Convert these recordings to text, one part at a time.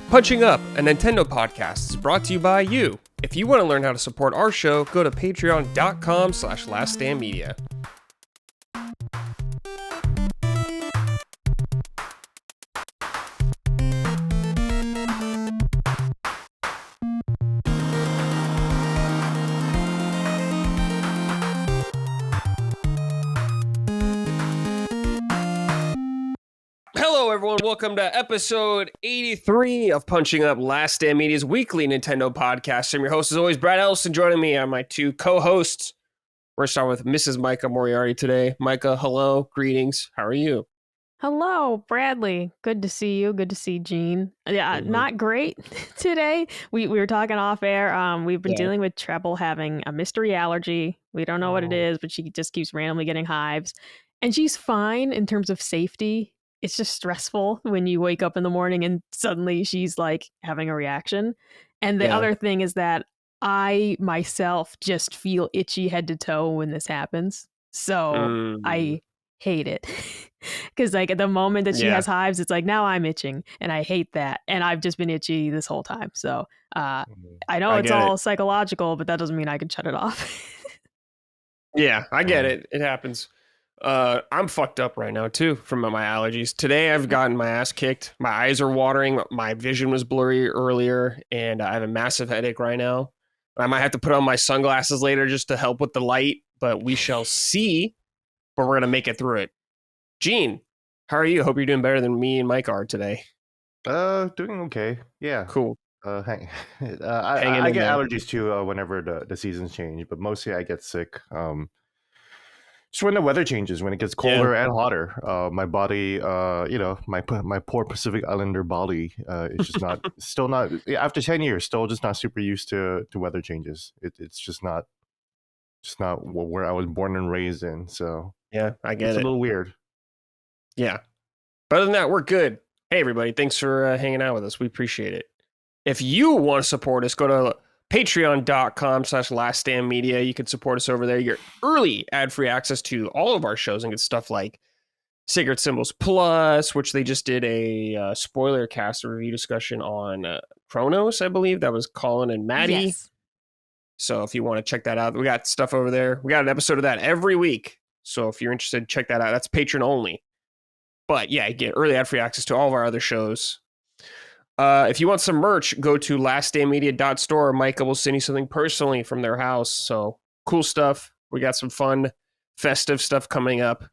Punching Up, a Nintendo podcast, is brought to you by you. If you want to learn how to support our show, go to patreon.com/laststandmedia. Hello, everyone. Welcome to episode 83 of Punching Up, Last Stand Media's weekly Nintendo podcast. I'm your host, as always, Brad Ellison. Joining me are my two co-hosts. We're starting with Mrs. Micah Moriarty today. Micah, hello. Greetings. How are you? Hello, Bradley. Good to see you. Good to see Jean. Yeah, not great today. We were talking off air. We've been dealing with Treble having a mystery allergy. We don't know what it is, but she just keeps randomly getting hives. And she's fine in terms of safety. It's just stressful when you wake up in the morning and suddenly she's like having a reaction. And the other thing is that I myself just feel itchy head to toe when this happens. So I hate it. Because like at the moment that she has hives, it's like, now I'm itching and I hate that. And I've just been itchy this whole time. So I know it's all psychological, but that doesn't mean I can shut it off. Yeah, I get it. It happens. I'm fucked up right now too from my allergies. Today I've gotten my ass kicked. My eyes are watering. My vision was blurry earlier, and I have a massive headache right now. I might have to put on my sunglasses later just to help with the light, but we shall see. But we're gonna make it through it. Gene, how are you? Hope you're doing better than me and Mike are today. Doing okay. Yeah. Cool. I get there. allergies too whenever the seasons change, but mostly I get sick. Just when the weather changes, when it gets colder and hotter, my body, my poor Pacific Islander body is just still not, after 10 years, still just not super used to weather changes. It's just not where I was born and raised in. So yeah, I get it. It's a little weird. Yeah. But other than that, we're good. Hey, everybody. Thanks for hanging out with us. We appreciate it. If you want to support us, go to patreon.com/laststandmedia. You can support us over there. You get early ad-free access to all of our shows and get stuff like Sacred Symbols Plus, which they just did a spoiler cast review discussion on Chronos, I believe. That was Colin and Maddie. Yes. So if you want to check that out, we got stuff over there. We got an episode of that every week. So if you're interested, check that out. That's patron only. But yeah, you get early ad-free access to all of our other shows. If you want some merch, go to lastdaymedia.store. Micah will send you something personally from their house. So cool stuff. We got some fun, festive stuff coming up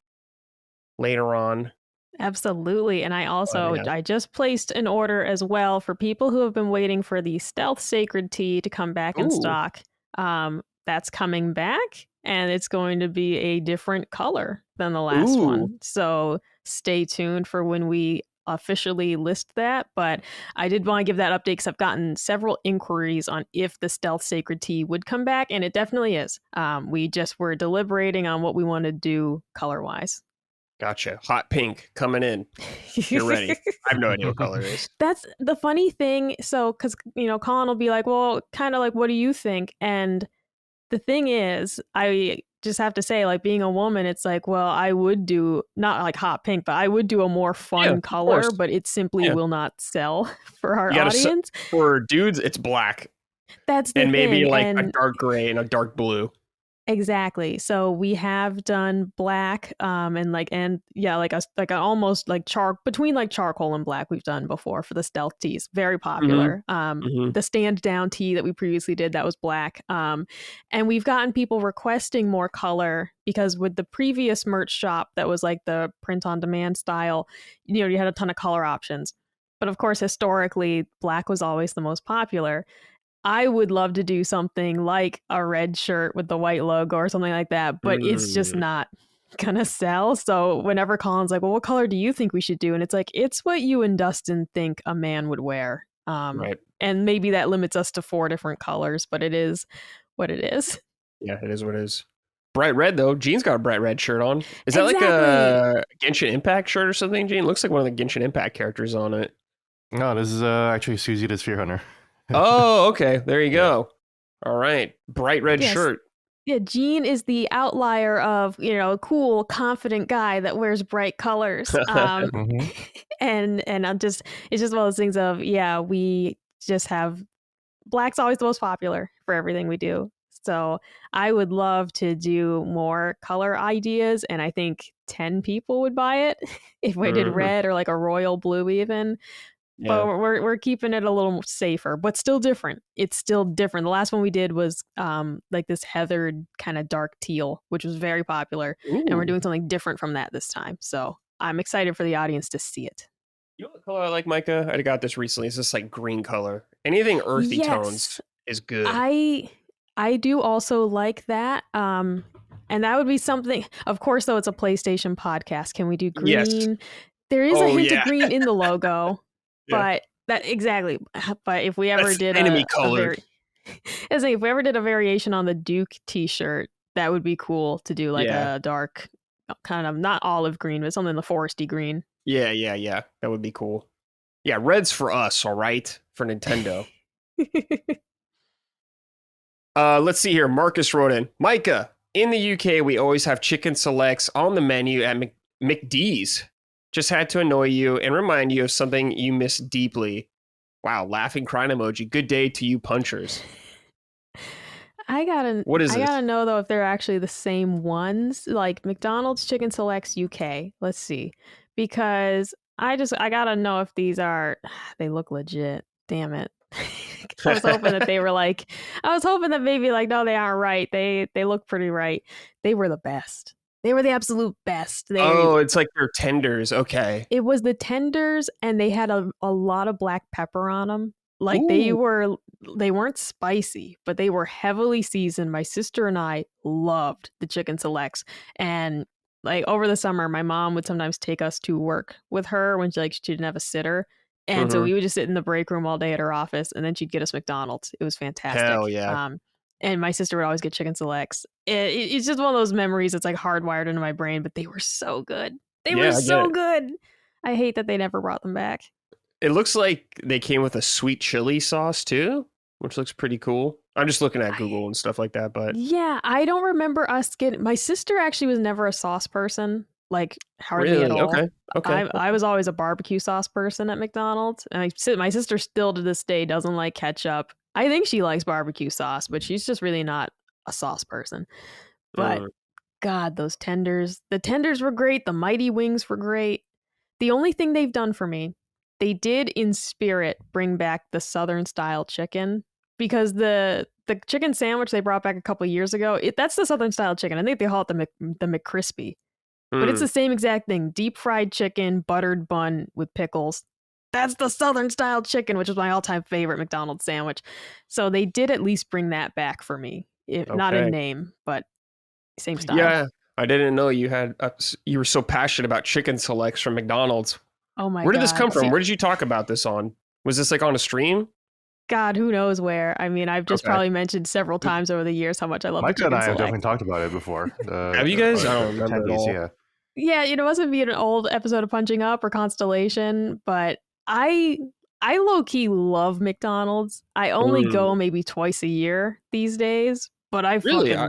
later on. Absolutely. And I just placed an order as well for people who have been waiting for the Stealth Sacred Tea to come back in stock. That's coming back, and it's going to be a different color than the last one. So stay tuned for when we officially list that. But I did want to give that update because I've gotten several inquiries on if the Stealth Sacred Tea would come back, and it definitely is. We just were deliberating on what we want to do color-wise. Gotcha. Hot pink coming in. You're ready. I have no idea what color it is. That's the funny thing. So, because, Colin will be like, well, kind of like, what do you think? And the thing is, I just have to say, like, being a woman, it's like, well, I would do, not like hot pink, but I would do a more fun color, but it simply will not sell for our audience. For dudes, it's black. That's the thing. And maybe like a dark gray and a dark blue. Exactly. So we have done black, like an almost like between like charcoal and black we've done before for the stealth teas. Very popular. The stand down tea that we previously did, that was black. And we've gotten people requesting more color because with the previous merch shop that was like the print on demand style, you had a ton of color options. But of course, historically, black was always the most popular. I would love to do something like a red shirt with the white logo or something like that, but it's just not gonna sell. So whenever Colin's like, well, what color do you think we should do? And it's like, it's what you and Dustin think a man would wear. Right. And maybe that limits us to 4 different colors, but it is what it is. Yeah, it is what it is. Bright red, though. Gene's got a bright red shirt on. Is that like a Genshin Impact shirt or something, Gene? Looks like one of the Genshin Impact characters on it. No, this is actually Susie the Sphere Hunter. Oh, okay. There you go. All right. Bright red shirt. Yeah, Gene is the outlier of, a cool, confident guy that wears bright colors. Mhm. And it's just one of those things of, yeah, we just have black's always the most popular for everything we do. So I would love to do more color ideas, and I think 10 people would buy it if we did Mhm. red or like a royal blue even. But Yeah. we're keeping it a little safer, but still different. It's still different. The last one we did was like this heathered kind of dark teal, which was very popular, and we're Ooh. doing something different from that this time. So I'm excited for the audience to see it. You know what color I like, Micah? I got this recently. It's this like green color. Anything earthy Yes, tones is good. I I do also like that. And that would be something. Of course, though, it's a PlayStation podcast. Can we do Yes. green? There is a Oh hint of yeah. green in the logo, Yeah. but that exactly. But if we ever That's did enemy a color. very, as if we ever did a variation on the Duke T-shirt, that would be cool to do like Yeah. a dark, kind of not olive green, but something the foresty green. Yeah, yeah, yeah. That would be cool. Yeah, red's for us, all right? For Nintendo. Let's see here. Marcus wrote in, Micah, in the UK, we always have chicken selects on the menu at McD's. Just had to annoy you and remind you of something you miss deeply. Wow, laughing crying emoji. Good day to you punchers. What is I this? gotta know though if they're actually the same ones. Like McDonald's Chicken Selects UK. Let's see. Because I gotta know if these are they look legit. Damn it. I was hoping that they were like I was hoping that maybe like no they aren't right. They look pretty right. They were the best. They were the absolute best. Oh, it's like they're tenders. Okay. It was the tenders, and they had a lot of black pepper on them. Like Ooh. they weren't spicy, but they were heavily seasoned. My sister and I loved the chicken selects, and like over the summer, my mom would sometimes take us to work with her when she didn't have a sitter, and so Mm-hmm. we would just sit in the break room all day at her office, and then she'd get us McDonald's. It was Hell fantastic. yeah. And my sister would always get chicken selects. It's just one of those memories that's like hardwired into my brain, but they were so good. They were Yeah, I get so it. good. I hate that they never brought them back. It looks like they came with a sweet chili sauce too, which looks pretty cool. I'm just looking at I Google and stuff like that, but Yeah, I don't remember us getting. My sister actually was never a sauce person, like hardly at really, all. okay, okay. I was always a barbecue sauce person at McDonald's, and my sister still to this day doesn't like ketchup. I think she likes barbecue sauce, but she's just really not a sauce person. But Mm, God, the tenders were great. The mighty wings were great. The only thing they've done for me, they did in spirit bring back the Southern style chicken because the chicken sandwich they brought back a couple years ago, that's the Southern style chicken. I think they call it the McCrispy, but it's mm, the same exact thing: deep fried chicken, buttered bun with pickles. That's the Southern style chicken, which is my all time favorite McDonald's sandwich. So they did at least bring that back for me, not in okay. name, but same style. Yeah, I didn't know you had you were so passionate about chicken selects from McDonald's. Oh my Where did this come God. from? See, Where did you talk about this on? Was this like on a stream? God, who knows where? I mean, I've just Okay. probably mentioned several times over the years how much I love the Micah and chicken I have select. definitely talked about it before. Have you guys? I don't Our remember at attendees, all. yeah. Yeah, it must be an old episode of Punching Up or Constellation, but I I low key love McDonald's. I only Mm, go maybe twice a year these days, but I really? I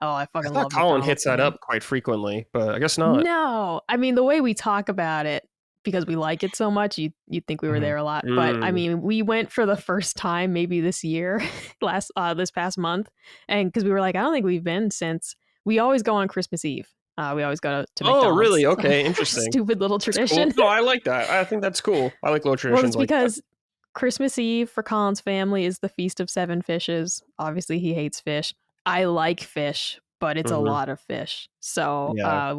I fucking thought love Colin hits McDonald's, that man. up quite frequently, but I guess not. No, I mean the way we talk about it because we like it so much, you'd think we were Hmm. there a lot. But I Mm. mean, we went for the first time maybe this year, this past month, and because we were like, I don't think we've been since. We always go on Christmas Eve. We always go to Oh, McDonald's. really? Okay, interesting. Stupid little That's cool. tradition. No, I like that. I think that's cool. I like little Well, it's traditions like that. because Christmas Eve for Colin's family is the Feast of Seven Fishes. Obviously, he hates fish. I like fish, but it's a Hmm. lot of fish. So Yeah,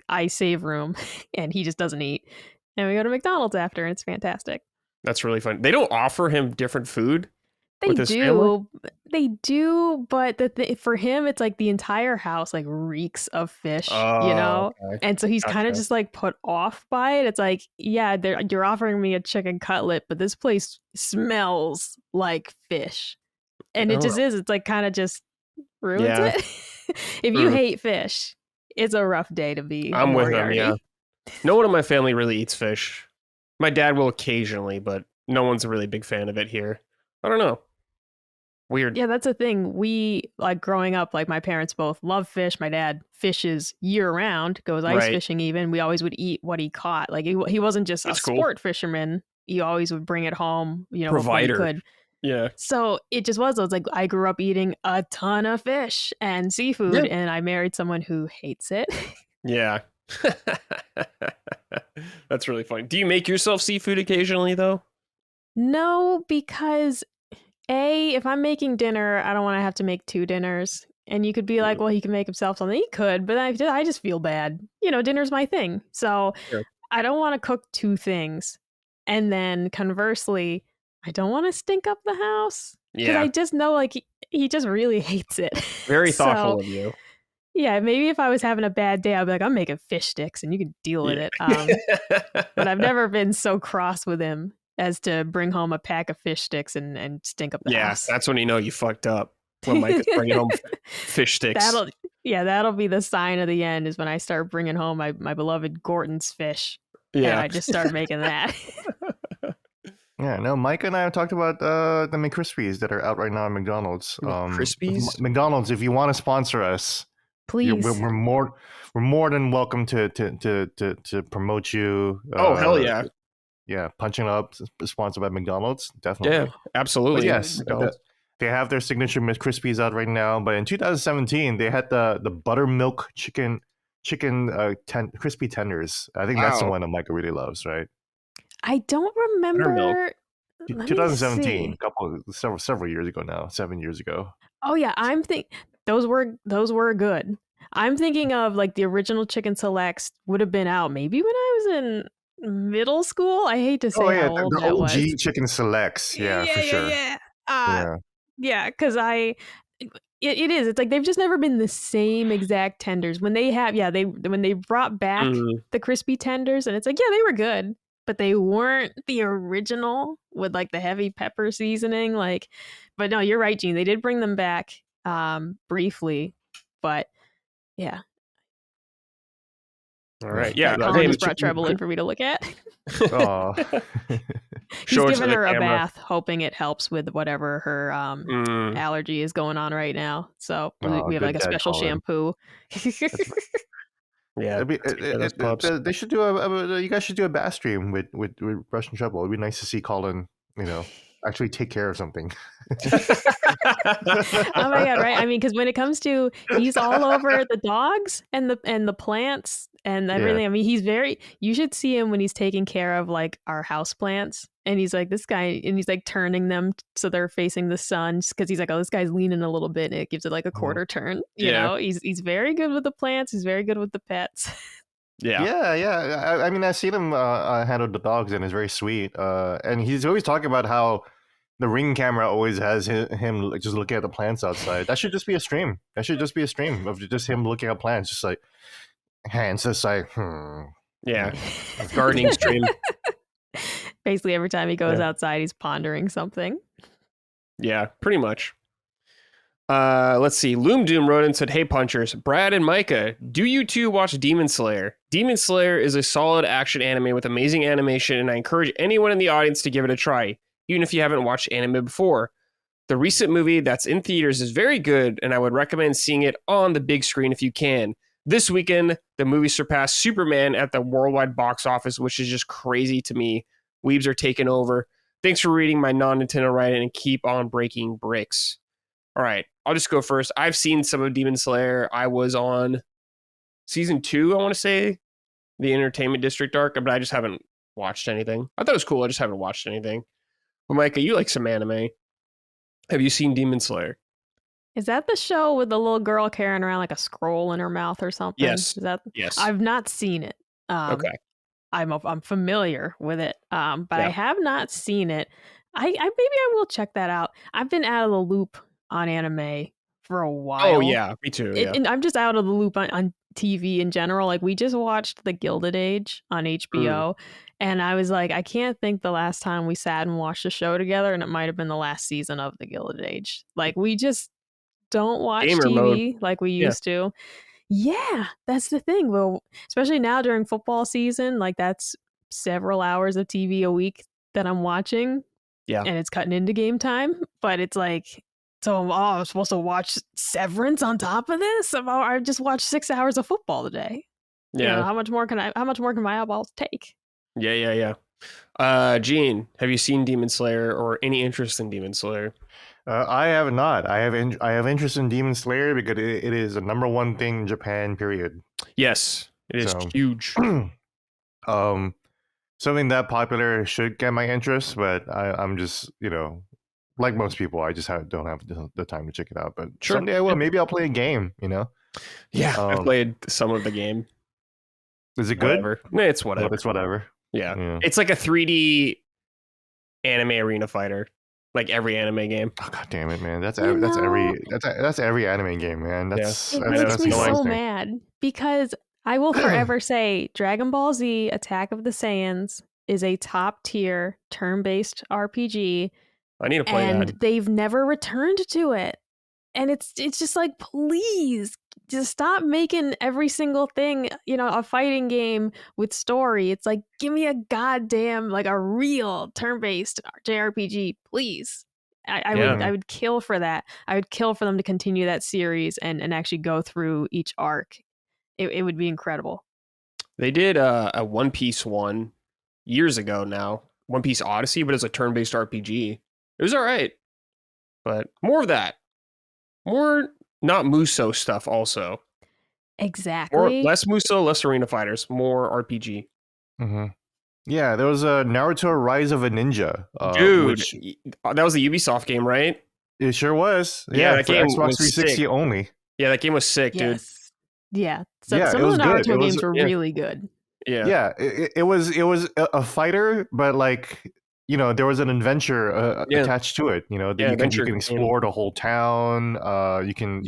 I save room, and he just doesn't eat. And we go to McDonald's after, and it's fantastic. that's really fun. They don't offer him different food They with his family? do, they do, but for him, it's like the entire house like reeks of fish, Oh, okay. and so he's kind of Gotcha. just like put off by it. It's like, yeah, you're offering me a chicken cutlet, but this place smells like fish, and it Oh, just is. It's like kind of just ruins yeah. it. If you Mm, hate fish, it's a rough day to be a I'm with him, yeah. Moriarty. No one in my family really eats fish. My dad will occasionally, but no one's a really big fan of it here. I don't know. Weird. Yeah, that's the thing. We, like, growing up, like, my parents both love fish. My dad fishes year round, goes ice Right. fishing even. We always would eat what he caught. Like, he wasn't just a That's cool. sport fisherman. He always would bring it home, when he Provider. could. Yeah. So it just was. I was like, I grew up eating a ton of fish and seafood, Yeah. and I married someone who hates it. Yeah. That's really funny. Do you make yourself seafood occasionally though? No, because if I'm making dinner, I don't want to have to make two dinners. And you could be like, Mm, well, he can make himself something. He could, but I just feel bad. Dinner's my thing. So sure. I don't want to cook two things. And then conversely, I don't want to stink up the house because I Yeah. just know like he just really hates it. Very So thoughtful of you. yeah, maybe if I was having a bad day, I'd be like, I'm making fish sticks and you can deal with it. Yeah. But I've never been so cross with him as to bring home a pack of fish sticks and stink up the Yeah, house. that's when you know you fucked up. When Mike is bringing home fish sticks. That'll be the sign of the end is when I start bringing home my beloved Gorton's fish. And Yeah. I just start making that. Yeah, no, Mike and I have talked about the McCrispies that are out right now at McDonald's. Crispies? McDonald's, if you want to sponsor us, Please. we're more than welcome to promote you. Oh, hell yeah. Yeah, punching up, sponsored by McDonald's, Yeah, definitely. absolutely. But yes, McDonald's. they have their signature McCrispies out right now. But in 2017, they had the buttermilk chicken crispy tenders. I think that's the Wow. one that Michael really loves, right? I don't Buttermilk. remember. Let me 2017, see. several years ago now, 7 years ago. Oh yeah, those were good. I'm thinking of like the original Chicken Selects would have been out maybe when I was in middle school. I hate to Oh say yeah, how old the that was. OG chicken selects. Yeah, Yeah, for yeah, sure. yeah. Yeah. Yeah, because it is. It's like they've just never been the same exact tenders. When they have, yeah, when they brought back Mm, the crispy tenders, and it's like, yeah, they were good, but they weren't the original with like the heavy pepper seasoning. Like, but no, you're right, Gene. They did bring them back briefly, but yeah, all Yeah. right. Yeah. No, I Colin think the just brought chicken. Treble in for me to look at. Oh. He's Show it to giving the her a camera. bath, hoping it helps with whatever her Mm, allergy is going on right now. So Oh, we have good like a dad, special Colin. shampoo. yeah. Take care of those pups. They should do you guys should do a bath stream with Russian Trouble. It'd be nice to see Colin, actually take care of something. Oh my god, right? I mean, because when it comes to he's all over the dogs and the plants and Yeah. everything. I mean, he's very. You should see him when he's taking care of like our house plants, and he's like this guy, and he's like turning them so they're facing the sun, because he's like, oh, this guy's leaning a little bit, and it gives it like a Mhm. quarter turn. Yeah. He's very good with the plants. He's very good with the pets. Yeah. Yeah. I mean, I've seen him handle the dogs, and it's very sweet. And he's always talking about how the Ring camera always has him just looking at the plants outside. That should just be a stream. That should just be a stream of just him looking at plants, just like hands, just like Yeah. Gardening stream. Basically, every time he goes Yeah. outside, he's pondering something. Yeah, pretty much. Let's see. Loom Doom wrote and said, "Hey punchers, Brad and Micah, do you two watch Demon Slayer? Demon Slayer is a solid action anime with amazing animation, and I encourage anyone in the audience to give it a try, even if you haven't watched anime before. The recent movie that's in theaters is very good, and I would recommend seeing it on the big screen if you can. This weekend, the movie surpassed Superman at the worldwide box office, which is just crazy to me. Weebs are taking over. Thanks for reading my non-Nintendo write-in and keep on breaking bricks." All right, I'll just go first. I've seen some of Demon Slayer. I was on season 2, I want to say, the Entertainment District arc, but I just haven't watched anything. I thought it was cool. I just haven't watched anything. Well, Micah, you like some anime. Have you seen Demon Slayer? Is that the show with the little girl carrying around like a scroll in her mouth or something? Yes. Is that? Yes. I've not seen it. Okay. I'm familiar with it, but Yeah. I have not seen it. I maybe I will check that out. I've been out of the loop on anime for a while. Oh, yeah. Me too. Yeah. And I'm just out of the loop on TV in general. Like we just watched The Gilded Age on HBO, and I was like, I can't think the last time we sat and watched a show together, and it might have been the last season of The Gilded Age. Like we just don't watch Gamer TV mode. like we Yeah. used to. Yeah, that's the thing. Well, especially now during football season, like that's several hours of TV a week that I'm watching. Yeah. And it's cutting into game time, but it's like So I'm supposed to watch Severance on top of this? I just watched 6 hours of football today. Yeah. How much more can my eyeballs take? Yeah. Gene, have you seen Demon Slayer or any interest in Demon Slayer? I have not. I have interest in Demon Slayer because it is the number one thing in Japan. Period. Yes, it is So, huge. Something that popular should get my interest, but I'm just like most people, I just don't have the time to check it out. But Sure. someday I will. Maybe I'll play a game. Yeah, I played some of the game. Is it good? Whatever. It's whatever. It's whatever. Yeah. It's like a 3D anime arena fighter, like every anime game. Oh, God damn it, man! That's every anime game, man. It makes me so mad because I will forever say Dragon Ball Z Attack of the Saiyans is a top tier turn-based RPG. I need to play and that. They've never returned to it. And it's just like, please just stop making every single thing, a fighting game with story. It's like, give me a goddamn, like a real turn-based JRPG, please. I would kill for that. I would kill for them to continue that series and actually go through each arc. It would be incredible. They did a One Piece one years ago now, One Piece Odyssey, but it's a turn-based RPG. It was all right, but more of that. More not Muso stuff also. Exactly. Less Muso, less arena fighters, more RPG. Mm-hmm. Yeah, there was a Naruto Rise of a Ninja. Dude, that was the Ubisoft game, right? It sure was. Yeah, that for game Xbox was 360 sick. only. Yeah, that game was sick, dude. Yeah. Some it of was the Naruto good. games were really good. Yeah. It was a fighter, but like there was an adventure attached to it. You can explore the whole town. You can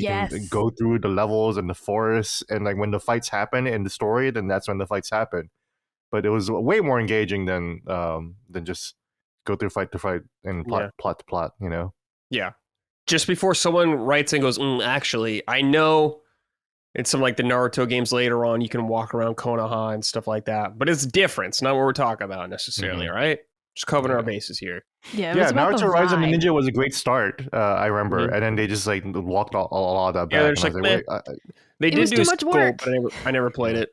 go through the levels and the forests, and like when the fights happen in the story, then that's when the fights happen. But it was way more engaging than just go through fight to fight and plot to plot. Yeah. Just before someone writes and goes, actually, I know. In some like the Naruto games later on, you can walk around Konoha and stuff like that. But it's different. It's not what we're talking about necessarily, right? Just covering our bases here. Yeah, Naruto Rise of the Ninja was a great start, I remember. And then they just like walked a lot of that back. Yeah, they're just like, they did do much work. But I never played it.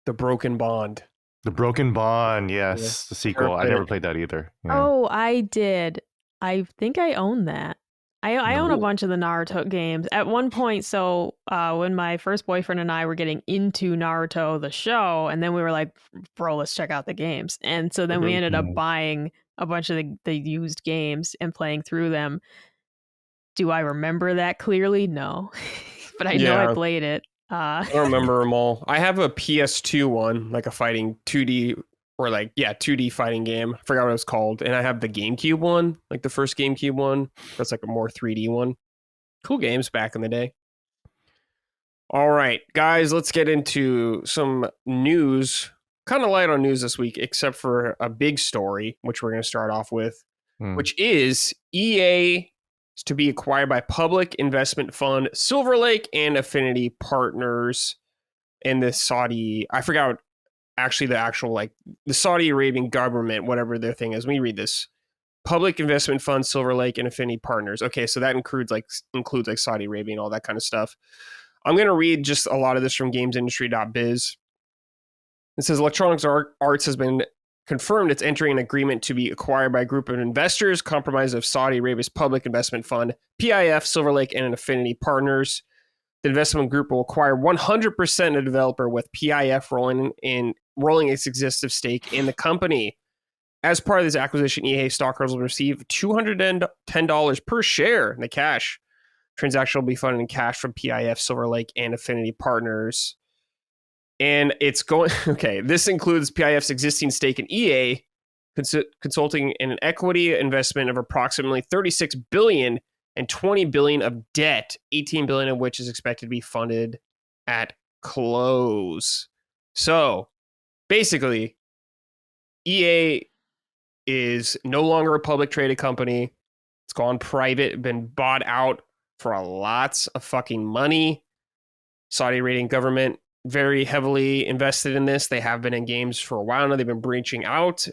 The Broken Bond. The Broken Bond, yes. The sequel. I never played that either. Yeah. Oh, I did. I think I own that. I own a bunch of the Naruto games. At one point, when my first boyfriend and I were getting into Naruto, the show, and then we were like, bro, let's check out the games. And so then we ended up buying a bunch of the used games and playing through them. Do I remember that clearly? No. But I know I played it. I don't remember them all. I have a PS2 one, like a fighting 2D or 2D fighting game. I forgot what it was called. And I have the GameCube one, like the first GameCube one. That's like a more 3D one. Cool games back in the day. All right, guys, let's get into some news. Kind of light on news this week, except for a big story, which we're going to start off with, which is EA is to be acquired by public investment fund Silver Lake and Affinity Partners in the Saudi, I forgot actually the actual, the Saudi Arabian government, whatever their thing is. Let me read this. Public investment fund, Silver Lake, and Affinity Partners. Okay, so that includes Saudi Arabia and all that kind of stuff. I'm going to read just a lot of this from gamesindustry.biz. It says Electronic Arts has been confirmed it's entering an agreement to be acquired by a group of investors comprised of Saudi Arabia's public investment fund, PIF, Silver Lake, and Affinity Partners. The investment group will acquire 100% of the developer, with PIF rolling its existing stake in the company. As part of this acquisition, EA stockholders will receive $210 per share in the cash. Transaction will be funded in cash from PIF, Silver Lake, and Affinity Partners. And it's going, okay, this includes PIF's existing stake in EA, consulting in an equity investment of approximately $36 billion and $20 billion of debt, $18 billion of which is expected to be funded at close. So basically, EA is no longer a public traded company. It's gone private, been bought out for lots of fucking money. Saudi Arabian government very heavily invested in this. They have been in games for a while now. They've been branching out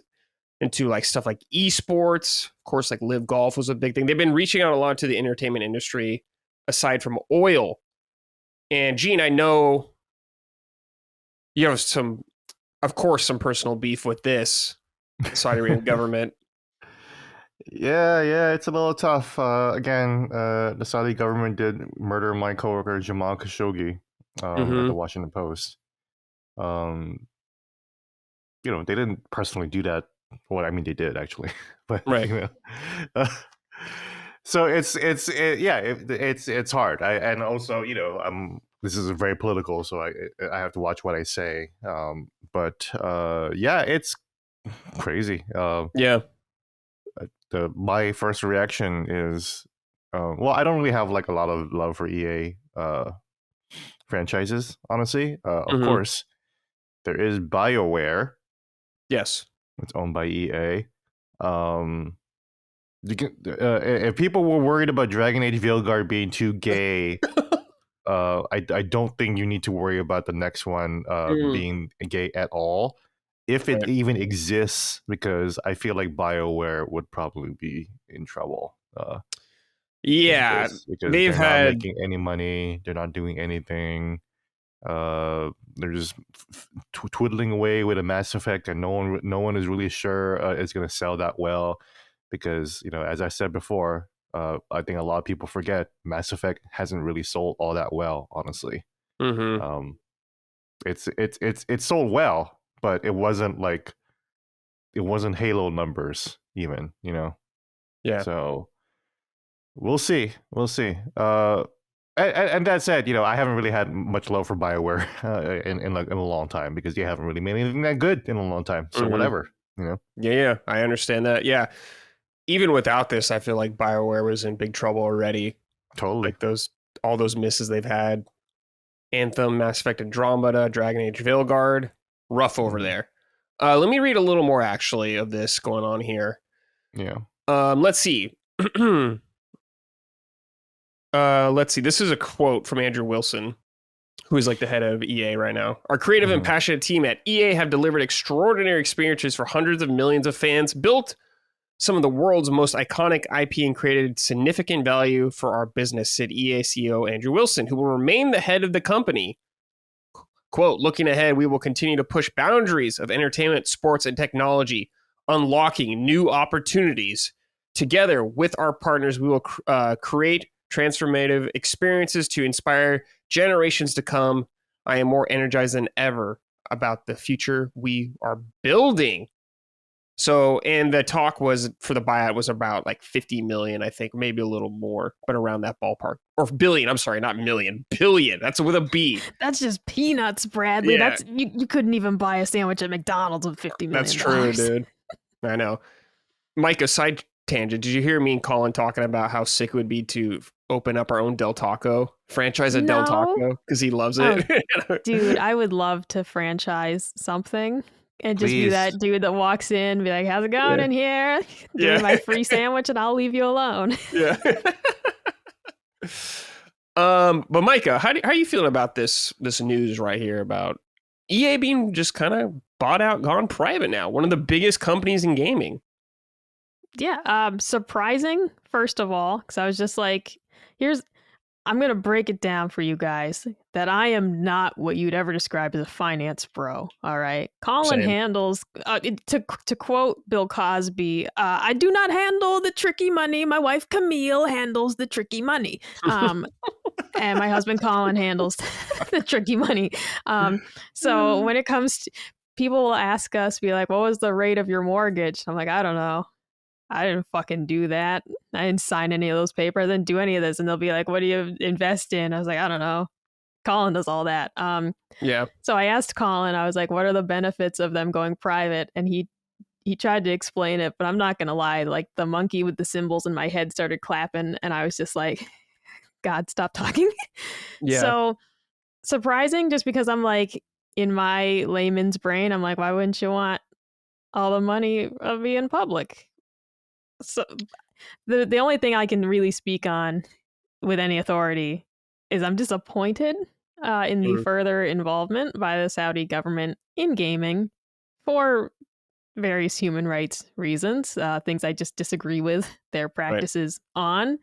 into like stuff like esports. Of course, like live golf was a big thing. They've been reaching out a lot to the entertainment industry aside from oil. And Gene, I know you have some, of course, some personal beef with this Saudi Arabian government. Yeah, it's a little tough. Again, the Saudi government did murder my coworker Jamal Khashoggi at the Washington Post. They didn't personally do that. Well, I mean, they did actually, but Right. So it's hard. And also, this is very political, so I have to watch what I say. But it's crazy. Yeah. My first reaction is, I don't really have like a lot of love for EA franchises, honestly. Of course, there is BioWare. Yes. It's owned by EA. If people were worried about Dragon Age Veilguard being too gay, I don't think you need to worry about the next one being gay at all, if it even exists, because I feel like BioWare would probably be in trouble. Because they've they're not had making any money, they're not doing anything. They're just twiddling away with a Mass Effect, and no one is really sure it's going to sell that well, because as I said before, I think a lot of people forget Mass Effect hasn't really sold all that well, honestly. It's sold well, but it wasn't Halo numbers even, Yeah. So we'll see. And that said, I haven't really had much love for BioWare in a long time, because they haven't really made anything that good in a long time. So whatever, Yeah, I understand that. Yeah, even without this, I feel like BioWare was in big trouble already. Totally. Like all those misses they've had. Anthem, Mass Effect Andromeda, Dragon Age Veilguard, rough over there. Let me read a little more actually of this going on here. Yeah. Let's see. Let's see. This is a quote from Andrew Wilson, who is like the head of EA right now. Our creative and passionate team at EA have delivered extraordinary experiences for hundreds of millions of fans, built some of the world's most iconic IP, and created significant value for our business, said EA CEO Andrew Wilson, who will remain the head of the company. Quote, looking ahead, we will continue to push boundaries of entertainment, sports, and technology, unlocking new opportunities. Together with our partners, we will create transformative experiences to inspire generations to come. I am more energized than ever about the future we are building. So, and the talk was for the buyout was about like 50 million, I think, maybe a little more, but around that ballpark. Or billion, I'm sorry, not million, billion. That's with a B. That's just peanuts, Bradley. Yeah. That's you couldn't even buy a sandwich at McDonald's with $50 million. That's true, dude. I know. Mike, a side tangent. Did you hear me and Colin talking about how sick it would be to open up our own Del Taco franchise at Del Taco because he loves it? Dude, I would love to franchise something and just be that dude that walks in, be like, "How's it going in here? Give me my free sandwich, and I'll leave you alone." Yeah. But Micah, how are you feeling about this news right here about EA being just kind of bought out, gone private now? One of the biggest companies in gaming. Yeah, surprising, first of all, because I was just like, I'm going to break it down for you guys that I am not what you'd ever describe as a finance bro, all right? Colin handles, to quote Bill Cosby, I do not handle the tricky money. My wife Camille handles the tricky money. And my husband Colin handles the tricky money. So when it comes to, people will ask us, be like, what was the rate of your mortgage? I'm like, I don't know. I didn't fucking do that. I didn't sign any of those papers. I didn't do any of this. And they'll be like, what do you invest in? I was like, I don't know. Colin does all that. Yeah. So I asked Colin, I was like, what are the benefits of them going private? And he tried to explain it, but I'm not going to lie. Like the monkey with the symbols in my head started clapping. And I was just like, God, stop talking. Yeah. So surprising, just because I'm like, in my layman's brain, I'm like, why wouldn't you want all the money of being public? So the only thing I can really speak on with any authority is I'm disappointed in the further involvement by the Saudi government in gaming for various human rights reasons, things I just disagree with their Right. practices on.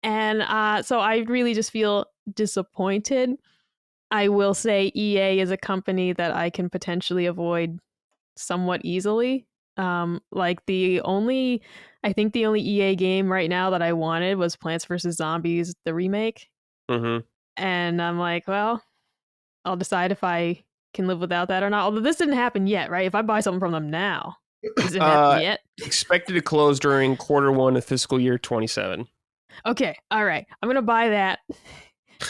And so I really just feel disappointed. I will say EA is a company that I can potentially avoid somewhat easily. Like I think the only EA game right now that I wanted was Plants vs. Zombies, the remake. Mm-hmm. And I'm like, well, I'll decide if I can live without that or not. Although this didn't happen yet, right? If I buy something from them now, does it happen Uh, yet? expected to close during quarter 1 of fiscal year 27. Okay, all right. I'm gonna buy that,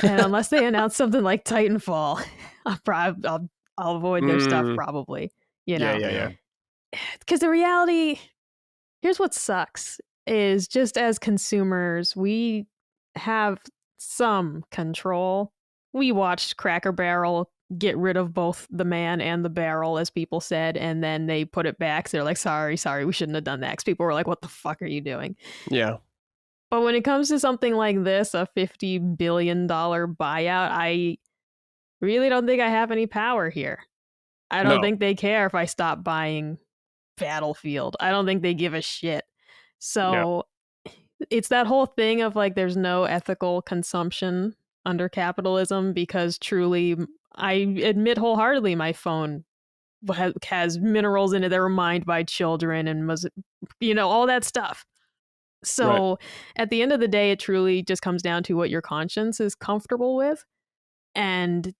and unless they announce something like Titanfall, I'll avoid their stuff Mm, probably. You yeah, know, yeah, Yeah. yeah. because the reality here's what sucks is just as consumers, we have some control. We watched Cracker Barrel get rid of both the man and the barrel, as people said, and then they put it back. So they're like, sorry, we shouldn't have done that. Because people were like, what the fuck are you doing? Yeah. But when it comes to something like this, a $50 billion buyout, I really don't think I have any power here. I don't No. think they care if I stop buying Battlefield. I don't think they give a shit. Yeah. So it's that whole thing of like there's no ethical consumption under capitalism because truly I admit wholeheartedly my phone has minerals in it that were mined by children and was all that stuff. Right. So at the end of the day it truly just comes down to what your conscience is comfortable with, and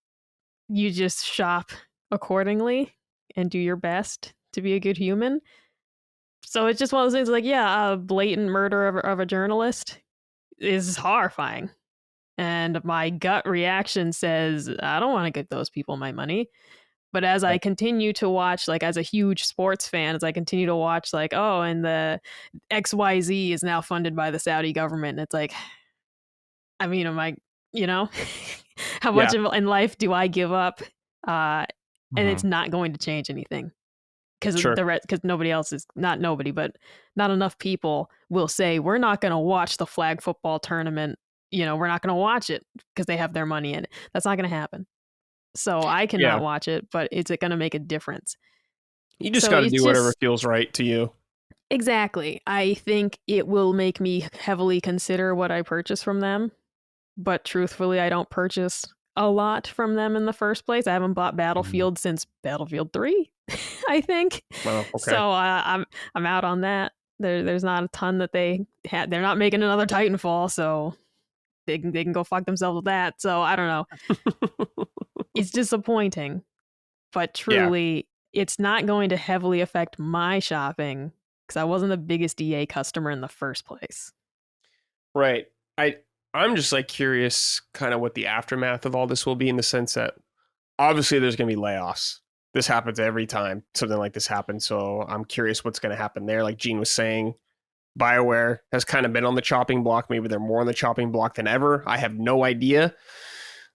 you just shop accordingly and do your best to be a good human. So it's just one of those things like, yeah, a blatant murder of a journalist is horrifying. And my gut reaction says, I don't want to give those people my money. But as I Right. continue to watch, like as a huge sports fan, as I continue to watch, like, oh, and the XYZ is now funded by the Saudi government. And it's like, I mean, am I, you know, how much Yeah. in life do I give up? And it's Mhm. not going to change anything because Sure. because nobody else is not nobody, but not enough people will say we're not going to watch the flag football tournament. We're not going to watch it because they have their money in it. That's not going to happen. So I cannot Yeah. watch it, but is it going to make a difference? You just So got to it's do whatever just feels right to you. exactly. I think it will make me heavily consider what I purchase from them, but truthfully, I don't purchase a lot from them in the first place. I haven't bought Mhm. Battlefield since Battlefield 3, I think. Well, okay. So I'm out on that. There's not a ton that they had. They're not making another Titanfall, so they can go fuck themselves with that. So I don't know. It's disappointing, but Yeah. truly, it's not going to heavily affect my shopping because I wasn't the biggest EA customer in the first place. Right. I I'm just like curious kind of what the aftermath of all this will be in the sense that obviously there's going to be layoffs. This happens every time something like this happens. So I'm curious what's going to happen there. Like Gene was saying, BioWare has kind of been on the chopping block. Maybe they're more on the chopping block than ever. I have no idea.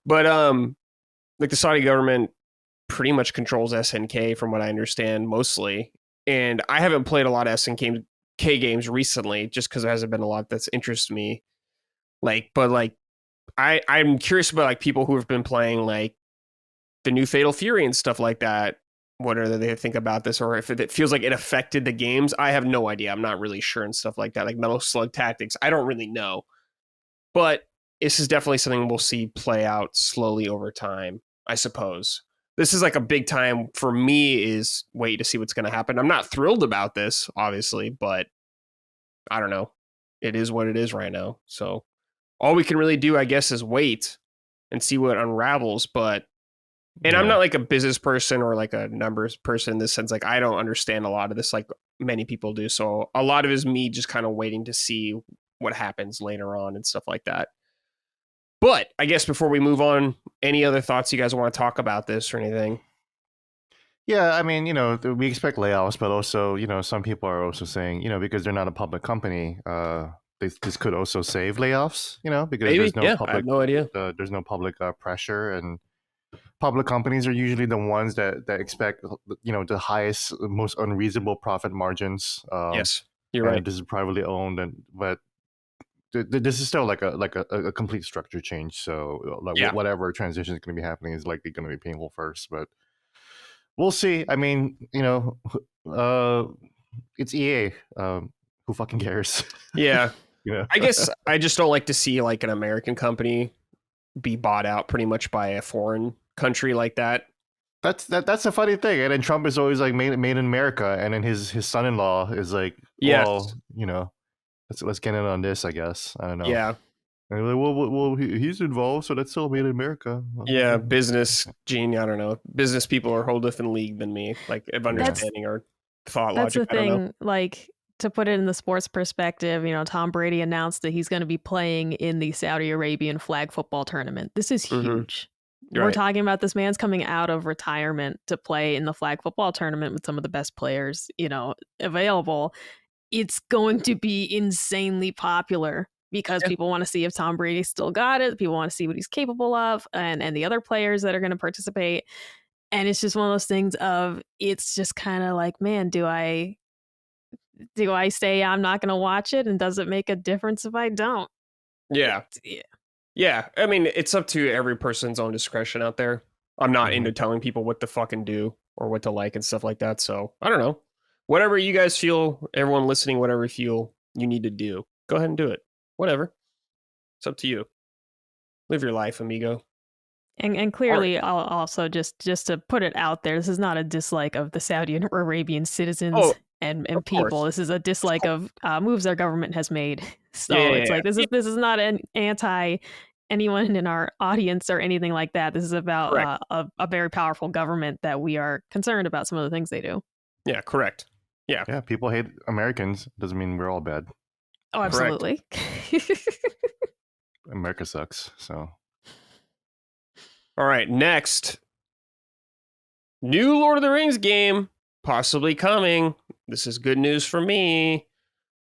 But like the Saudi government pretty much controls SNK from what I understand mostly. And I haven't played a lot of SNK games recently just because there hasn't been a lot that's interested me. Like, but like I'm curious about like people who have been playing like the new Fatal Fury and stuff like that. What do they think about this, or if it feels like it affected the games? I have no idea. I'm not really sure and stuff like that. Like Metal Slug Tactics, I don't really know, but this is definitely something we'll see play out slowly over time. I suppose this is like a big time for me. Is wait to see what's going to happen. I'm not thrilled about this, obviously, but I don't know. It is what it is right now. So all we can really do, I guess, is wait and see what unravels. But and I'm Yeah. not like a business person or like a numbers person in this sense. Like I don't understand a lot of this like many people do. So a lot of it is me just kind of waiting to see what happens later on and stuff like that. But I guess before we move on, any other thoughts you guys want to talk about this or anything? Yeah, I mean, we expect layoffs, but also, some people are also saying, because they're not a public company, this could also save layoffs, because Maybe. Yeah, I have no idea. there's no public pressure, and public companies are usually the ones that expect, the highest, most unreasonable profit margins, Yes, you're and right. this is privately owned, but this is still like a complete structure change. So like Yeah. whatever transition is going to be happening is likely going to be painful first, but we'll see. I mean, it's EA. Who fucking cares? Yeah. You know, I guess I just don't like to see like an American company be bought out pretty much by a foreign country like that. that's a funny thing. And then Trump is always like made in America, and then his son-in-law is like, Yes. well, let's get in on this. I guess I don't know. Yeah. And they're like, he's involved, so that's still made in America. Well, Yeah. okay. Business gene. I don't know. Business people are a whole different league than me, like of That's understanding or thought that's logic. the I don't know. thing. Like, to put it in the sports perspective, Tom Brady announced that he's going to be playing in the Saudi Arabian flag football tournament. This is Mm-hmm. huge. We're Right. talking about this man's coming out of retirement to play in the flag football tournament with some of the best players, available. It's going to be insanely popular because Yeah. people want to see if Tom Brady still got it. People want to see what he's capable of, and the other players that are going to participate. And it's just one of those things of, it's just kind of like, man, do I say I'm not going to watch it, and does it make a difference if I don't? Yeah. Yeah. Yeah. I mean, it's up to every person's own discretion out there. I'm not Mhm. into telling people what to fucking do or what to like and stuff like that. So I don't know. Whatever you guys feel, everyone listening, whatever you feel you need to do, go ahead and do it. Whatever. It's up to you. Live your life, amigo. And All right. clearly, I'll also just to put it out there, this is not a dislike of the Saudi Arabian citizens Oh, and of people. course. This is a Of dislike course. of moves our government has made. Yeah, So yeah, it's yeah. like, this is not an anti anyone in our audience or anything like that. This is about Correct. a very powerful government that we are concerned about some of the things they do. Yeah, correct. Yeah, Yeah, people hate Americans. Doesn't mean we're all bad. Oh, correct. absolutely. America sucks. So All right, next. New Lord of the Rings game possibly coming. This is good news for me.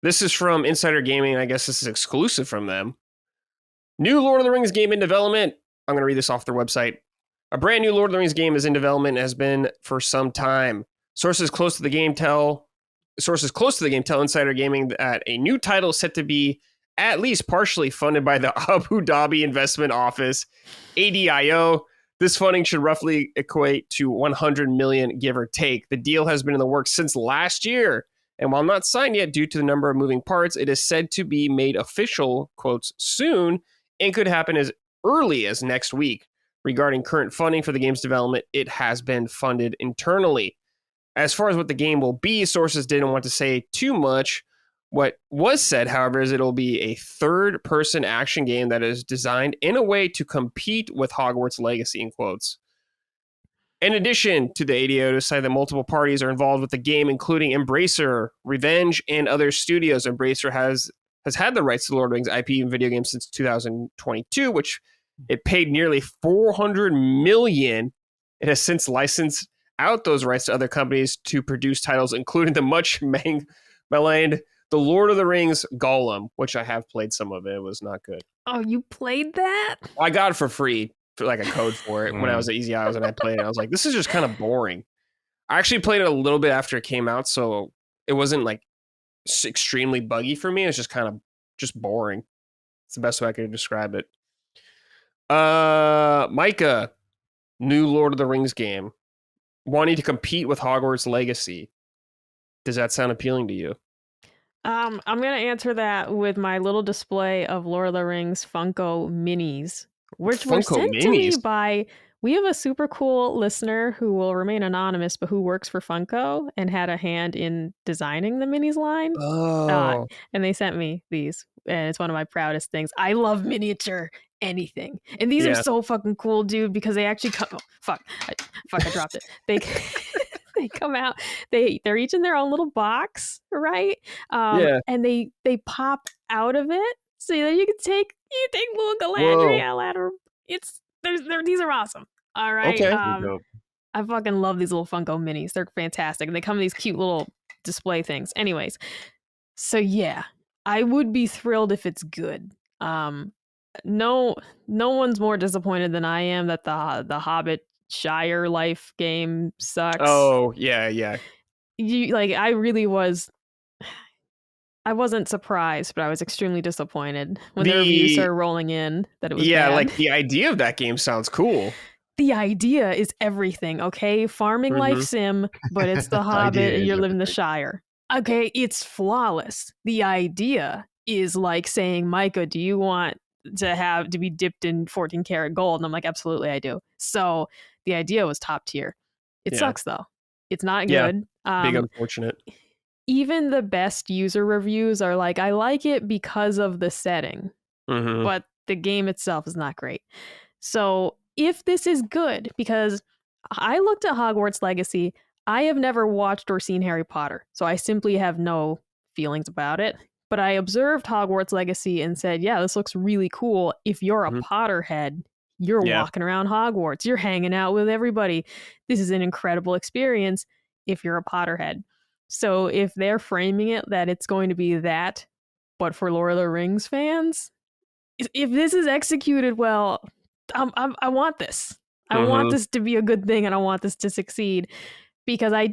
This is from Insider Gaming. I guess this is exclusive from them. New Lord of the Rings game in development. I'm going to read this off their website. A brand new Lord of the Rings game is in development and has been for some time. Sources close to the game tell Insider Gaming that a new title is set to be at least partially funded by the Abu Dhabi Investment Office, ADIO. This funding should roughly equate to 100 million, give or take. The deal has been in the works since last year, and while not signed yet due to the number of moving parts, it is said to be made official, quotes, soon, and could happen as early as next week. Regarding current funding for the game's development, it has been funded internally. As far as what the game will be, sources didn't want to say too much. What was said, however, is it'll be a third-person action game that is designed in a way to compete with Hogwarts Legacy, in quotes. In addition to the ADO to say that multiple parties are involved with the game, including Embracer, Revenge, and other studios. Embracer has had the rights to the Lord of the Rings IP and video games since 2022, which it paid nearly 400 million. It has since licensed out those rights to other companies to produce titles, including the much maligned The Lord of the Rings Gollum, which I have played some of it. It was not good. Oh, you played that? I got it for free, for like a code for it when I was at Easy Isles and I played it. I was like, this is just kind of boring. I actually played it a little bit after it came out, so it wasn't like extremely buggy for me. It's just kind of just boring. It's the best way I could describe it. Micah, new Lord of the Rings game, wanting to compete with Hogwarts Legacy. Does that sound appealing to you? I'm gonna answer that with my little display of Lord of the Rings Funko minis, which were Funko sent to me minis? by. We have a super cool listener who will remain anonymous, but who works for Funko and had a hand in designing the minis line. Oh, And they sent me these, and it's one of my proudest things. I love miniature anything, and these are yeah. so fucking cool, dude. Because they actually come. Oh, I dropped it. They they come out. They're each in their own little box, right? Yeah. And they pop out of it, so that you take little Whoa. Galadriel out of. These are awesome. All right. Okay. I fucking love these little Funko minis. They're fantastic, and they come in these cute little display things. Anyways, so yeah, I would be thrilled if it's good. No one's more disappointed than I am that the Hobbit Shire Life game sucks. Oh, yeah, yeah. I really was. I wasn't surprised, but I was extremely disappointed when the reviews started rolling in that it was bad. Like the idea of that game sounds cool. the idea is everything, okay? Farming life Mm-hmm. sim, but it's the The idea Hobbit and is you're living the everything. Shire. Okay, it's flawless. The idea is like saying, Micah, do you want to be dipped in 14 karat gold? And I'm like, absolutely, I do. So the idea was top tier. It Yeah. sucks though. It's not Yeah. good. Big unfortunate. Even the best user reviews are like, I like it because of the setting, Mm-hmm. but the game itself is not great. So if this is good, because I looked at Hogwarts Legacy, I have never watched or seen Harry Potter, so I simply have no feelings about it. But I observed Hogwarts Legacy and said, yeah, this looks really cool. If you're a Mm-hmm. Potterhead, you're Yeah. walking around Hogwarts, you're hanging out with everybody. This is an incredible experience if you're a Potterhead. So if they're framing it that it's going to be that, but for Lord of the Rings fans, if this is executed well, I want this. I want Mm-hmm. this to be a good thing, and I want this to succeed because I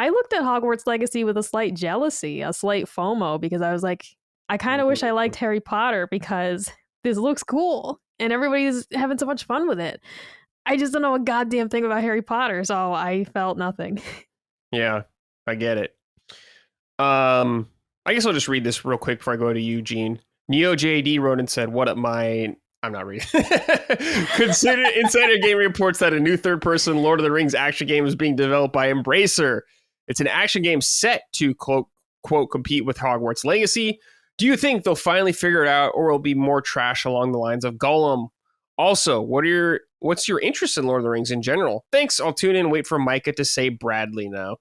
looked at Hogwarts Legacy with a slight jealousy, a slight FOMO, because I was like, I kind of wish I liked Harry Potter because this looks cool and everybody's having so much fun with it. I just don't know a goddamn thing about Harry Potter, so I felt nothing. Yeah. I get it. I guess I'll just read this real quick before I go to Eugene. Neo JD wrote and said, "What up, my?" I'm not reading. Consider Insider Game reports that a new third-person Lord of the Rings action game is being developed by Embracer. It's an action game set to quote compete with Hogwarts Legacy. Do you think they'll finally figure it out, or will it be more trash along the lines of Gollum? Also, what's your interest in Lord of the Rings in general? Thanks. I'll tune in and wait for Micah to say Bradley now.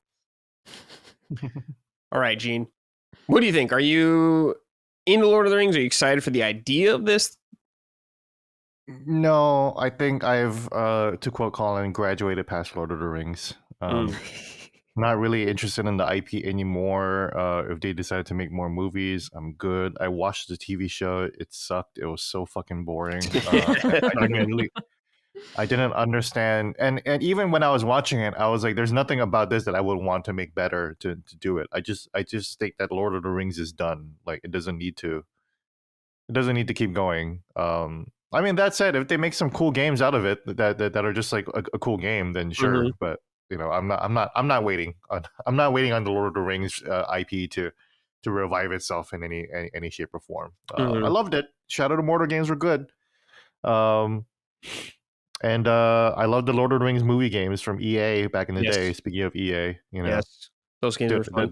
All right, Gene. What do you think? Are you into Lord of the Rings? Are you excited for the idea of this? No, I think I've, to quote Colin, graduated past Lord of the Rings. Not really interested in the IP anymore. If they decide to make more movies, I'm good. I watched the TV show. It sucked. It was so fucking boring. I didn't understand. And even when I was watching it, I was like, there's nothing about this that I would want to make better to do it. I just think that Lord of the Rings is done. Like it doesn't need to. It doesn't need to keep going. I mean, that said, if they make some cool games out of it that are just like a cool game, then sure. Mm-hmm. But I'm not waiting. I'm not waiting on the Lord of the Rings IP to revive itself in any shape or form. I Mm-hmm. loved it. Shadow of the Mordor games were good. Um, and I love the Lord of the Rings movie games from EA back in the day. Yes. Speaking of EA, Yes. Those games were fun.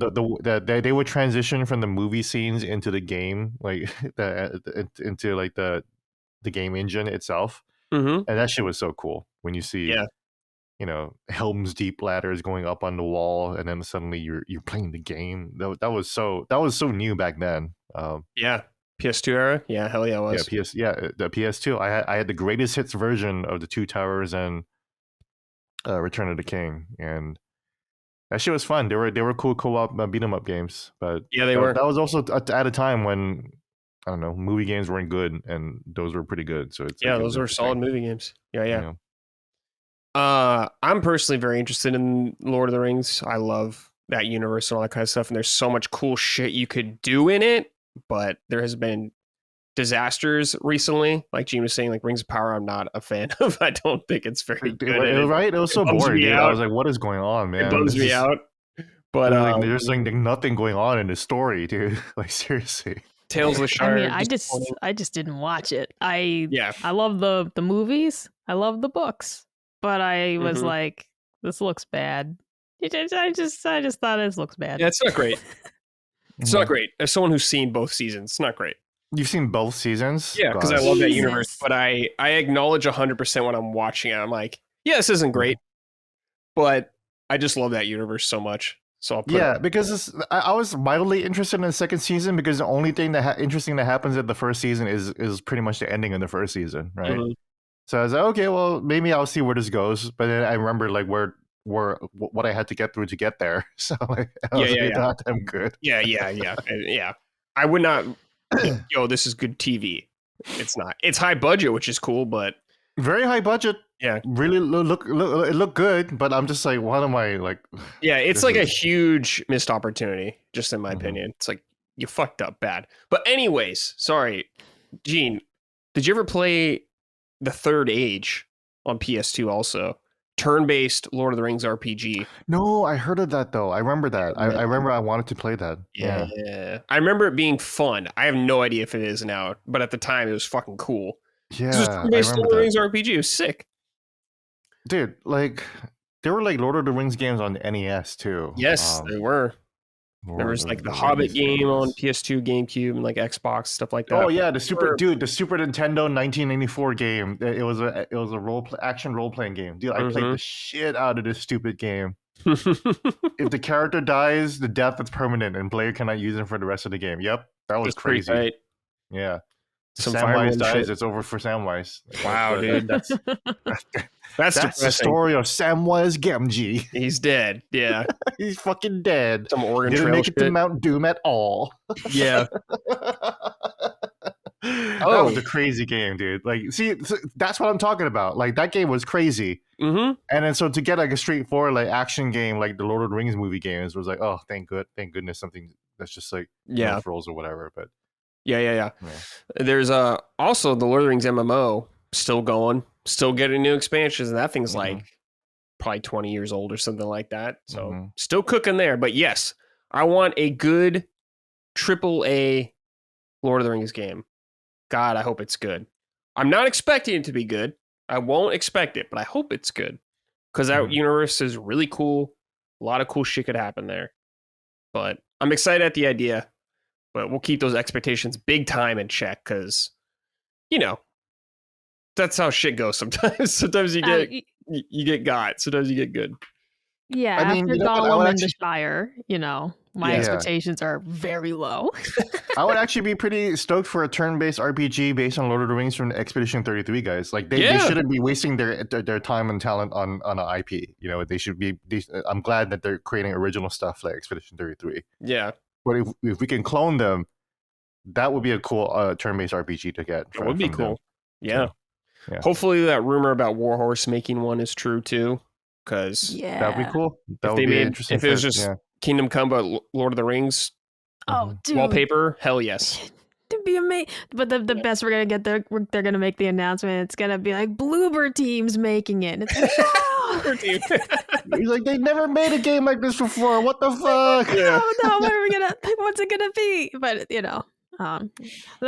they would transition from the movie scenes into the game, like into like the game engine itself, Mm-hmm. and that shit was so cool when you see Yeah. Helm's Deep ladders going up on the wall, and then suddenly you're playing the game. That was so new back then. Yeah. PS2 era? Yeah, hell yeah, it was. The PS2. I had the greatest hits version of the Two Towers and Return of the King, and that shit was fun. They were cool co-op beat 'em up games, but Yeah, they were. that was also at a time when I don't know, movie games weren't good, and those were pretty good. So it's Yeah, like, it was those were solid interesting. movie games. Yeah, You yeah. know? I'm personally very interested in Lord of the Rings. I love that universe and all that kind of stuff, and there's so much cool shit you could do in it, but there has been disasters recently. Like Gene was saying, like Rings of Power, I'm not a fan of. I don't think it's very good. Right? It was so bums boring, me dude. I out. was like, what is going on, It man? bums me out. But There's like nothing going on in the story, dude. Like seriously. Tales of the I Shire. mean, I just didn't watch it. I Yeah. love the movies. I love the books, but I was Mhm. like, this looks bad. I just thought this looks bad. Yeah, it's not great. It's not great. As someone who's seen both seasons, it's not great. You've seen both seasons? Yeah, because I Gosh. love that Jesus. universe, but I acknowledge 100% when I'm watching it. I'm like, yeah, this isn't great, but I just love that universe so much. So I'll put Yeah, it. because I was mildly interested in the second season because the only thing that interesting that happens at the first season is pretty much the ending of the first season, right? Mhm. So I was like, okay, well, maybe I'll see where this goes. But then I remember like what I had to get through to get there. So like, I was like, not damn good. Yeah. I would not. Yo, this is good TV. It's not. It's high budget, which is cool, but Very high budget. yeah, Really it looked good, but I'm just like, what am I like? yeah. It's This like a is- huge missed opportunity, just in my opinion. It's like you fucked up bad. But anyways, sorry, Gene. Did you ever play The Third Age on PS2 also. Turn-based Lord of the Rings RPG. No, I heard of that though. I remember that. I remember I wanted to play that. Yeah. Yeah. I remember it being fun. I have no idea if it is now, but at the time it was fucking cool. This was Yeah, I turn-based remember Lord of the that. Rings RPG. It was sick. Dude, like there were like Lord of the Rings games on NES too. Yes, they were. There Lord was of like the the Hobbit Rings game on games. PS2, GameCube, and like Xbox, stuff like Oh that. yeah, the Super Nintendo 1984 game. It was a action role playing game. Dude, I played the shit out of this stupid game. If the character dies, the death is permanent, and player cannot use him for the rest of the game. Yep, that was That's pretty crazy. tight. Yeah, if Some Fire Samwise Emblem dies, shit. it's over for Samwise. Wow, dude. That's That's that's the depressing. story of Samwise Gamgee. He's dead. Yeah. He's fucking dead. Some Oregon Didn't Trail make it to shit. Mount Doom at all. Yeah. That was a crazy game, dude. Like, see, that's what I'm talking about. Like, that game was crazy. Mm-hmm. And then so to get like a straightforward like action game like the Lord of the Rings movie games was like, oh, thank goodness something that's just like no frills or whatever. But yeah. There's also the Lord of the Rings MMO still going, still getting new expansions, and that thing's like probably 20 years old or something like that. So still cooking there. But yes, I want a good AAA Lord of the Rings game. God, I hope it's good. I'm not expecting it to be good. I won't expect it, but I hope it's good. Because that universe is really cool. A lot of cool shit could happen there. But I'm excited at the idea. But we'll keep those expectations big time in check because, you know, that's how shit goes sometimes. Sometimes you get got. Sometimes you get good. Yeah, I mean, after you know what, Gollum and the Shire, my Yeah. expectations are very low. I would actually be pretty stoked for a turn-based RPG based on Lord of the Rings from the Expedition 33 guys. Like they shouldn't be wasting their time and talent on an IP. You know, they should be. I'm glad that they're creating original stuff like Expedition 33. Yeah, but if we can clone them, that would be a cool turn-based RPG to get. It would be from cool. them. Yeah. So, yeah. Hopefully that rumor about Warhorse making one is true too. Because that'd be cool. That would be interesting. If it was just Kingdom Come but Lord of the Rings, dude, wallpaper, hell yes. To be amazing. But the best we're gonna get, they're gonna make the announcement. It's gonna be like Bloober Team's making it. It's like, no! He's like, they never made a game like this before. What the fuck? No, what are we gonna? What's it gonna be? But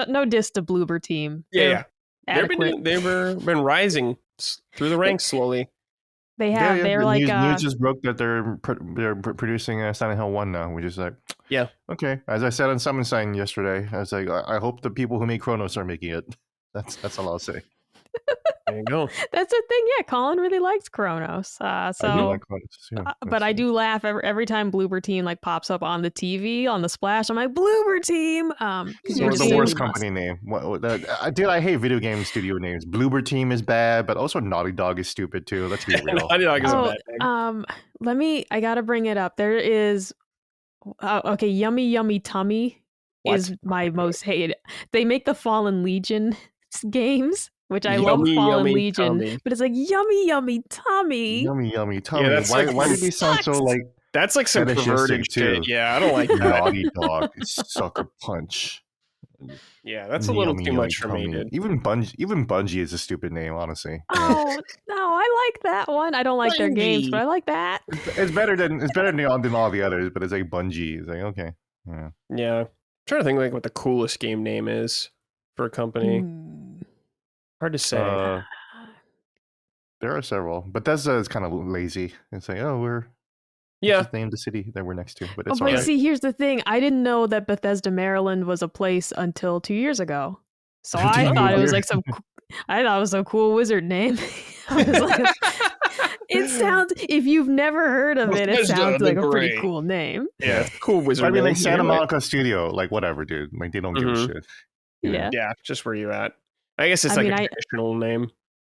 no diss to Bloober Team. Yeah. They've been rising through the ranks slowly. They have. Yeah, they're like news just broke that they're producing Silent Hill 1 now, which is like, okay. As I said on Summon Sign yesterday, I was like, I hope the people who make Chronos are making it. That's all I'll say. There you go. That's the thing. Yeah, Colin really likes Chronos. I do like Chronos, but I do laugh every time Bloober Team like pops up on the TV on the splash. I'm like, Bloober Team. It's the worst company name. I hate video game studio names. Bloober Team is bad, but also Naughty Dog is stupid too. Let's be real. Naughty Dog is a bad thing. I gotta bring it up. There is okay, Yummy Yummy Tummy is my most hated. They make the Fallen Legion games, which I love Fallen Legion, tummy. But it's like Yummy Tummy. Yummy Tummy. Yeah, why did they sound so like? That's like some perverted shit. Yeah, I don't like that. Naughty Dog, Sucker Punch. Yeah, that's a little too much for me, dude. Even Bungie is a stupid name, honestly. Oh no, I like that one. I don't like their games, but I like that. It's better than all the others, but it's like Bungie. It's like, okay. Yeah. I'm trying to think like what the coolest game name is for a company. Hard to say. There are several. Bethesda is kind of lazy. It's like, we're just named the city that we're next to, but it's all right. See, here's the thing. I didn't know that Bethesda, Maryland was a place until 2 years ago. So I thought it was like I thought it was a cool wizard name. I was like, it sounds, if you've never heard of it sounds like a pretty cool name. Yeah, it's cool wizard name. I mean, like Santa Monica Studio, like whatever, dude. Like they don't give a shit. Yeah. Yeah, just where you at. I guess it's a traditional name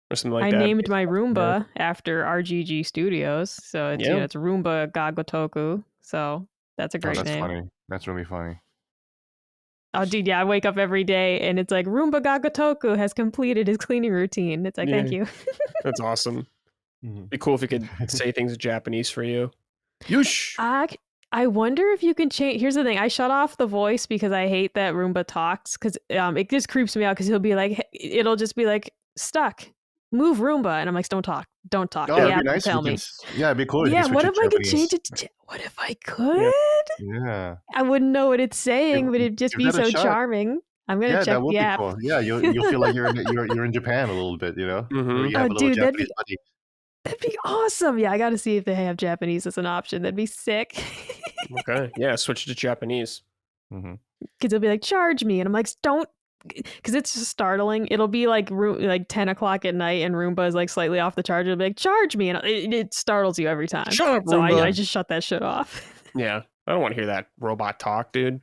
or something like that. I named my Roomba after RGG Studios. So it's, it's Roomba Gagotoku. So that's a great name. Funny. That's really funny. Oh, dude, yeah. I wake up every day and it's like Roomba Gagotoku has completed his cleaning routine. It's like, thank you. That's awesome. It'd be cool if you could say things in Japanese for you. Yush! I wonder if you can change. Here's the thing. I shut off the voice because I hate that Roomba talks because it just creeps me out because it'll just be like stuck. move Roomba, and I'm like, don't talk, don't talk. Oh, The it'd be app will nice if you tell can. me. Yeah, it'd be cool if you can Yeah, switch what to if I could change Japanese. it to what if I could? Yeah. Yeah, I wouldn't know what it's saying, but it'd just give be that a so shot. charming. I'm gonna Yeah, check that would the be app. cool. Yeah, you'll feel like you're in Japan a little bit, where Mm-hmm. you Oh, have a little dude, Japanese buddy. that'd be awesome. Yeah, I got to see if they have Japanese as an option. That'd be sick. Okay. Yeah. Switch to Japanese. Hmm. Because it'll be like, charge me, and I'm like, don't. Because it's just startling. It'll be like 10 o'clock at night, and Roomba is like slightly off the charger. It'll be like, charge me, and it startles you every time. Shut up, So I Roomba. just shut that shit off. Yeah. I don't want to hear that robot talk, dude.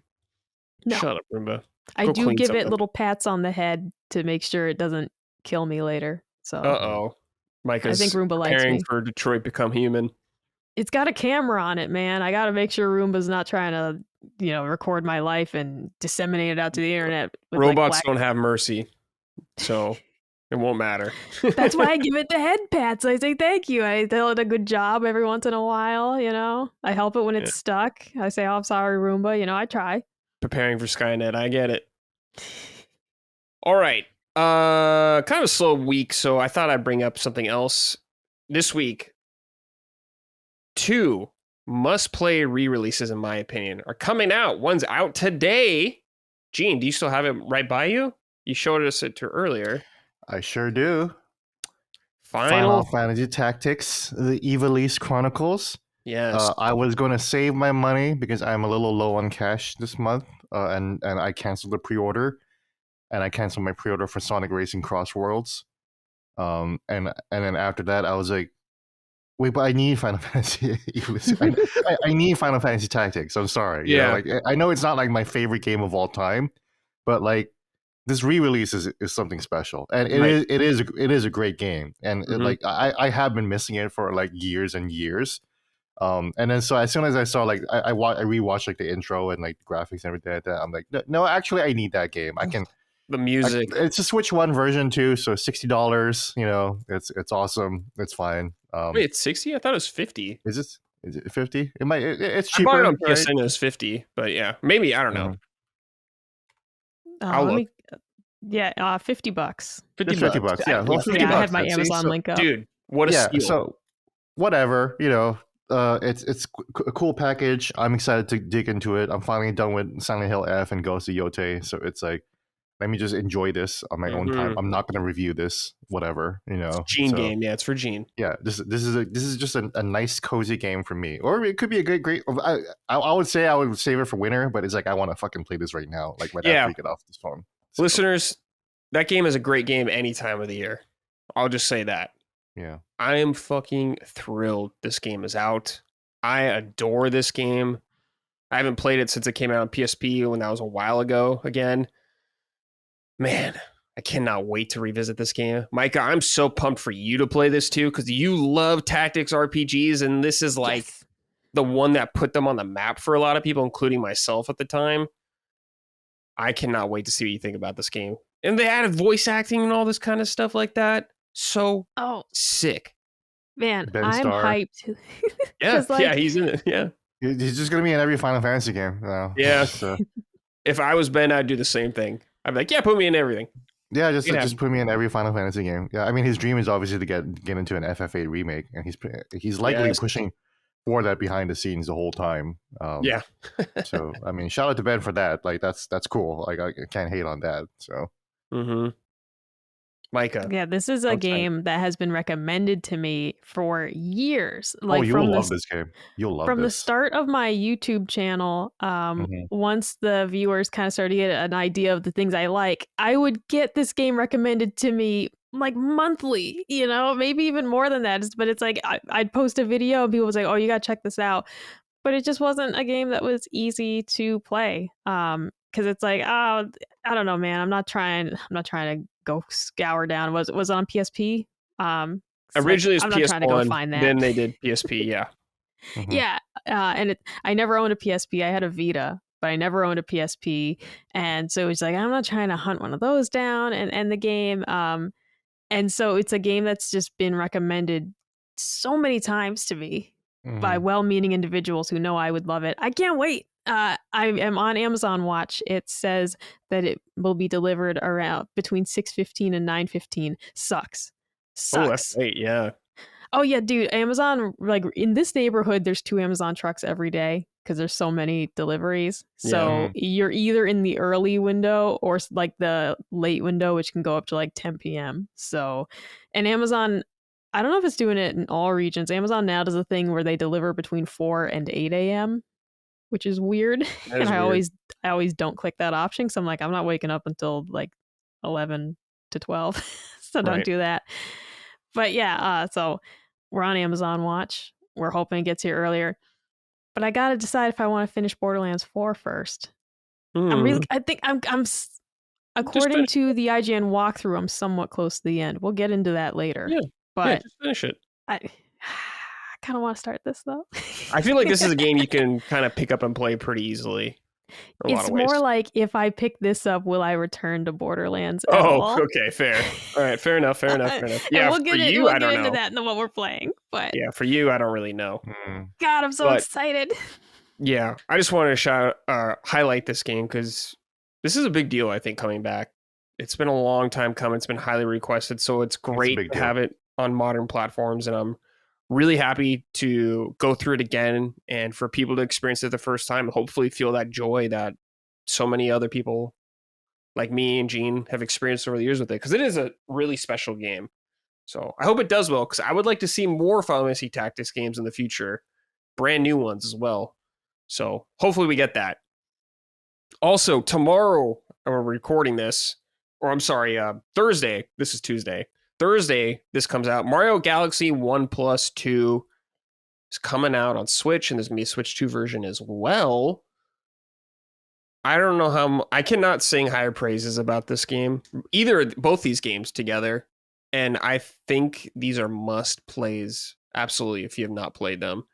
No, Shut up, Roomba. I Go do clean give it something. little pats on the head to make sure it doesn't kill me later. So Uh-oh. I think Micah's Roomba likes preparing me. for Detroit Become Human. It's got a camera on it, man. I got to make sure Roomba's not trying to, record my life and disseminate it out to the internet. With Robots don't have mercy, so it won't matter. That's why I give it the head pats. I say thank you. I tell it a good job every once in a while. I help it when it's stuck. I say, "Oh, I'm sorry, Roomba." I try. Preparing for Skynet. I get it. All right. Kind of a slow week, so I thought I'd bring up something else. This week, 2 must-play re-releases, in my opinion, are coming out. One's out today. Gene, do you still have it right by you? You showed us it to earlier. I sure do. Final Fantasy Tactics: The Ivalice Chronicles. Yes. I was going to save my money because I'm a little low on cash this month, and I canceled the pre-order, and I canceled my pre-order for Sonic Racing Cross Worlds. And then after that, I was like, wait, but I need Final Fantasy. I need Final Fantasy Tactics. I'm sorry. Yeah. I know it's not like my favorite game of all time, but like this re-release is something special, and it is a great game, and I have been missing it for like years and years. And then so as soon as I saw like I rewatched like the intro and like the graphics and everything like that, I'm like, no, actually I need that game. I can. The music. It's a Switch One version too, so $60. It's awesome. It's fine. Wait, it's 60? I thought it was 50. Is it 50? It might. It's I cheaper. bought it on right? PSN. It was 50, but yeah, maybe I don't know. I'll look. $50. 50 bucks. Yeah, well, 50 I bucks. had my Amazon link up. Dude, what a steal. So whatever, it's a cool package. I'm excited to dig into it. I'm finally done with Silent Hill F and Ghost of Yote, so it's like, let me just enjoy this on my own time. I'm not going to review this, whatever, It's a Gene game. Yeah, it's for Gene. Yeah, this is just a nice cozy game for me, or it could be a great. I would say I would save it for winter, but it's like I want to fucking play this right now, like right after we get off this phone. So, listeners, that game is a great game any time of the year. I'll just say that. Yeah, I am fucking thrilled this game is out. I adore this game. I haven't played it since it came out on PSP when that was a while ago again. Man, I cannot wait to revisit this game. Micah, I'm so pumped for you to play this too, because you love tactics RPGs, and this is like the one that put them on the map for a lot of people, including myself at the time. I cannot wait to see what you think about this game. And they added voice acting and all this kind of stuff like that. So sick. Man, Ben I'm Starr. hyped. Yeah, he's in it. Yeah. He's just gonna be in every Final Fantasy game now. Yeah. If I was Ben, I'd do the same thing. I'd be like, yeah, put me in everything. Yeah, just put me in every Final Fantasy game. Yeah, I mean, his dream is obviously to get into an FF8 remake, and he's likely pushing for that behind the scenes the whole time. Yeah. So I mean, shout out to Ben for that. Like that's cool. Like I can't hate on that. So. Mm-hmm. Micah. Yeah, this is a game that has been recommended to me for years. Like you will love this game. You'll love from this. the start of my YouTube channel. Once the viewers kind of started to get an idea of the things I like, I would get this game recommended to me like monthly. Maybe even more than that. But it's like I'd post a video and people would say, "Oh, you gotta check this out." But it just wasn't a game that was easy to play. Because it's like, I don't know, man. I'm not trying to go scour down. Was it on PSP? Originally, it's I'm not trying to go PS1. find that. Then they did PSP. Yeah. Yeah, and I never owned a PSP. I had a Vita, but I never owned a PSP, and so it's like I'm not trying to hunt one of those down and end the game. And so it's a game that's just been recommended so many times to me by well-meaning individuals who know I would love it. I can't wait. I am on Amazon Watch. It says that it will be delivered around between 6:15 and 9:15. Sucks. Oh, that's Sucks. great. Yeah. Oh yeah, dude, Amazon, like in this neighborhood there's 2 Amazon trucks every day because there's so many deliveries. Yeah. So you're either in the early window or like the late window, which can go up to like 10 p.m. So, and Amazon, I don't know if it's doing it in all regions. Amazon now does a thing where they deliver between 4 and 8 a.m., which is weird. That And is weird. I always don't click that option because I'm like, I'm not waking up until like 11 to 12. So don't Right. do that. But yeah, so we're on Amazon Watch. We're hoping it gets here earlier. But I got to decide if I want to finish Borderlands 4 first. Hmm. I think Just according finish. to the IGN walkthrough, I'm somewhat close to the end. We'll get into that later. Yeah. Yeah. But Just finish it. I kind of want to start this though. I feel like this is a game you can kind of pick up and play pretty easily in a lot It's of ways. more like if I pick this up, will I return to Borderlands at Oh, all? okay, fair. All right, fair enough, fair enough, fair enough. And Yeah, we'll for get it. you, We'll I get don't into know. that in what we're playing. But Yeah, for you, I don't really know. God, I'm so But excited. yeah, I just wanted to highlight this game because this is a big deal. I think coming back, it's been a long time coming. It's been highly requested, so it's It's a great big to deal. have it on modern platforms, and I'm really happy to go through it again and for people to experience it the first time. Hopefully, feel that joy that so many other people like me and Gene have experienced over the years with it because it is a really special game. So I hope it does well because I would like to see more Final Fantasy Tactics games in the future, brand new ones as well. So hopefully we get that. Also, tomorrow we're recording this, or I'm sorry, Thursday. This is Tuesday. Thursday, this comes out. Mario Galaxy 1 Plus 2 is coming out on Switch, and there's going to be a Switch 2 version as well. I don't know how I cannot sing higher praises about this game. Both these games together, and I think these are must plays. Absolutely, if you have not played them,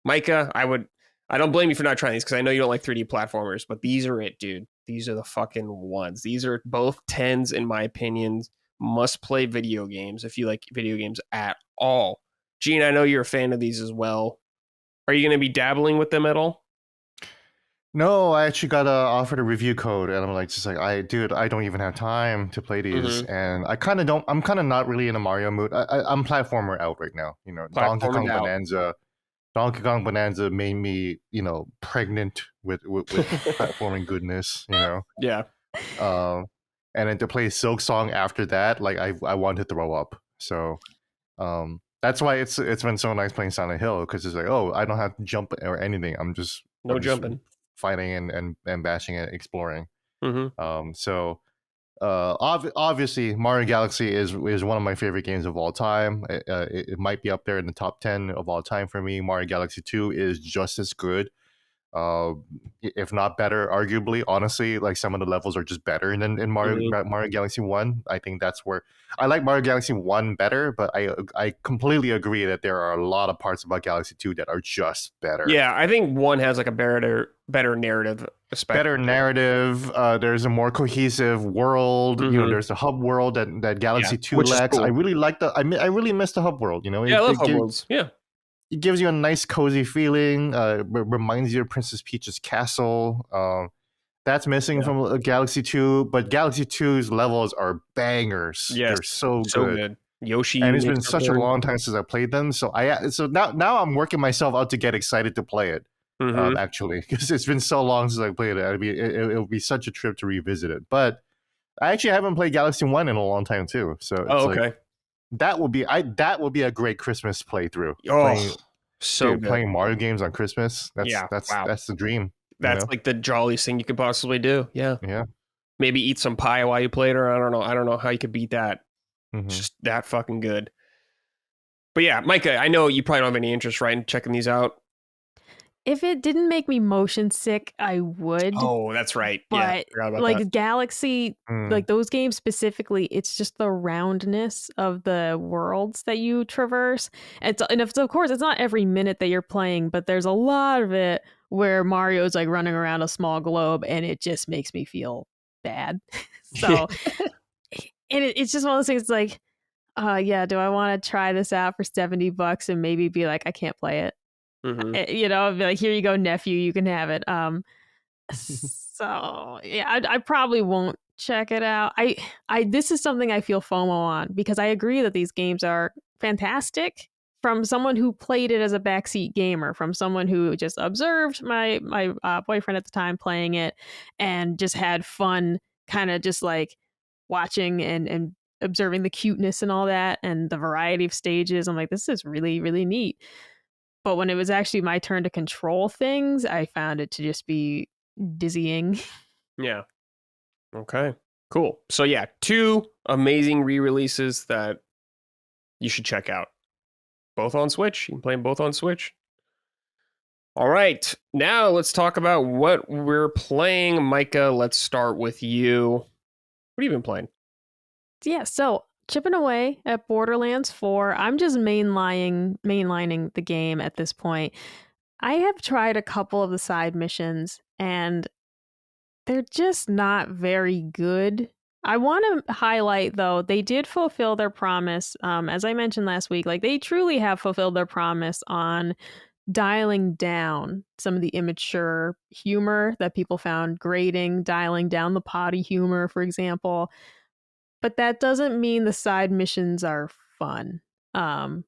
Micah, I don't blame you for not trying these because I know you don't like 3D platformers, but these are it, dude. These are the fucking ones. These are both tens in my opinion. Must play video games if you like video games at all. Gene, I know you're a fan of these as well. Are you going to be dabbling with them at all? No, I actually got offered a review code, and I'm like, dude, I don't even have time to play these, Mm-hmm. and I kind of don't. I'm kind of not really in a Mario mood. I'm platformer out right now. You know, Platformer out. Donkey Kong Bonanza made me, pregnant with platforming goodness. Yeah. And then to play Silk Song after that, like I want to throw up. So, that's why it's been so nice playing Silent Hill because it's like, oh, I don't have to jump or anything. I'm just Jumping. fighting and bashing and exploring. Mm-hmm. Obviously, Mario Galaxy is one of my favorite games of all time. It might be up there in the top 10 of all time for me. Mario Galaxy 2 is just as good, if not better, arguably. Honestly, like some of the levels are just better than in Mario Galaxy 1. I think that's where I like Mario Galaxy 1 better, but I completely agree that there are a lot of parts about Galaxy 2 that are just better. Yeah, I think 1 has like a better narrative aspect. Better narrative. There's a more cohesive world. There's the hub world that Galaxy 2 lacks. Cool. I really like I really miss the hub world. I love hub worlds. Yeah. It gives you a nice cozy feeling. Reminds you of Princess Peach's castle. That's missing from Galaxy 2, but Galaxy 2's levels are bangers. Yes, they're so good. Yoshi, and it's been such a long time since I played them, so now I'm working myself out to get excited to play it. Actually, because it's been so long since I played it. It'll be such a trip to revisit it. But I actually haven't played Galaxy 1 in a long time too. So it's like, that will be a great Christmas playthrough. Playing Mario games on Christmas. That's the dream. That's like the jolliest thing you could possibly do. Yeah. Yeah. Maybe eat some pie while you play it, or I don't know how you could beat that. It's just that fucking good. But yeah, Micah, I know you probably don't have any interest, right, in checking these out. If it didn't make me motion sick, I would. Oh, that's right. But yeah, like that. Galaxy, like those games specifically, it's just the roundness of the worlds that you traverse. Of course, it's not every minute that you're playing, but there's a lot of it where Mario's like running around a small globe, and it just makes me feel bad. So, and it's just one of those things. It's like, do I want to try this out for $70 and maybe be like, I can't play it. Be like, here you go, nephew, you can have it. So yeah, I probably won't check it out. I this is something I feel FOMO on because I agree that these games are fantastic from someone who played it as a backseat gamer, from someone who just observed my boyfriend at the time playing it and just had fun, kind of just like watching and observing the cuteness and all that and the variety of stages. I'm like, this is really really neat. But when it was actually my turn to control things, I found it to just be dizzying. Yeah. Okay. Cool. So yeah, 2 amazing re-releases that you should check out. Both on Switch. You can play them both on Switch. All right. Now let's talk about what we're playing. Micah, let's start with you. What have you been playing? Yeah, so chipping away at Borderlands 4. I'm just mainlining the game at this point. I have tried a couple of the side missions and they're just not very good. I want to highlight though, they did fulfill their promise. As I mentioned last week, like they truly have fulfilled their promise on dialing down some of the immature humor that people found grating, dialing down the potty humor, for example. But that doesn't mean the side missions are fun. Um,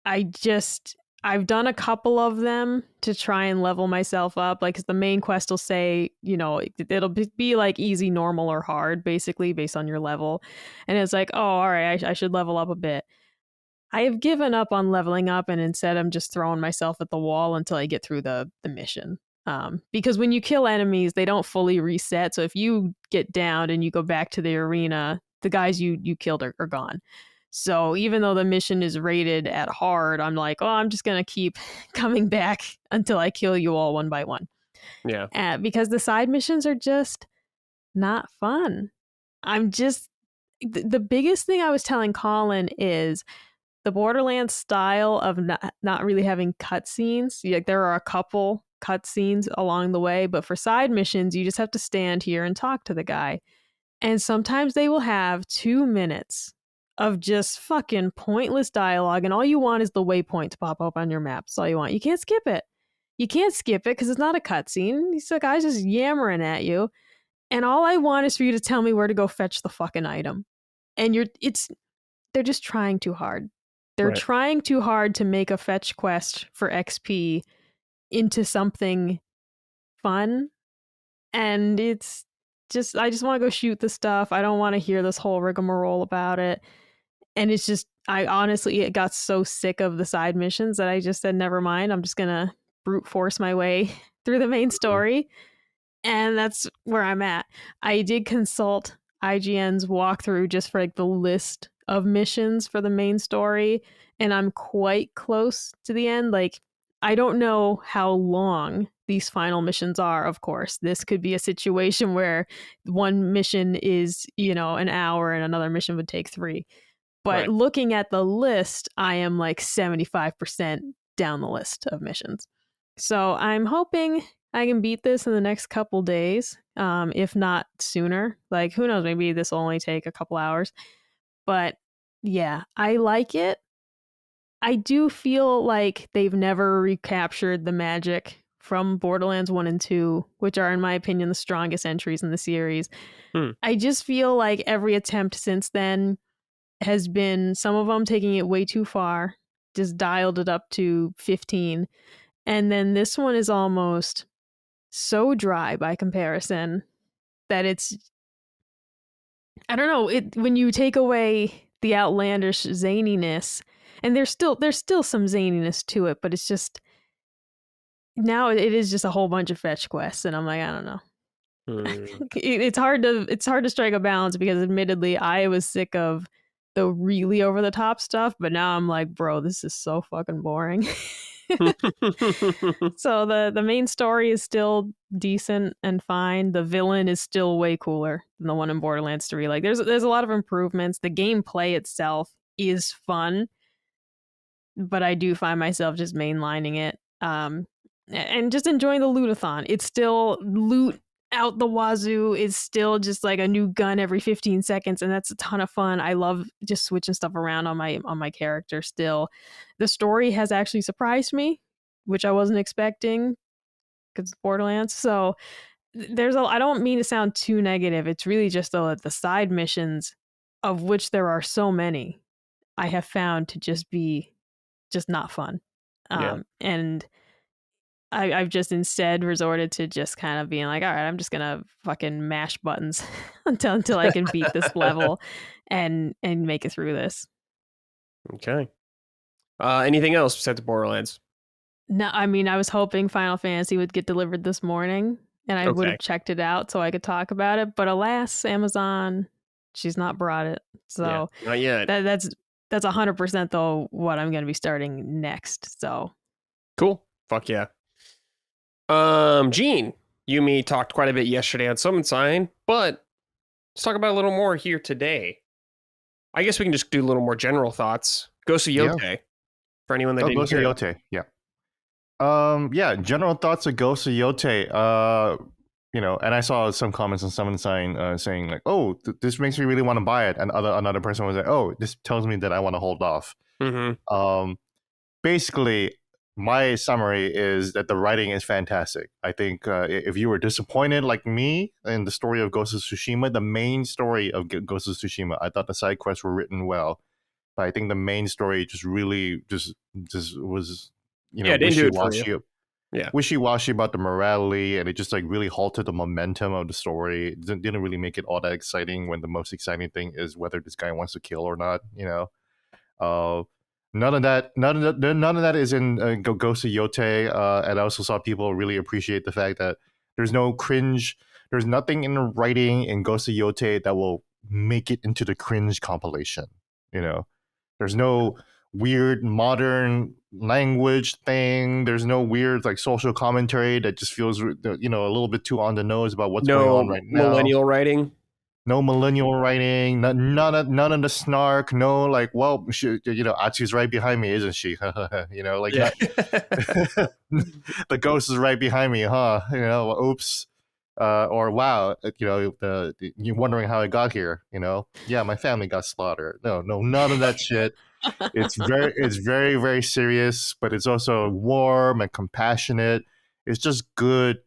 I just I've done a couple of them to try and level myself up. Like, 'cause the main quest will say, it'll be like easy, normal, or hard, basically based on your level. And it's like, oh, all right, I should level up a bit. I have given up on leveling up, and instead I'm just throwing myself at the wall until I get through the mission. Because when you kill enemies, they don't fully reset. So if you get downed and you go back to the arena, the guys you killed are gone. So even though the mission is rated at hard, I'm like, oh, I'm just gonna keep coming back until I kill you all one by one. Yeah. Because the side missions are just not fun. I'm just the biggest thing I was telling Colin is the Borderlands style of not really having cutscenes. Like there are a couple cutscenes along the way, but for side missions, you just have to stand here and talk to the guy. And sometimes they will have 2 minutes of just fucking pointless dialogue, and all you want is the waypoint to pop up on your map. That's all you want. You can't skip it. You can't skip it because it's not a cutscene. These guys just yammering at you, and all I want is for you to tell me where to go fetch the fucking item. And they're just trying too hard. They're Right. trying too hard to make a fetch quest for XP into something fun. And it's just, I just want to go shoot the stuff. I don't want to hear this whole rigmarole about it. And it's just, I honestly it got so sick of the side missions that I just said, never mind. I'm just going to brute force my way through the main story. And that's where I'm at. I did consult IGN's walkthrough just for like the list of missions for the main story, and I'm quite close to the end. Like, I don't know how long these final missions are, of course. This could be a situation where one mission is, an hour and another mission would take 3. But Right. looking at the list, I am like 75% down the list of missions. So I'm hoping I can beat this in the next couple days, if not sooner. Like, who knows? Maybe this will only take a couple hours. But yeah, I like it. I do feel like they've never recaptured the magic from Borderlands 1 and 2, which are, in my opinion, the strongest entries in the series. I just feel like every attempt since then has been, some of them taking it way too far, just dialed it up to 15. And then this one is almost so dry by comparison that it's, I don't know, it when you take away the outlandish zaniness, and there's still some zaniness to it, but it's just, now it is just a whole bunch of fetch quests, and I'm like, I don't know. It's hard to strike a balance because admittedly I was sick of the really over the top stuff, but now I'm like, bro, this is so fucking boring. So the main story is still decent and fine. The villain is still way cooler than the one in Borderlands 3. Like there's a lot of improvements. The gameplay itself is fun, but I do find myself just mainlining it. And just enjoying the lootathon. It's still loot out the wazoo. It's still just like a new gun every 15 seconds, and that's a ton of fun. I love just switching stuff around on my character still. The story has actually surprised me, which I wasn't expecting because it's Borderlands. So I don't mean to sound too negative. It's really just though that the side missions, of which there are so many, I have found to just be just not fun. Yeah. And I've just instead resorted to just kind of being like, all right, I'm just gonna fucking mash buttons until I can beat this level and make it through this. Okay. Anything else besides Borderlands? No, I mean, I was hoping Final Fantasy would get delivered this morning and I would Okay. have checked it out so I could talk about it. But alas, Amazon, she's not brought it. Yeah. So Not yet. that's 100% though what I'm going to be starting next. So Cool. Fuck yeah. Gene, you and me talked quite a bit yesterday on Summon Sign, but let's talk about a little more here today. I guess we can just do a little more general thoughts. Ghost of Yeah. Yote, for anyone that Oh, didn't Ghost of hear it. Yote. Yeah. Yeah. General thoughts of Ghost of Yote. And I saw some comments on Summon Sign saying like, "Oh, this makes me really want to buy it," and another person was like, "Oh, this tells me that I want to hold off." Mm-hmm. Basically, my summary is that the writing is fantastic. I think if you were disappointed like me in the story of Ghost of Tsushima, the main story of Ghost of Tsushima, I thought the side quests were written well, but I think the main story just really just was Yeah, it didn't do it for you. wishy-washy. Yeah. Wishy-washy about the morality, and it just like really halted the momentum of the story. It didn't really make it all that exciting when the most exciting thing is whether this guy wants to kill or not. Uh, none of that is in Ghost of Yote. And I also saw people really appreciate the fact that there's no cringe. There's nothing in the writing in Ghost of Yote that will make it into the cringe compilation. There's no weird modern language thing. There's no weird like social commentary that just feels a little bit too on the nose about what's going on No right now. millennial writing. No millennial writing, none of the snark. No, like, well, Atsu's right behind me, isn't she? Like Yeah. not the ghost is right behind me, huh? Oops, or wow, you're wondering how I got here. Yeah, my family got slaughtered. No, none of that shit. It's very, very serious, but it's also warm and compassionate. It's just good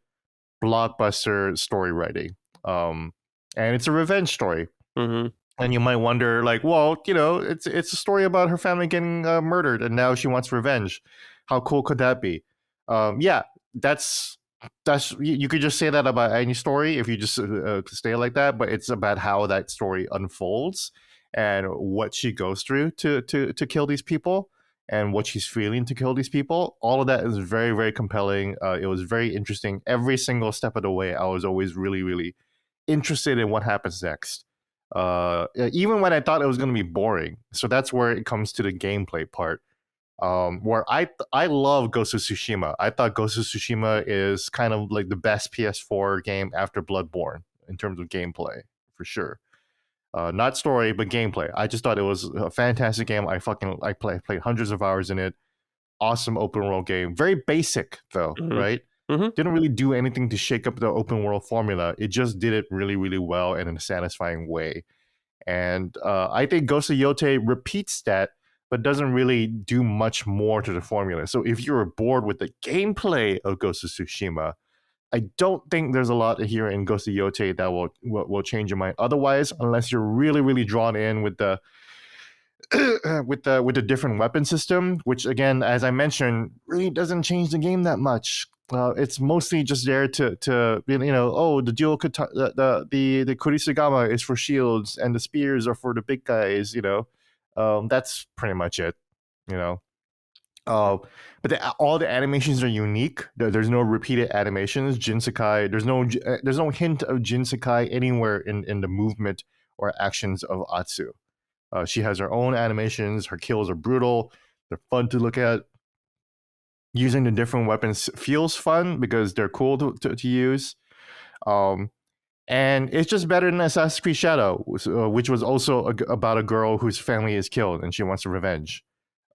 blockbuster story writing. And it's a revenge story. Mm-hmm. And you might wonder, like, well, it's a story about her family getting murdered, and now she wants revenge. How cool could that be? Yeah, that's you could just say that about any story if you just stay like that. But it's about how that story unfolds and what she goes through to kill these people and what she's feeling to kill these people. All of that is very, very compelling. It was very interesting. Every single step of the way, I was always really, really interested in what happens next. Even when I thought it was going to be boring. So that's where it comes to the gameplay part. Where I love Ghost of Tsushima. I thought Ghost of Tsushima is kind of like the best PS4 game after Bloodborne in terms of gameplay, for sure. Not story, but gameplay. I just thought it was a fantastic game. I played hundreds of hours in it. Awesome open world game. Very basic though, Mm-hmm. right? Mm-hmm. Didn't really do anything to shake up the open world formula. It just did it really, really well and in a satisfying way. And I think Ghost of Yote repeats that, but doesn't really do much more to the formula. So if you're bored with the gameplay of Ghost of Tsushima, I don't think there's a lot here in Ghost of Yote that will change your mind. Otherwise, unless you're really, really drawn in with the with the different weapon system, which again, as I mentioned, really doesn't change the game that much. It's mostly just there to oh, the dual the Kurisagama is for shields and the spears are for the big guys. That's pretty much it. You know. But all the animations are unique. There's no repeated animations. Jinsakai. There's no hint of Jinsakai anywhere in the movement or actions of Atsu. She has her own animations. Her kills are brutal. They're fun to look at. Using the different weapons feels fun because they're cool to use. Um, and it's just better than Assassin's Creed Shadow, which was also about a girl whose family is killed and she wants revenge.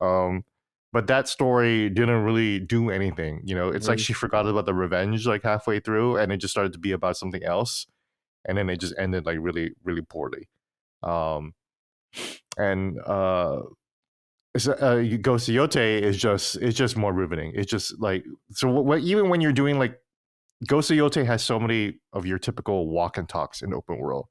But that story didn't really do anything. It's like she forgot about the revenge like halfway through, and it just started to be about something else, and then it just ended like really, really poorly. And Ghost of Yote is just more riveting. It's just like so. Even when you're doing like Ghost of Yote has so many of your typical walk and talks in open world.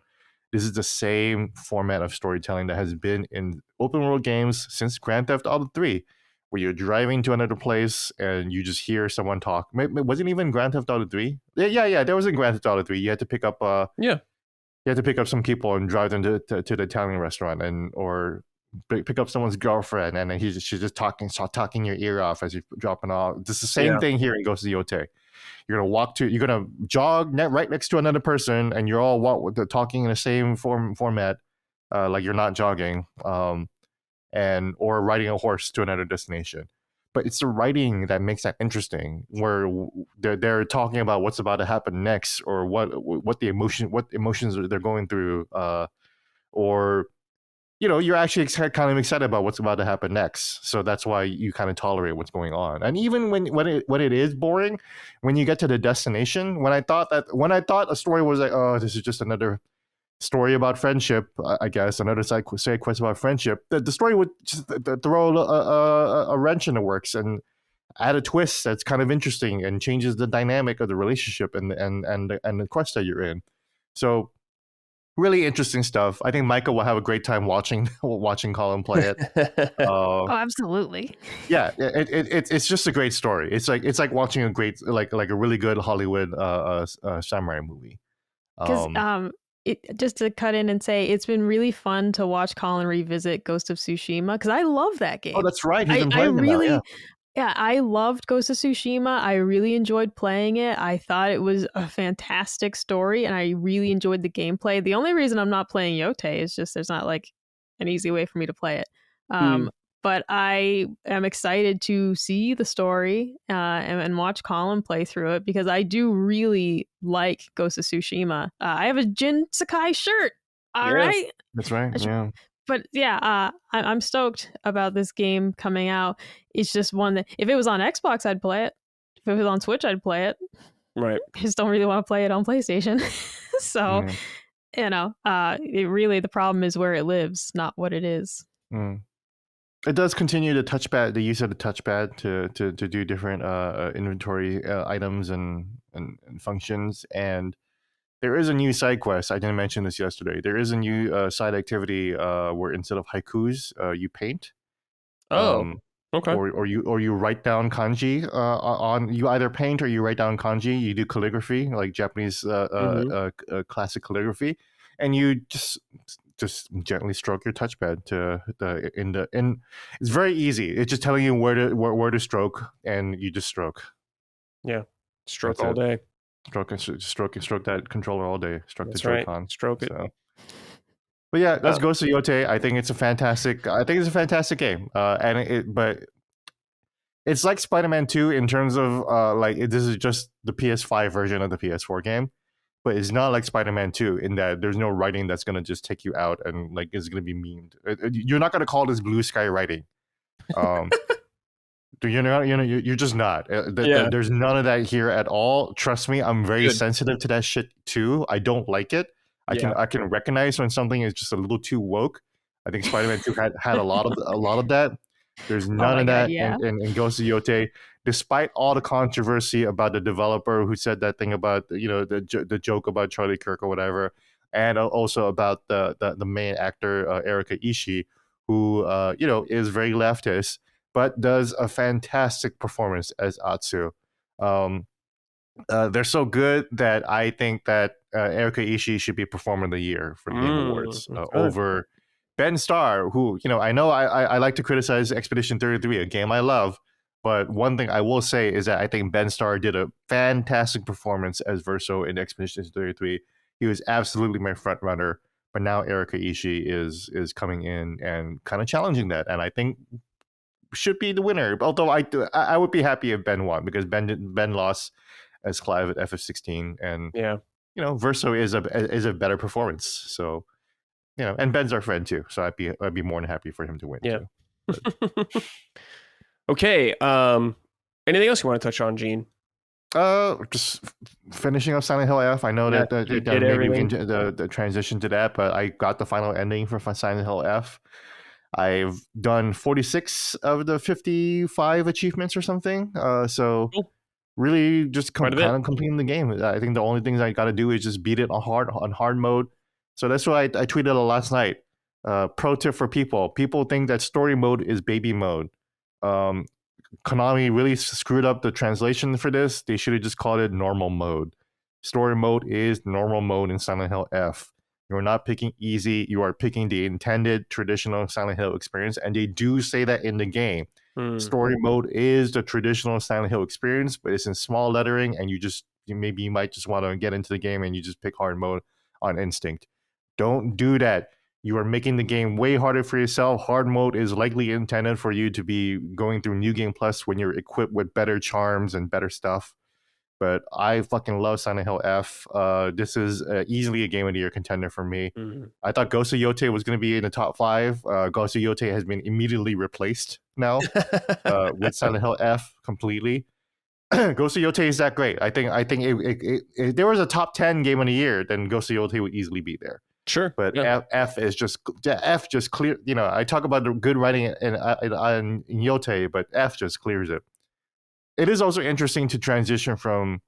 This is the same format of storytelling that has been in open world games since Grand Theft Auto 3, where you're driving to another place and you just hear someone talk. Wasn't even Grand Theft Auto 3? Yeah. There was in Grand Theft Auto 3. You had to pick up Yeah. you had to pick up some people and drive them to the Italian restaurant, or pick up someone's girlfriend, and then she's just talking your ear off as you're dropping off. It's the same thing here in Ghost of Yote. You're gonna jog right next to another person, and you're all talking in the same format, like you're not jogging, and or riding a horse to another destination. But it's the writing that makes that interesting, where they're talking about what's about to happen next, or what emotions they're going through, or you're actually kind of excited about what's about to happen next. So that's why you kind of tolerate what's going on. And even when it is boring, when you get to the destination, when I thought a story was like, oh, this is just another story about friendship, I guess, another side quest about friendship, the story would just throw a wrench in the works and add a twist that's kind of interesting and changes the dynamic of the relationship and the quest that you're in. So really interesting stuff. I think Micah will have a great time watching Colin play it. Oh, absolutely. Yeah, it's just a great story. It's like watching a great like a really good Hollywood samurai movie. Because just to cut in and say, it's been really fun to watch Colin revisit Ghost of Tsushima because I love that game. Oh, that's right. He's been I playing it now. Yeah. Yeah, I loved Ghost of Tsushima. I really enjoyed playing it. I thought it was a fantastic story, and I really enjoyed the gameplay. The only reason I'm not playing Yote is just there's not like an easy way for me to play it. But I am excited to see the story and watch Colin play through it because I do really like Ghost of Tsushima. I have a Jin Sakai shirt. All right, that's right. Yeah. But yeah, I'm stoked about this game coming out. It's just one that if it was on Xbox, I'd play it. If it was on Switch, I'd play it. Right. I just don't really want to play it on PlayStation. So, it really, the problem is where it lives, not what it is. It does continue the use of the touchpad to do different inventory items and functions. And there is a new side quest. I didn't mention this yesterday. There is a new side activity where instead of haikus, you paint. Okay. Or you write down kanji on. You either paint or you write down kanji. You do calligraphy, like Japanese classic calligraphy, and you just gently stroke your touchpad and it's very easy. It's just telling you where to stroke, and you just stroke. Yeah, stroke all day. Stroke that controller all day. Stroke the Joy-Con. Right. Stroke it. So. But yeah, let's go to Yote. I think it's a fantastic game. But it's like Spider-Man 2 in terms of this is just the PS5 version of the PS4 game. But it's not like Spider-Man 2 in that there's no writing that's gonna just take you out and like it's gonna be memed. You're not gonna call this blue sky writing. You're just not. There's none of that here at all. Trust me, I'm very sensitive to that shit too. I don't like it. I can recognize when something is just a little too woke. I think Spider-Man 2 had a lot of that. There's none of that in Ghost of Yote, despite all the controversy about the developer who said that thing about the joke about Charlie Kirk or whatever, and also about the main actor Erika Ishii, who is very leftist but does a fantastic performance as Atsu. They're so good that I think that Erika Ishii should be Performer of the Year for the Game Awards over Ben Starr, who, I know I like to criticize Expedition 33, a game I love, but one thing I will say is that I think Ben Starr did a fantastic performance as Verso in Expedition 33. He was absolutely my front runner, but now Erika Ishii is coming in and kind of challenging that, and I think should be the winner. Although I would be happy if Ben won, because Ben lost as Clive at FF16, and Verso is a better performance. So and Ben's our friend too, so I'd be more than happy for him to win. Yeah. Too. Okay. Anything else you want to touch on, Gene? Just finishing up Silent Hill F. I know that maybe we can the transition to that, but I got the final ending for Silent Hill F. I've done 46 of the 55 achievements or something. So really just Quite a kind bit. of completing the game. I think the only things I got to do is just beat it on hard mode. So that's why I tweeted it last night. Pro tip for people: people think that story mode is baby mode. Um, Konami really screwed up the translation for this. They should have just called it normal mode. Story mode is normal mode in Silent Hill F. You're not picking easy. You are picking the intended traditional Silent Hill experience, and they do say that in the game. Story mode is the traditional Silent Hill experience, but it's in small lettering, and you might just want to get into the game and you just pick hard mode on instinct. Don't do that. You are making the game way harder for yourself. Hard mode is likely intended for you to be going through New Game Plus when you're equipped with better charms and better stuff. But I fucking love Silent Hill F. This is easily a Game of the Year contender for me. I thought Ghost of Yote was going to be in the top 5. Ghost of Yote has been immediately replaced now with Silent Hill F completely. Ghost of Yote is that great. I think if there was a top 10 Game of the Year, then Ghost of Yote would easily be there. Sure. But yeah. F is just clear. You know, I talk about the good writing in Yote, but F just clears it. It is also interesting to transition from,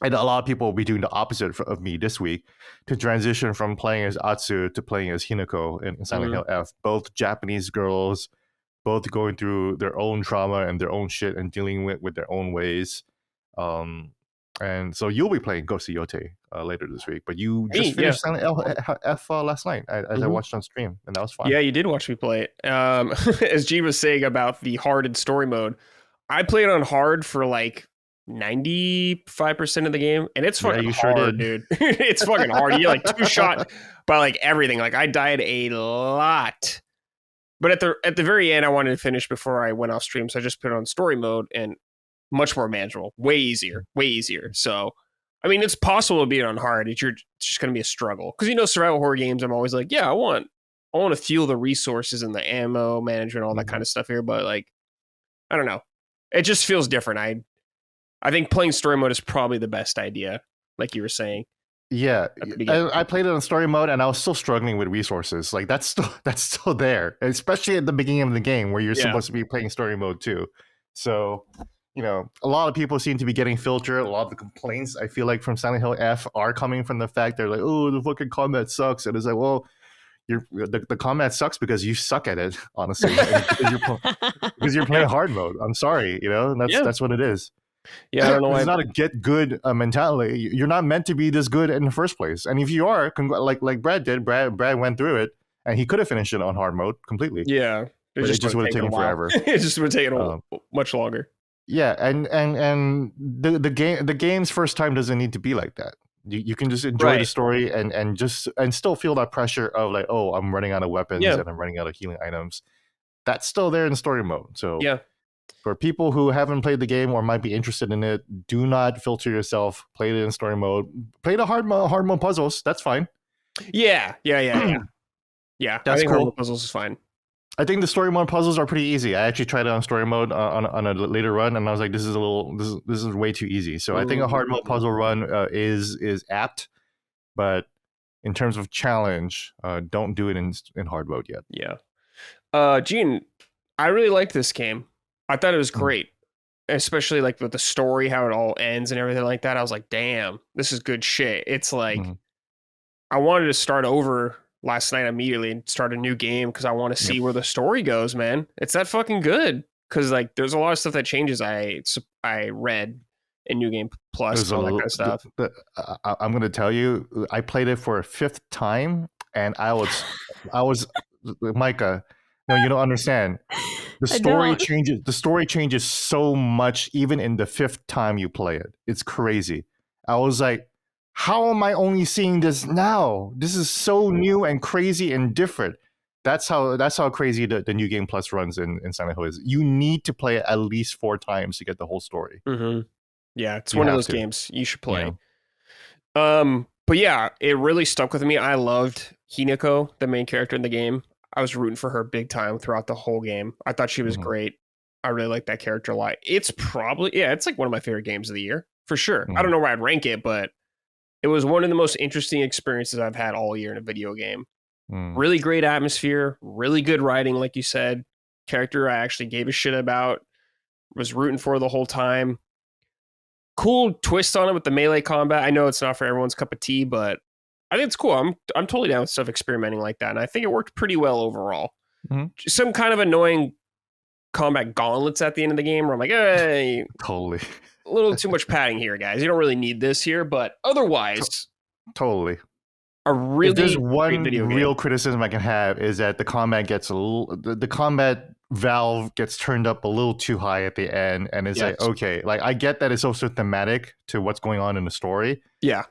and a lot of people will be doing the opposite of me this week, to transition from playing as Atsu to playing as Hinako in Silent Hill F. Both Japanese girls, both going through their own trauma and their own shit and dealing with their own ways. And so you'll be playing Ghost of Yote later this week, but you just finished Silent Hill F last night as I watched on stream, and that was fun. Yeah, you did watch me play it. As G was saying about the hard and story mode, I played on hard for like 95% of the game, and it's fucking hard, dude. It's fucking hard. You get like 2 shot by like everything. Like I died a lot. But at the very end, I wanted to finish before I went off stream, so I just put it on story mode, and much more manageable, way easier. So, I mean, it's possible to beat it on hard. It's just going to be a struggle because survival horror games. I'm always like, yeah, I want to feel the resources and the ammo management, all that kind of stuff here. But like, I don't know, it just feels different. I think playing story mode is probably the best idea, like you were saying. Yeah, I played it on story mode, and I was still struggling with resources. Like that's still there, especially at the beginning of the game where you're supposed to be playing story mode too. So, a lot of people seem to be getting filtered. A lot of the complaints I feel like from Silent Hill F are coming from the fact they're like, oh, the fucking combat sucks, and it's like, well, the combat sucks because you suck at it, honestly, because you're playing hard mode. I'm sorry, that's what it is. Yeah, I don't know why. It's not a get good mentality. You're not meant to be this good in the first place. And if you are, like Brad did, Brad went through it, and he could have finished it on hard mode completely. Yeah, but it just would have taken forever. It just would have taken much longer. Yeah, and the game's first time doesn't need to be like that. You can just enjoy the story and still feel that pressure of like, oh, I'm running out of weapons and I'm running out of healing items. That's still there in story mode. So yeah. For people who haven't played the game or might be interested in it, do not filter yourself. Play it in story mode. Play the hard mode puzzles. That's fine. Yeah. Yeah, that's I think cool. hard mode puzzles is fine. I think the story mode puzzles are pretty easy. I actually tried it on story mode on a later run, and I was like, this is way too easy. So I think a hard mode puzzle run is apt, but in terms of challenge, don't do it in hard mode yet. Yeah. Gene, I really liked this game. I thought it was great, especially like with the story, how it all ends and everything like that. I was like, damn, this is good shit. It's like, I wanted to start over last night immediately and start a new game because I want to see where the story goes, man. It's that fucking good. Because like, there's a lot of stuff that changes. I read in New Game Plus and all that kind of stuff. I'm going to tell you, I played it for a 5th time, and I was Micah. No, you don't understand. The story changes so much, even in the 5th time you play it. It's crazy. I was like, how am I only seeing this now? This is so new and crazy and different. That's how crazy the New Game Plus runs in Silent Hill is. You need to play it at least 4 times to get the whole story. Yeah, it's one of those games you should play. But yeah, it really stuck with me. I loved Hinako, the main character in the game. I was rooting for her big time throughout the whole game. I thought she was great. I really like that character a lot. It's probably, it's like one of my favorite games of the year, for sure. I don't know where I'd rank it, but it was one of the most interesting experiences I've had all year in a video game. Really great atmosphere, really good writing, like you said. Character I actually gave a shit about, was rooting for the whole time. cool twist on it with the melee combat. I know it's not for everyone's cup of tea, but I think it's cool. I'm totally down with stuff experimenting like that, and I think it worked pretty well overall. Mhm. Some kind of annoying combat gauntlets at the end of the game where I'm like, hey, Totally. a little too much padding here, guys. You don't really need this here, but otherwise, Totally. a really If there's great one video real game. criticism I can have is that the combat gets the combat valve gets turned up a little too high at the end, and it's Yes. like, okay, like I get that it's also thematic to what's going on in the story. Yeah.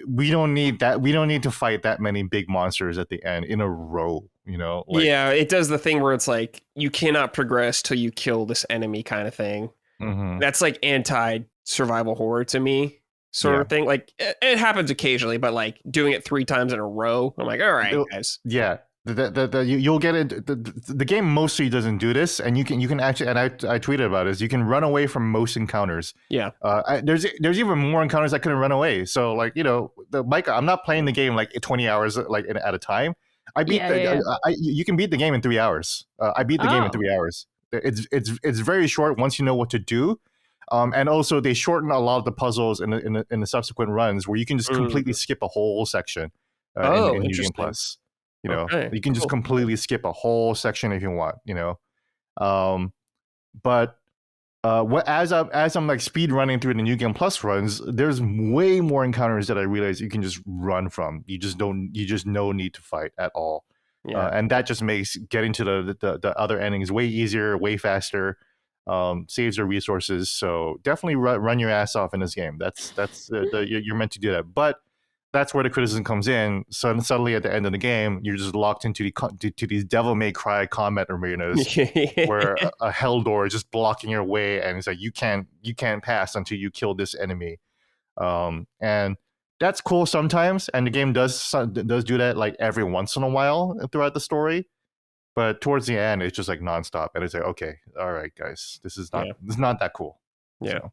We don't need that. We don't need to fight that many big monsters at the end in a row. You know, like, Yeah, it does the thing where it's like you cannot progress till you kill this enemy kind of thing. mhm. That's like anti-survival horror to me, sort Yeah. of thing. Like it happens occasionally, but like doing it 3 times in a row, I'm like, all right, guys. Yeah. You'll get it. The game mostly doesn't do this, and you can actually, and I tweeted about this. You can run away from most encounters. Yeah. There's even more encounters I couldn't run away. So like, you know, Micah, I'm not playing the game like 20 hours like at a time. I beat you can beat the game in 3 hours. I beat the game in 3 hours. It's very short once you know what to do. And also they shorten a lot of the puzzles in the subsequent runs where you can just completely skip a whole section in New Game Plus. You know, you can just completely skip a whole section if you want. You know, but as I'm like speed running through the New Game Plus runs, there's way more encounters that I realize you can just run from. You just no need to fight at all. Yeah. And that just makes getting to the other endings way easier, way faster. Saves your resources. So definitely run your ass off in this game. You're meant to do that. But that's where the criticism comes in. So suddenly at the end of the game, you're just locked into these devil may cry combat arenas where a hell door is just blocking your way, and it's like you can't pass until you kill this enemy. And that's cool sometimes, and the game does do that like every once in a while throughout the story. But towards the end, it's just like nonstop, and it's like, okay, all right, guys, this is not that cool. Yeah. So,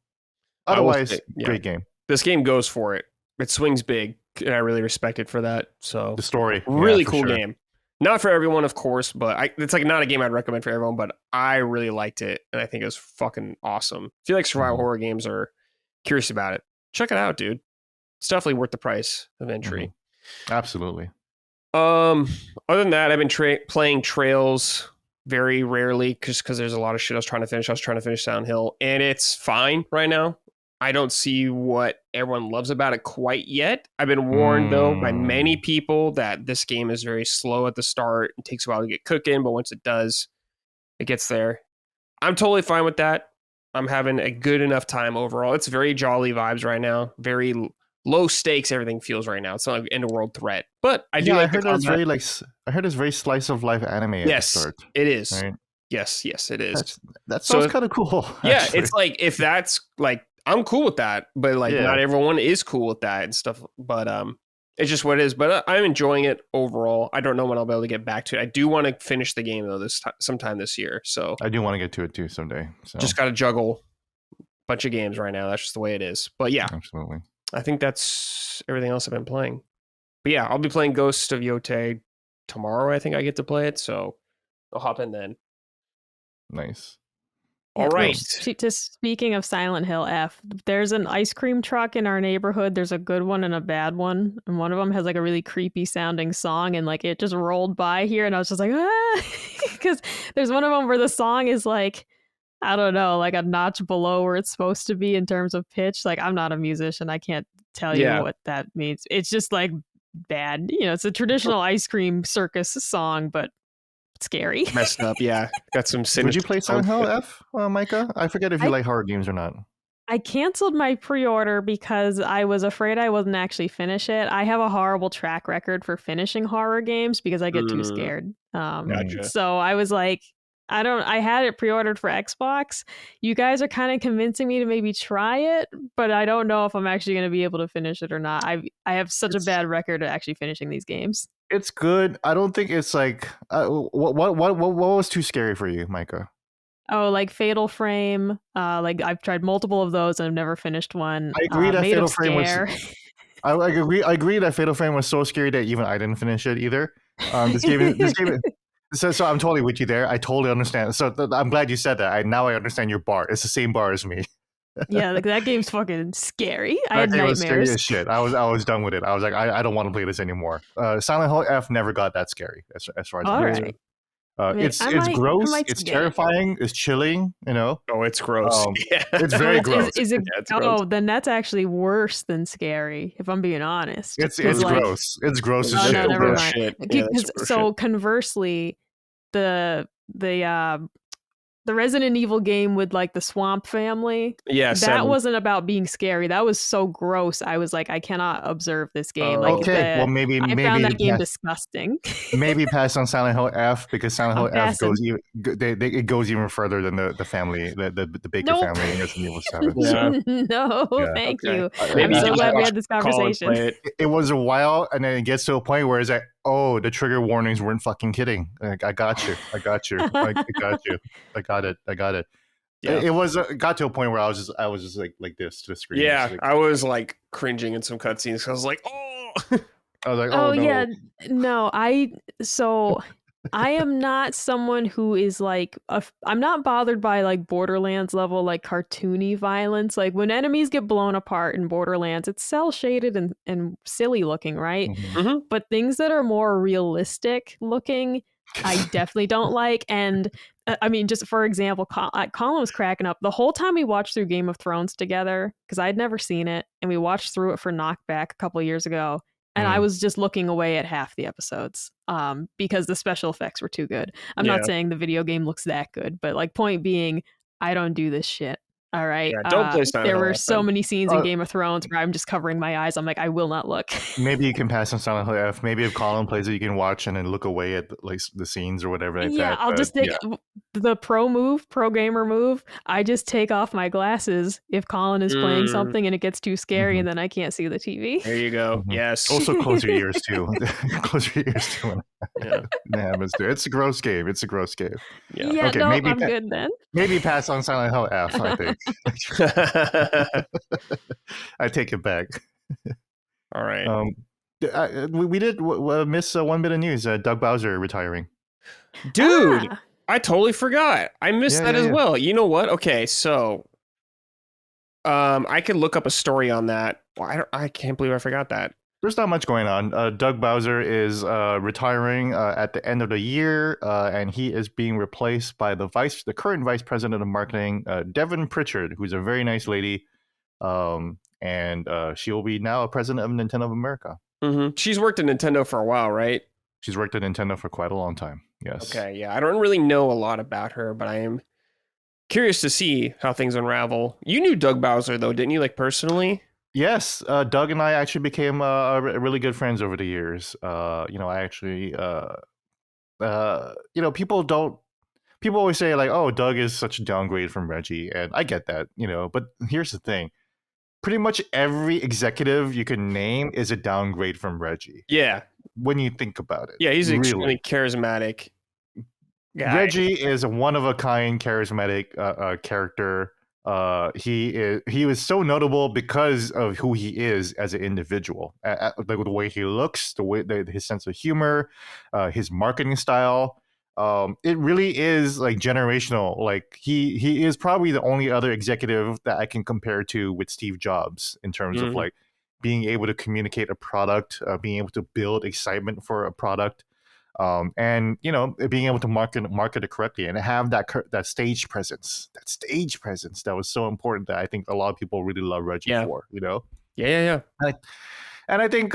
otherwise, great game. This game goes for it. It swings big, and I really respect it for that. So the story, really cool game. Not for everyone, of course, but it's like not a game I'd recommend for everyone. But I really liked it, and I think it was fucking awesome. If you like survival horror games or curious about it, check it out, dude. It's definitely worth the price of entry. Absolutely. Other than that, I've been playing Trails very rarely because there's a lot of shit I was trying to finish. I was trying to finish Sound Hill, and it's fine right now. I don't see what everyone loves about it quite yet. I've been warned, though, by many people that this game is very slow at the start. It takes a while to get cooking, but once it does, it gets there. I'm totally fine with that. I'm having a good enough time overall. It's very jolly vibes right now. Very low stakes everything feels right now. It's not like end of world threat. But I do like I heard it's very slice of life anime at the start. It is. Right? Yes, it is. That sounds kind of cool. Yeah, actually. it's like if that's like I'm cool with that, but like not everyone is cool with that and stuff. But it's just what it is. But I'm enjoying it overall. I don't know when I'll be able to get back to it. I do want to finish the game though sometime this year. So I do want to get to it too someday. So just got to juggle a bunch of games right now. That's just the way it is. But yeah, absolutely. I think that's everything else I've been playing. But yeah, I'll be playing Ghost of Yotei tomorrow. I think I get to play it, so I'll hop in then. Nice. All right. Just speaking of Silent Hill F, there's an ice cream truck in our neighborhood. There's a good one and a bad one. And one of them has like a really creepy sounding song, and like it just rolled by here, and I was just like, ah, because there's one of them where the song is like, I don't know, like a notch below where it's supposed to be in terms of pitch. Like, I'm not a musician. I can't tell you what that means. It's just like bad. You know, it's a traditional ice cream circus song, but scary. Messed up, yeah. Got some sinister. Would you play Silent Hill F, Micah? I forget if you like horror games or not. I canceled my pre-order because I was afraid I wouldn't actually finish it. I have a horrible track record for finishing horror games because I get too scared. Gotcha. So I was like, I had it pre-ordered for Xbox. You guys are kind of convincing me to maybe try it, but I don't know if I'm actually going to be able to finish it or not. I have such a bad record at actually finishing these games. It's good. I don't think it's like what was too scary for you, Micah? Oh, like Fatal Frame. Like I've tried multiple of those and I've never finished one. I agree that Fatal Frame was. I agree that Fatal Frame was so scary that even I didn't finish it either. This game. So I'm totally with you there. I totally understand. So I'm glad you said that. Now I understand your bar. It's the same bar as me. Yeah, like that game's fucking scary. I That had game was scary nightmares. as shit. I was done with it. I was like, I don't want to play this anymore. Silent Hill F never got that scary as far as I'm All concerned. right. Maybe It's I gross. might It's still get it. terrifying. It's chilling. Oh, it's gross. Um, Yeah. it's Oh, very gross. is it? Yeah, it's gross. Oh, then that's actually worse than scary, if I'm being honest. It's Because it's like, gross. It's gross as oh no, shit. Super never gross Yeah. mind. shit. Yeah, that's Because super so shit. conversely, the the Resident Evil game with like the swamp family, Yeah, that 7. wasn't about being scary. That was so gross. I was like, I cannot observe this game. Like Oh. Okay. Well, I found that game disgusting. maybe pass on Silent Hill F because Silent I'm Hill F passing. goes even it goes even further than the family the Baker Nope. family in Resident Evil 7. Yeah. So No, yeah. thank Okay. you. Maybe I'm you so can just glad we watch had this Colin conversation. play it. It was a while, and then it gets to a point where it's like, oh, the trigger warnings weren't fucking kidding. Like, I got you. I got you. I got you. I got it. I got it. Yeah. It got to a point where I was just like this to the screen. Yeah, Like, I was like cringing in some cutscenes. I was like, oh. I was like, Oh oh no. yeah, no, I am not someone who is like I'm not bothered by like Borderlands level like cartoony violence. Like when enemies get blown apart in Borderlands, it's cell shaded and silly looking, right? Mhm. But things that are more realistic looking, I definitely don't like. And I mean, just for example, Colin was cracking up the whole time we watched through Game of Thrones together because I'd never seen it, and we watched through it for Knockback a couple years ago. And I Mm. was just looking away at half the episodes because the special effects were too good. I'm Yeah. not saying the video game looks that good, but like point being, I don't do this shit. All right. Yeah, don't play Silent There Hill were F so then. many scenes in Uh, Game of Thrones where I'm just covering my eyes. I'm like, I will not look. Maybe you can pass on Silent Hill F. Maybe if Colin plays it, you can watch and then look away at like the scenes or whatever like Yeah, that. I'll But just take yeah. the pro gamer move. I just take off my glasses if Colin is playing Mm, something and it gets too scary Mhm. and then I can't see the TV. there you go. Mhm. Yes. Also, close your ears too. Close your ears too when Yeah. it happens. Too. It's a gross game. It's a gross game. Yeah. Yeah, Okay, no, maybe I'm good then. maybe pass on Silent Hill F. I think I take it back. All right. We did miss one bit of news. Doug Bowser retiring. Dude, Ah, I totally forgot. I missed Yeah, that yeah, as yeah. well. You know what? Okay, so I could look up a story on that. Well, I can't believe I forgot that. There's not much going on. Doug Bowser is retiring at the end of the year, and he is being replaced by the current vice president of marketing, Devin Pritchard, who's a very nice lady, and she will be now a president of Nintendo of America. Mm-hmm. She's worked at Nintendo for a while, right? She's worked at Nintendo for quite a long time. Yes. Okay, yeah. I don't really know a lot about her, but I am curious to see how things unravel. You knew Doug Bowser though, didn't you? Like personally? Yes, Doug and I actually became really good friends over the years. I actually, people always say like, "Oh, Doug is such a downgrade from Reggie," and I get that, But here's the thing: pretty much every executive you can name is a downgrade from Reggie Yeah. when you think about it. Yeah, he's an really. extremely charismatic guy. Reggie is a one of a kind, charismatic character. He was so notable because of who he is as an individual, like the way he looks, his sense of humor, his marketing style. It really is like generational. Like he is probably the only other executive that I can compare to with Steve Jobs in terms of Mhm. like being able to communicate a product, being able to build excitement for a product, and being able to market it correctly and have that stage presence, that was so important that I think a lot of people really love Reggie Yeah. for. Yeah. And I think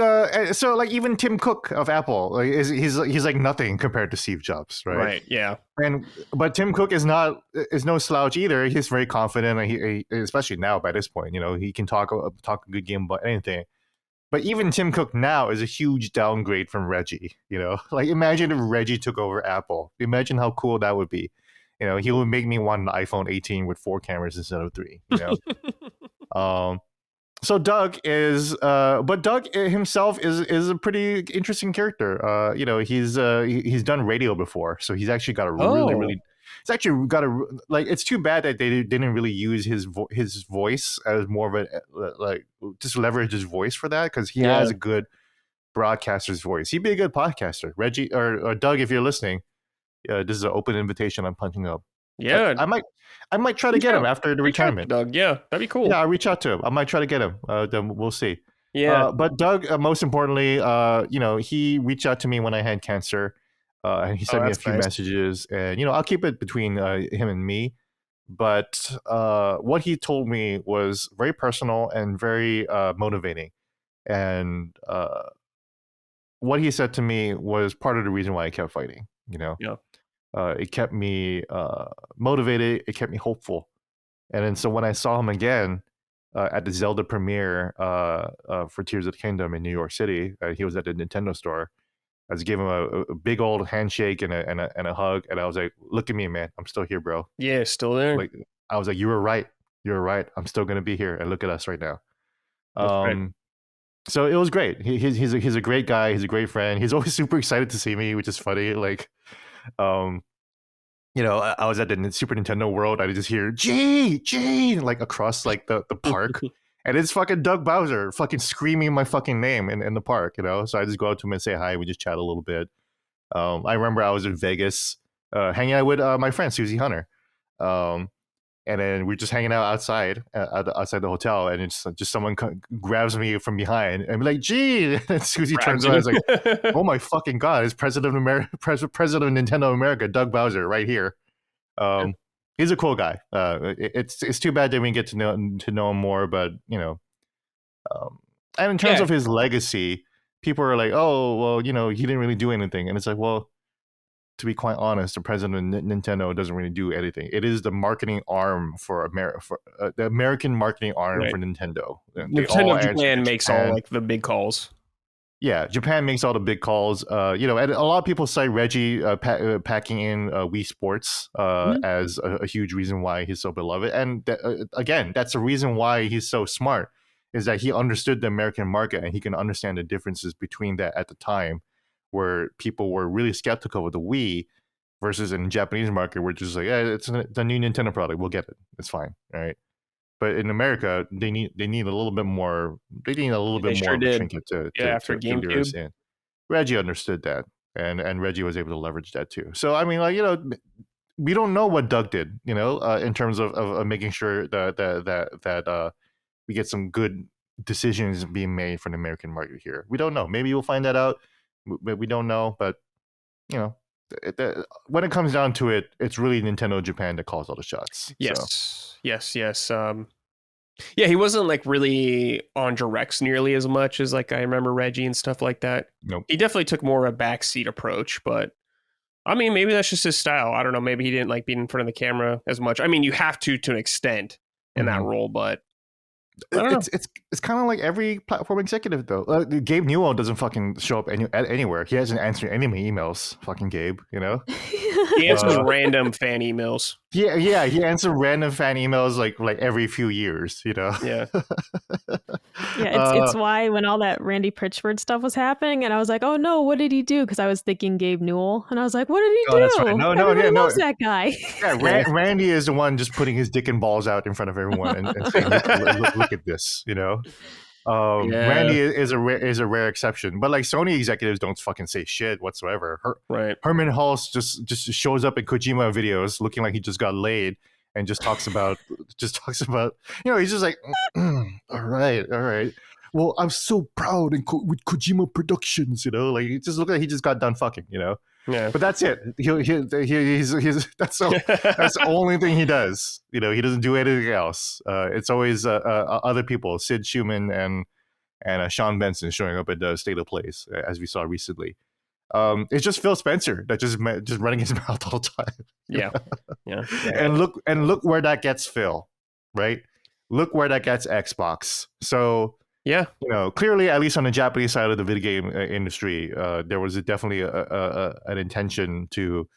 so. Like even Tim Cook of Apple, like, he's like nothing compared to Steve Jobs, right? Right. Yeah. But Tim Cook is no slouch either. He's very confident, and he especially now by this point, he can talk a good game about anything. But even Tim Cook now is a huge downgrade from Reggie. Like imagine if Reggie took over Apple. Imagine how cool that would be. He would make me want an iPhone 18 with 4 cameras instead of 3. So but Doug himself is a pretty interesting character. He's done radio before, so he's actually got a really. It's actually got a like. It's too bad that they didn't really use his voice as more of a like just leverage his voice for that, because he has a good broadcaster's voice. He'd be a good podcaster. Reggie or Doug, if you're listening, this is an open invitation. I'm punching up. Yeah, I might try to get him after the reach out to retirement. Doug. Yeah, that'd be cool. Yeah, I'll reach out to him. I might try to get him. Then we'll see. Yeah, But Doug, most importantly, he reached out to me when I had cancer, and he sent me a that's few nice. messages, and I'll keep it between him and me. But what he told me was very personal and very motivating, and what he said to me was part of the reason why I kept fighting. Yeah. It kept me motivated. It kept me hopeful. And then so when I saw him again at the Zelda premiere for Tears of the Kingdom in New York City, he was at the Nintendo store. I just gave him a big old handshake and a hug, and I was like, "Look at me, man! I'm still here, bro." Yeah, still there. Like I was like, "You were right. You were right. I'm still gonna be here, and look at us right now." That's right. So it was great. He's a great guy. He's a great friend. He's always super excited to see me, which is funny. Like, I was at the Super Nintendo World. I just hear G like across like the park, and it's fucking Doug Bowser fucking screaming my fucking name in the park. So I just go up to him and say hi. We just chat a little bit. I remember I was in Vegas, hanging out with my friend Susie Hunter. And then we're just hanging out outside the hotel, and it's just someone grabs me from behind and be like, "Gee!" And Susie turns around and is like, "Oh my fucking god! It's President of President of Nintendo America, Doug Bowser, right here." He's a cool guy. It's too bad that we didn't get to know him more, but and in terms of his legacy, people are like, "Oh, well, he didn't really do anything," and it's like, well, to be quite honest, the president of Nintendo doesn't really do anything. It is the marketing arm for the American marketing arm for Nintendo. Nintendo Japan makes all like the big calls. Yeah, Japan makes all the big calls. And a lot of people cite Reggie packing in Wii Sports as a huge reason why he's so beloved. And again, that's the reason why he's so smart, is that he understood the American market and he can understand the differences between that at the time, where people were really skeptical of the Wii versus in the Japanese market, where just like, it's a new Nintendo product, we'll get it, it's fine, right? But in America, they need a little bit more. They need a little bit more of a trinket to lure us in. Reggie understood that, and Reggie was able to leverage that too. So I mean, we don't know what Doug did, in terms of making sure that we get some good decisions being made for the American market here. We don't know. Maybe we'll find that out. We don't know, but when it comes down to it, it's really Nintendo Japan that calls all the shots. Yes. Yeah, he wasn't like really on directs nearly as much as like I remember Reggie and stuff like that. Nope. He definitely took more of a backseat approach, but I mean, maybe that's just his style. I don't know. Maybe he didn't like being in front of the camera as much. I mean, you have to an extent in that role, but it's kind of like every platform executive though. Gabe Newell doesn't fucking show up anywhere. He hasn't answered any of my emails. Fucking Gabe, He answers random fan emails. Yeah, he answers random fan emails like every few years. Yeah. It's why when all that Randy Pritchford stuff was happening, and I was like, oh no, what did he do? Because I was thinking Gabe Newell, and I was like, what did he do? That's right. Everybody loves that guy. Yeah, Randy is the one just putting his dick and balls out in front of everyone and saying, look at this, Randy is a rare exception, but like Sony executives don't fucking say shit whatsoever. Herman Hulse just shows up in Kojima videos looking like he just got laid and just talks about he's just like, all right. Well, I'm so proud with Kojima Productions, like he just look like he just got done fucking, Yeah. But that's it. He's that's the only thing he does. He doesn't do anything else. It's always other people, Sid Shuman and Sean Benson showing up at the State of Plays, as we saw recently. It's just Phil Spencer that just running his mouth all the time. Yeah. And look where that gets Phil, right? Look where that gets Xbox. So yeah, clearly, at least on the Japanese side of the video game industry, there was definitely an intention to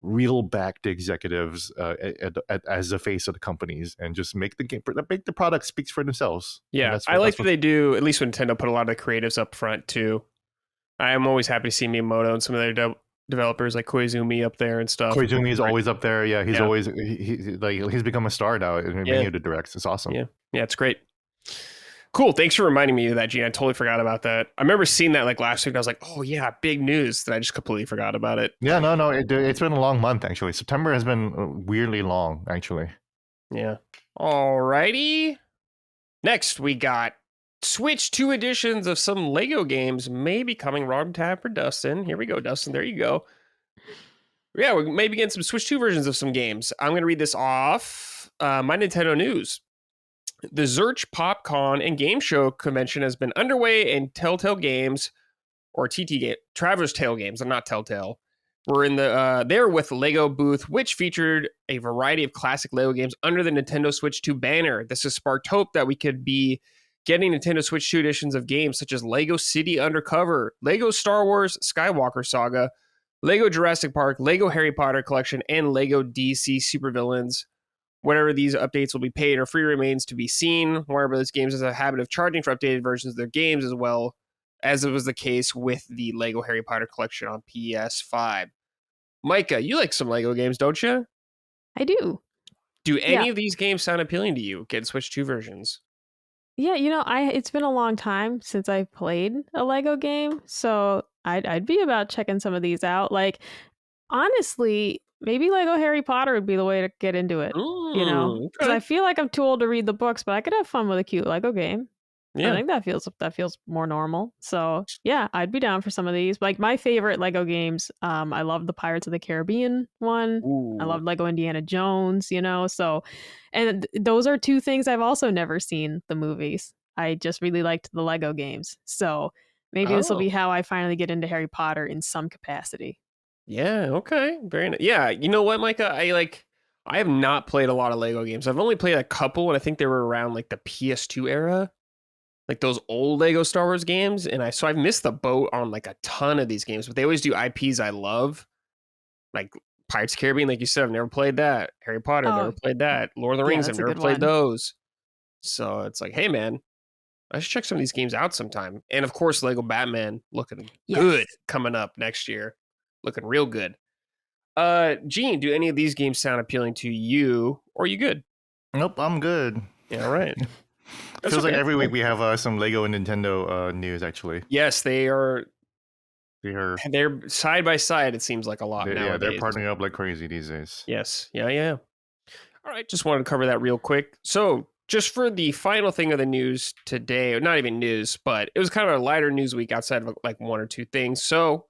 reel back the executives as the face of the companies and just make the product speaks for themselves. Yeah, I like that they do. At least when Nintendo put a lot of the creatives up front too. I am always happy to see Miyamoto and some of their developers like Koizumi up there and stuff. Koizumi is always up there. Yeah, he's always he's become a star now in many of the directs. It's awesome. Yeah, it's great. Cool. Thanks for reminding me of that, Gene. I totally forgot about that. I remember seeing that like last week. And I was like, oh yeah, big news. Then I just completely forgot about it. Yeah, no, it's been a long month actually. September has been weirdly long actually. Yeah. Alrighty. Next, we got Switch 2 editions of some Lego games may be coming. Wrong tab for Dustin. Here we go, Dustin. There you go. Yeah, we're maybe getting some Switch 2 versions of some games. I'm going to read this off my Nintendo News. The Zurch PopCon and Game Show convention has been underway, and Telltale Games, or TT Game, Traverse Tale Games, and not Telltale, were in the there with Lego booth, which featured a variety of classic Lego games under the Nintendo Switch 2 banner. This has sparked hope that we could be getting Nintendo Switch 2 editions of games such as Lego City Undercover, Lego Star Wars Skywalker Saga, Lego Jurassic Park, Lego Harry Potter Collection, and Lego DC Supervillains. Whatever these updates will be paid or free remains to be seen. Warner Bros. Games has a habit of charging for updated versions of their games, as well as it was the case with the Lego Harry Potter Collection on PS5. Micah, you like some Lego games, don't you? I do. Do Yeah. any of these games sound appealing to you? Get Switch 2 versions. Yeah, it's been a long time since I played a Lego game, so I'd be about checking some of these out. Like, honestly, maybe Lego Harry Potter would be the way to get into it, because I Okay. feel like I'm too old to read the books, but I could have fun with a cute Lego game. I Yeah. think that feels more normal. So yeah, I'd be down for some of these. Like my favorite Lego games, I love the Pirates of the Caribbean one. I Ooh. love Lego Indiana Jones, so and those are two things I've also never seen the movies. I just really liked the Lego games. So maybe this will Oh. be how I finally get into Harry Potter in some capacity. Yeah, okay. Very nice. Yeah, you know what, Micah? I have not played a lot of Lego games. I've only played a couple, and I think they were around like the PS2 era, like those old Lego Star Wars games. And I've missed the boat on like a ton of these games, but they always do IPs I love, like Pirates of the Caribbean, like you said. I've never played that. Harry Potter, never Oh, played that. Lord of the yeah, Rings, I've that's a never good played one. those. So it's like, hey man, I should check some of these games out sometime. And of course, Lego Batman looking good Yes. coming up next year, looking real good. Gene, do any of these games sound appealing to you, or are you good? Nope, I'm good. Yeah, all right. That's Feels like okay. every week we have some Lego and Nintendo news. Actually, Yes, they are. they're They're side by side. It seems like a lot they're nowadays. partnering up like crazy these days. Yes. Yeah. All right. Just wanted to cover that real quick. So, just for the final thing of the news today, not even news, but it was kind of a lighter news week outside of like one or two things. So,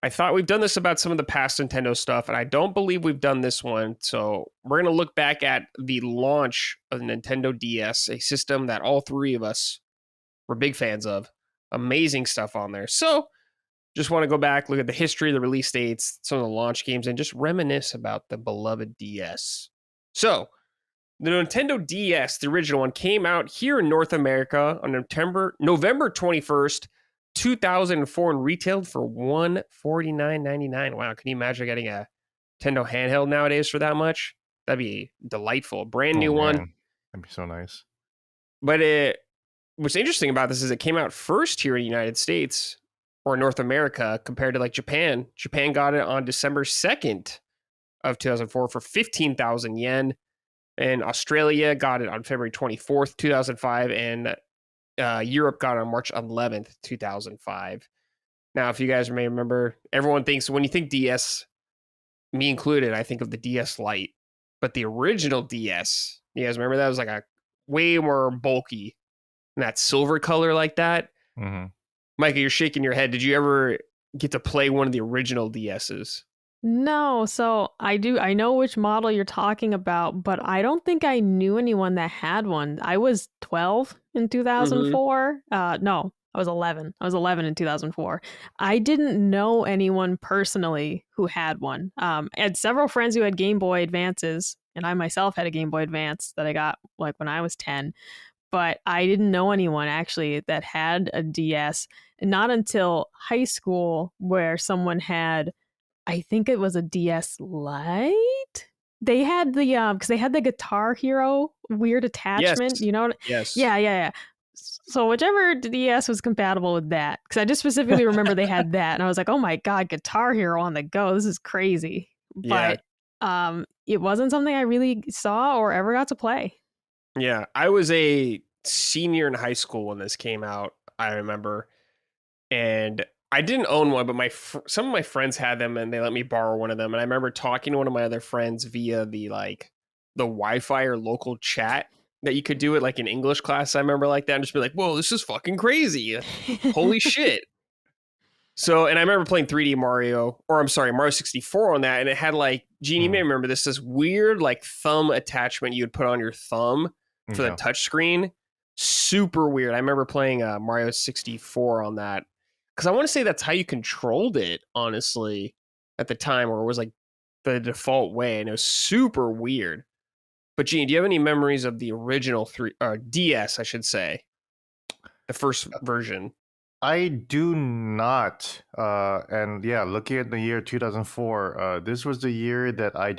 I thought we've done this about some of the past Nintendo stuff, and I don't believe we've done this one. So we're going to look back at the launch of the Nintendo DS, a system that all three of us were big fans of. Amazing stuff on there. So just want to go back, look at the history, the release dates, some of the launch games, and just reminisce about the beloved DS. So the Nintendo DS, the original one, came out here in North America on November 21st, 2004, and retailed for $149.99. Wow, can you imagine getting a Nintendo handheld nowadays for that much? That'd be delightful. Brand Oh new one. man, that'd be so nice. But what's interesting about this is it came out first here in the United States or North America compared to like Japan. Japan got it on December 2nd of 2004 for 15,000 yen. And Australia got it on February 24th, 2005. And Europe got it on March 11th, 2005. Now, if you guys may remember, everyone thinks when you think DS, me included, I think of the DS Lite. But the original DS, you guys remember that was like a way more bulky, and that silver color like that. Mm-hmm. Micah, you're shaking your head. Did you ever get to play one of the original DSs? No, so I do. I know which model you're talking about, but I don't think I knew anyone that had one. I was 12 in Mm-hmm. 2004. No, I was 11. I was 11 in 2004. I didn't know anyone personally who had one. I had several friends who had Game Boy Advances, and I myself had a Game Boy Advance that I got like when I was 10. But I didn't know anyone actually that had a DS. Not until high school, where someone had, I think it was a DS Lite. They had the because they had the Guitar Hero weird Yes. attachment. You know? Yes. Yeah. So whichever DS was compatible with that, because I just specifically remember they had that, and I was like, oh my god, Guitar Hero on the go. This is crazy. Yeah. But it wasn't something I really saw or ever got to play. Yeah. I was a senior in high school when this came out, I remember. And I didn't own one, but some of my friends had them and they let me borrow one of them. And I remember talking to one of my other friends via the Wi-Fi or local chat that you could do it like in English class. I remember like that and just be like, whoa, this is fucking crazy. Holy shit. So, and I remember playing 3D Mario, or I'm sorry, Mario 64 on that. And it had like, Gene, you may remember this weird like thumb attachment you would put on your thumb for the touch screen. Super weird. I remember playing Mario 64 on that. Because I want to say that's how you controlled it, honestly, at the time, or it was like the default way. And it was super weird. But Gene, do you have any memories of the original DS, I should say? The first version. I do not. And yeah, looking at the year 2004, this was the year that I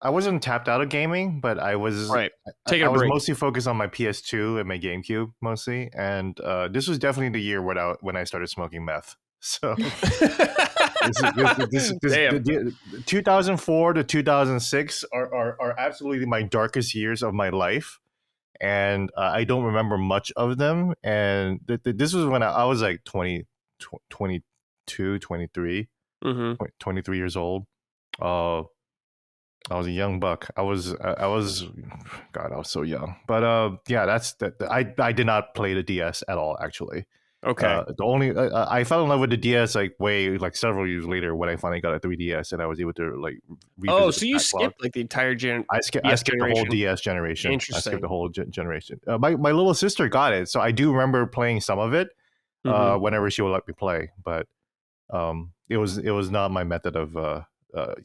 wasn't tapped out of gaming, but I was right. I was mostly focused on my PS2 and my GameCube mostly. And this was definitely the year when I started smoking meth. So 2004 to 2006 are absolutely my darkest years of my life. And I don't remember much of them. And this was when I was like 22, 23, 23 years old. I was a young buck. I was God, I was so young. But yeah, that's that. I did not play the DS at all, actually. Okay. The only I fell in love with the DS like several years later when I finally got a 3DS and I was able to like revisit. Oh, so you skipped like the entire I skipped the whole DS generation. Interesting. I skipped the whole generation. My little sister got it, so I do remember playing some of it whenever she would let me play. But it was not my method of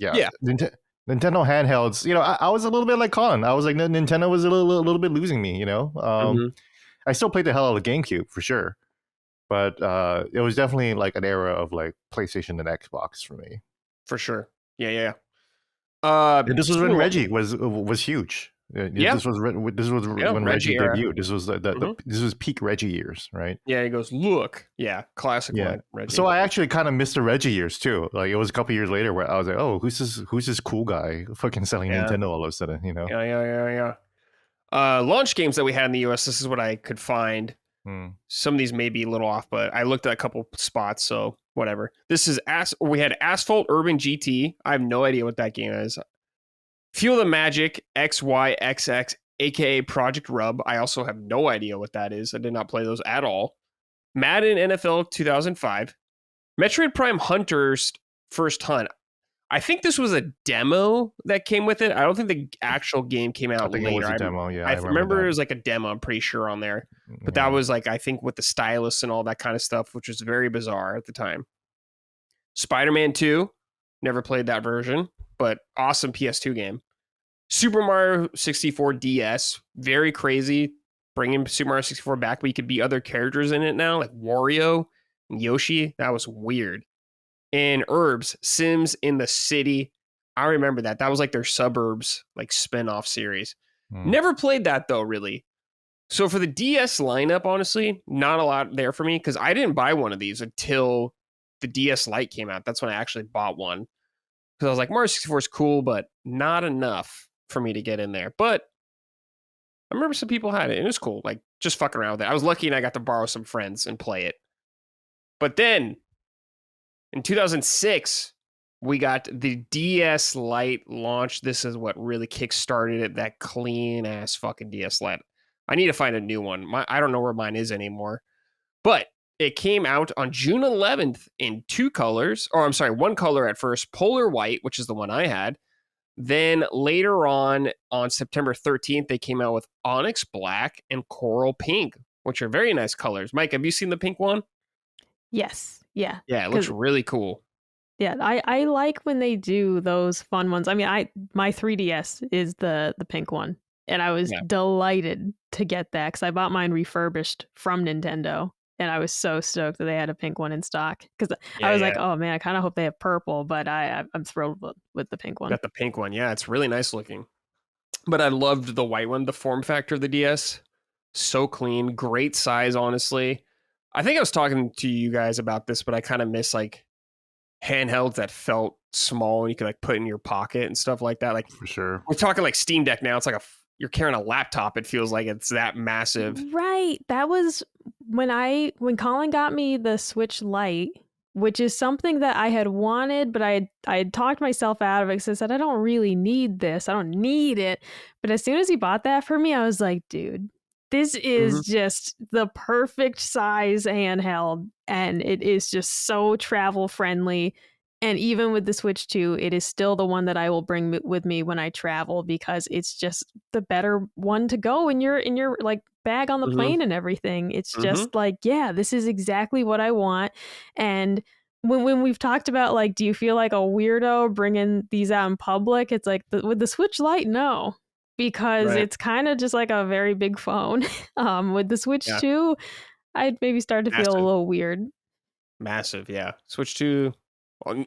yeah. Nintendo handhelds. You know, I was a little bit like Colin. I was like Nintendo was a little bit losing me. You know, I still played the hell out of the GameCube for sure. But it was definitely like an era of like PlayStation and Xbox for me. For sure. Yeah. And this was when Reggie was huge. Yeah. This was when Reggie debuted. This was this was peak Reggie years, right? Yeah, he goes, look. Yeah, classic Reggie. So I actually kind of missed the Reggie years too. Like it was a couple years later where I was like, oh, who's this cool guy fucking selling Nintendo all of a sudden, you know? Yeah. Launch games that we had in the US, this is what I could find. Some of these may be a little off, but I looked at a couple spots, so whatever. This is we had Asphalt Urban GT. I have no idea what that game is. Fuel the Magic XYXX, aka Project Rub. I also have no idea what that is. I did not play those at all. Madden NFL 2005. Metroid Prime Hunter's First Hunt. I think this was a demo that came with it. I don't think the actual game came out later. It was a demo, yeah. I remember it was like a demo, I'm pretty sure, on there. But that was like, I think with the stylus and all that kind of stuff, which was very bizarre at the time. Spider-Man 2. Never played that version, but awesome PS2 game. Super Mario 64 DS. Very crazy. Bringing Super Mario 64 back, but you could be other characters in it now, like Wario and Yoshi. That was weird. And Herbs, Sims in the City. I remember that. That was like their suburbs, like spin-off series. Never played that though, really. So for the DS lineup, honestly, not a lot there for me because I didn't buy one of these until the DS Lite came out. That's when I actually bought one. Because I was like, Mario 64 is cool, but not enough for me to get in there. But I remember some people had it, and it was cool. Like, just fucking around with it. I was lucky and I got to borrow some friends and play it. But then in 2006, we got the DS Lite launch. This is what really kickstarted it, that clean ass fucking DS Lite. I need to find a new one. I don't know where mine is anymore. But it came out on June 11th in two colors. Or I'm sorry, one color at first, Polar White, which is the one I had. Then later on September 13th, they came out with Onyx Black and Coral Pink, which are very nice colors. Mike, have you seen the pink one? Yes. Yeah. Yeah, it looks really cool. Yeah, I like when they do those fun ones. I mean, my 3DS is the pink one, and I was delighted to get that because I bought mine refurbished from Nintendo, and I was so stoked that they had a pink one in stock because I was like, oh man, I kind of hope they have purple, but I'm thrilled with the pink one. Got the pink one, yeah, it's really nice looking. But I loved the white one, the form factor of the DS, so clean, great size, honestly. I think I was talking to you guys about this, but I kind of miss like handhelds that felt small and you could like put in your pocket and stuff like that. Like for sure, we're talking like Steam Deck now. It's like you're carrying a laptop. It feels like it's that massive. Right. That was when Colin got me the Switch Lite, which is something that I had wanted, but I had talked myself out of it because I said I don't really need this. I don't need it. But as soon as he bought that for me, I was like, dude, this Hmm. is just the perfect size handheld, and it is just so travel friendly. And even with the Switch 2, it is still the one that I will bring with me when I travel because it's just the better one to go in your like bag on the Hmm. plane and everything. It's Hmm. just like, yeah, this is exactly what I want. And when we've talked about like, do you feel like a weirdo bringing these out in public? It's like with the Switch Lite, no, because Right. it's kind of just like a very big phone. With the Switch Yeah. 2, I'd maybe start to feel a Massive. little weird. Massive. Yeah. Switch to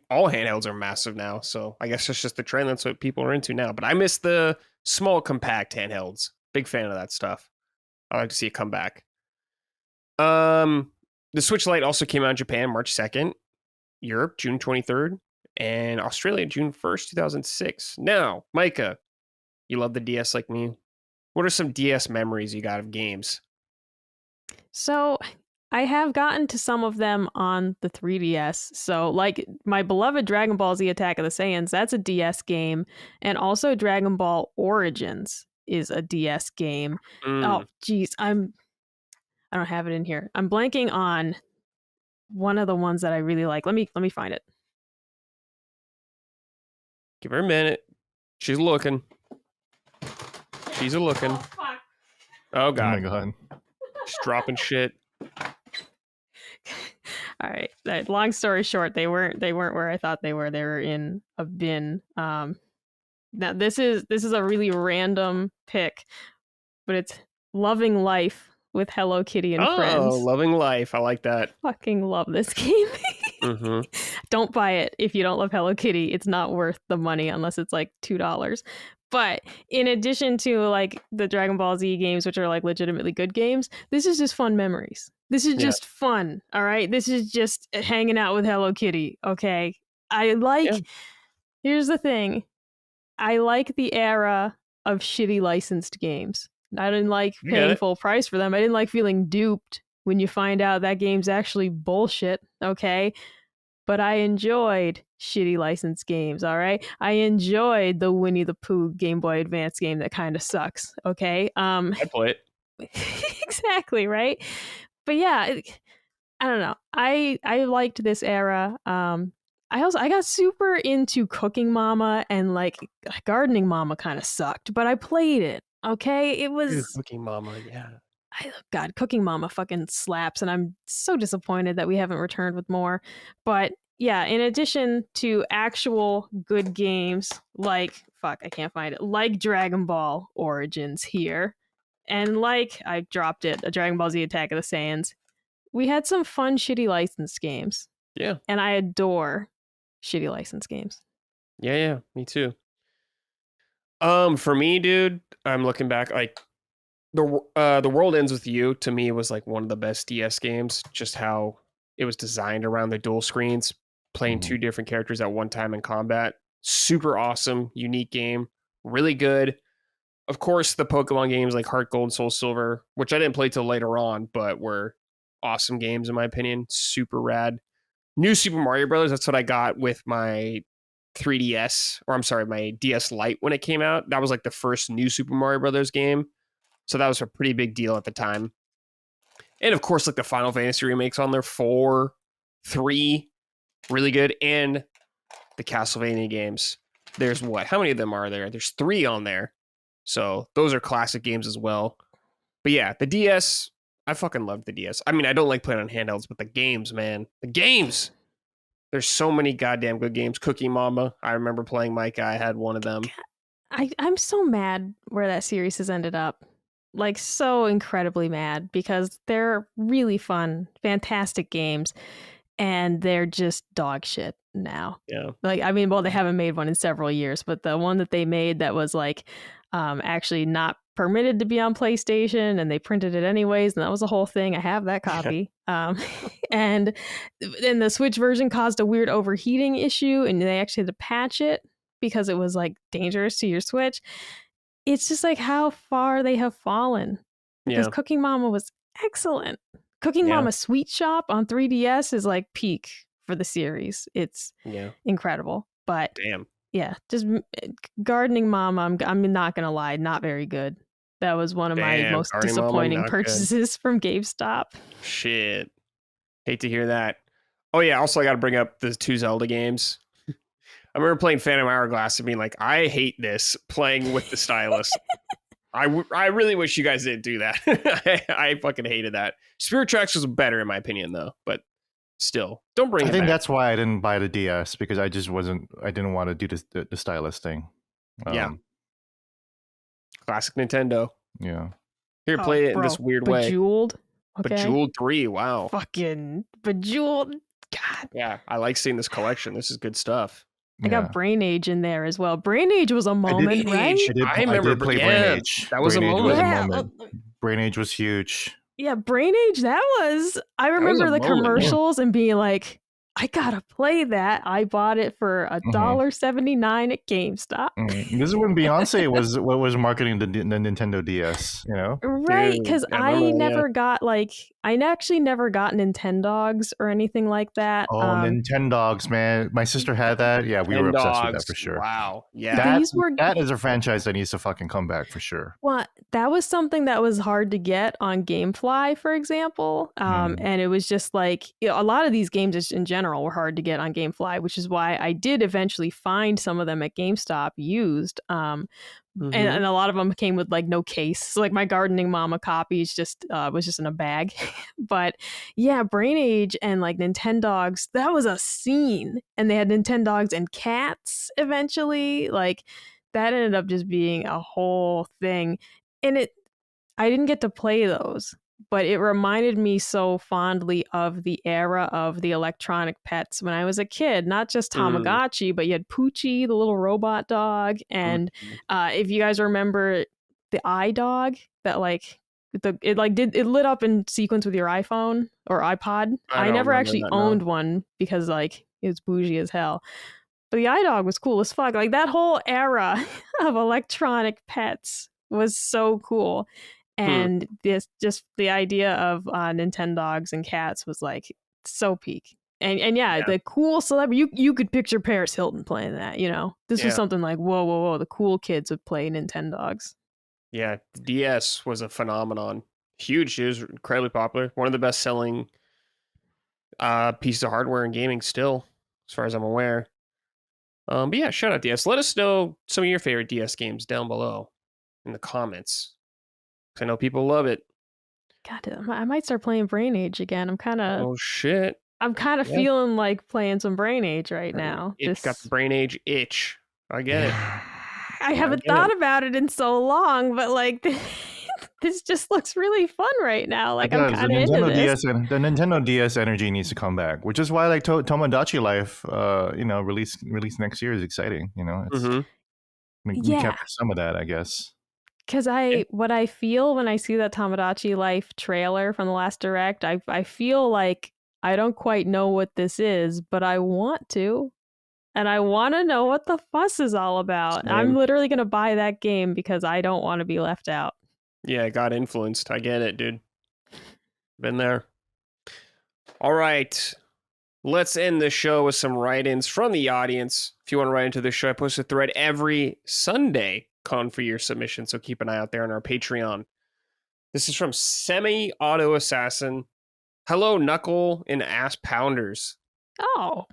all handhelds are massive now. So I guess it's just the trend. That's what people are into now. But I miss the small, compact handhelds. Big fan of that stuff. I like to see it come back. Um, the Switch Lite also came out in Japan March 2nd, Europe June 23rd, and Australia June 1st, 2006. Now, Micah, you love the DS like me. What are some DS memories you got of games? So I have gotten to some of them on the 3DS. So, like my beloved Dragon Ball Z Attack of the Saiyans, that's a DS game. And also Dragon Ball Origins is a DS game. Oh, Mm, geez, I don't have it in here. I'm blanking on one of the ones that I really like. Let me find it. give her a minute. She's looking. She's a looking. Oh Oh my God, god. she's dropping shit. All right. Long story short, they weren't where I thought they were. They were in a bin. Now this is a really random pick, but it's Loving Life with Hello Kitty and Oh, Friends. loving life. I like that. Fucking love this game. Mm-hmm. Don't buy it if you don't love Hello Kitty. It's not worth the money unless it's like $2. But in addition to like the Dragon Ball Z games, which are like legitimately good games, this is just fun memories. This is Yeah. just fun. All right. This is just hanging out with Hello Kitty. Okay. I Yeah. like, here's the thing, I like the era of shitty licensed games. I didn't like You get paying it. full price for them. I didn't like feeling duped when you find out that game's actually bullshit, okay? But I enjoyed shitty licensed games, all right? I enjoyed the Winnie the Pooh Game Boy Advance game that kind of sucks, okay? I play it. Exactly, right? But yeah, I don't know. I liked this era. I got super into Cooking Mama, and like Gardening Mama kind of sucked, but I played it. Okay, it Dude, was Cooking Mama. Yeah. God, Cooking Mama fucking slaps, and I'm so disappointed that we haven't returned with more. But yeah, in addition to actual good games like fuck, I can't find it, like Dragon Ball Origins here, and like I dropped it, a Dragon Ball Z Attack of the Saiyans, we had some fun shitty licensed games, Yeah. and I adore shitty licensed games. Yeah. Yeah. Me too. For me, dude, I'm looking back like the world ends with you. To me, was like one of the best DS games. Just how it was designed around the dual screens, playing Mhm. two different characters at one time in combat. Super awesome, unique game. Really good. Of course, the Pokemon games like Heart Gold, Soul Silver, which I didn't play till later on, but were awesome games in my opinion. Super rad. New Super Mario Brothers. That's what I got with my 3DS, or I'm sorry, my DS Lite when it came out. That was like the first new Super Mario Brothers game. So that was a pretty big deal at the time. And of course, like the Final Fantasy remakes on there, 4, 3, really good. And the Castlevania games. There's what? How many of them are there? There's 3 on there. So those are classic games as well. But yeah, the DS, I fucking love the DS. I mean, I don't like playing on handhelds, but the games, man. The games. There's so many goddamn good games. Cookie Mama. I remember playing Micah. I had one of them. I'm so mad where that series has ended up. Like, so incredibly mad because they're really fun, fantastic games, and they're just dog shit now. Yeah. Like, I mean, well, they haven't made one in several years, but the one that they made that was like actually not permitted to be on PlayStation, and they printed it anyways, and that was a whole thing. I have that copy. And then the Switch version caused a weird overheating issue, and they actually had to patch it because it was like dangerous to your Switch. it's just like how far they have fallen. Because Yeah. Cooking Mama was excellent. Cooking Yeah. Mama Sweet Shop on 3DS is like peak for the series. It's Yeah. incredible. But Damn. yeah, just Gardening Mama, I'm not going to lie, not very good. That was one of my Damn. most Gardening Mama, disappointing not good. purchases from GameStop. Shit. Hate to hear that. Oh yeah, also I got to bring up the 2 Zelda games. I remember playing Phantom Hourglass and being like, I hate this playing with the stylus. I really wish you guys didn't do that. I fucking hated that. Spirit Tracks was better in my opinion though, but still, don't bring I it think back. that's why I didn't buy the DS, because I didn't want to do the stylus thing. Yeah. Classic Nintendo. Yeah. Here, play it in this weird way. Bejeweled. Okay. Bejeweled 3, wow. Fucking Bejeweled. God. Yeah, I like seeing this collection. This is good stuff. I got Brain Age in there as well. Brain Age was a moment, right? I remember play yeah, Brain Age. That was Brain a Age moment. was a Yeah. moment. Brain Age was huge. Yeah, Brain Age, I remember the moment, commercials and being like, I gotta play that. I bought it for $1.79 at GameStop. This is when Beyonce was marketing the Nintendo DS, you know? Right, because Dude, I remember, never got I actually never got Nintendogs or anything like that. Oh, Nintendogs, man. My sister had that. Yeah, we were obsessed with that for sure. Wow. Yeah. That is a franchise that needs to fucking come back for sure. Well, that was something that was hard to get on GameFly, for example. And it was just like, a lot of these games just in general were hard to get on GameFly, which is why I did eventually find some of them at GameStop used. And a lot of them came with like no case. So like my Gardening Mama copies just was just in a bag. But yeah, Brain Age and like Nintendogs, that was a scene. And they had Nintendogs and cats eventually. Like that ended up just being a whole thing. And I didn't get to play those, but it reminded me so fondly of the era of the electronic pets when I was a kid. Not just Tamagotchi, but you had Poochie, the little robot dog, and if you guys remember the iDog that it lit up in sequence with your iPhone or iPod. I never actually owned one because like it was bougie as hell. But the iDog was cool as fuck. Like that whole era of electronic pets was so cool. And just the idea of Nintendogs and cats was like so peak. And yeah, the cool celebrity, you could picture Paris Hilton playing that, you know? This was something like, whoa, the cool kids would play Nintendogs. Yeah, the DS was a phenomenon. Huge. It was incredibly popular. One of the best selling pieces of hardware in gaming still, as far as I'm aware. But yeah, shout out DS. Let us know some of your favorite DS games down below in the comments. I know people love it. God, I might start playing Brain Age again. I'm kind of oh shit. I'm kind of feeling like playing some Brain Age right now. It's got the Brain Age itch. I get it. I haven't thought about it in so long, but like this just looks really fun right now. Like I'm kind of into this. The Nintendo DS energy needs to come back, which is why like Tomodachi Life, release next year is exciting. You know, we captured some of that, I guess. Because what I feel when I see that Tomodachi Life trailer from the last Direct, I feel like I don't quite know what this is, but I want to. And I want to know what the fuss is all about. Same. I'm literally going to buy that game because I don't want to be left out. Yeah, it got influenced. I get it, dude. Been there. All right. Let's end the show with some write-ins from the audience. If you want to write into the show, I post a thread every Sunday calling for your submission, so keep an eye out there on our Patreon. This is from Semi-Auto Assassin. Hello, Knuckle and Ass Pounders. Oh.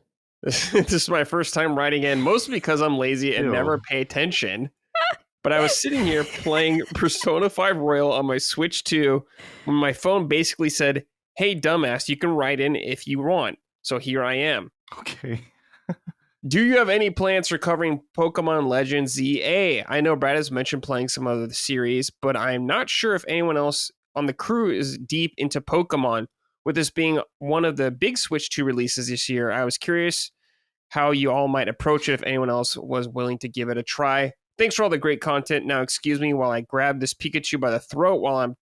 This is my first time writing in, mostly because I'm lazy and never pay attention. But I was sitting here playing Persona 5 Royal on my Switch 2 when my phone basically said, hey, dumbass, you can write in if you want. So here I am. Okay. Do you have any plans for covering Pokemon Legends ZA? I know Brad has mentioned playing some of the series, but I'm not sure if anyone else on the crew is deep into Pokemon. With this being one of the big Switch 2 releases this year, I was curious how you all might approach it if anyone else was willing to give it a try. Thanks for all the great content. Now excuse me while I grab this Pikachu by the throat while I'm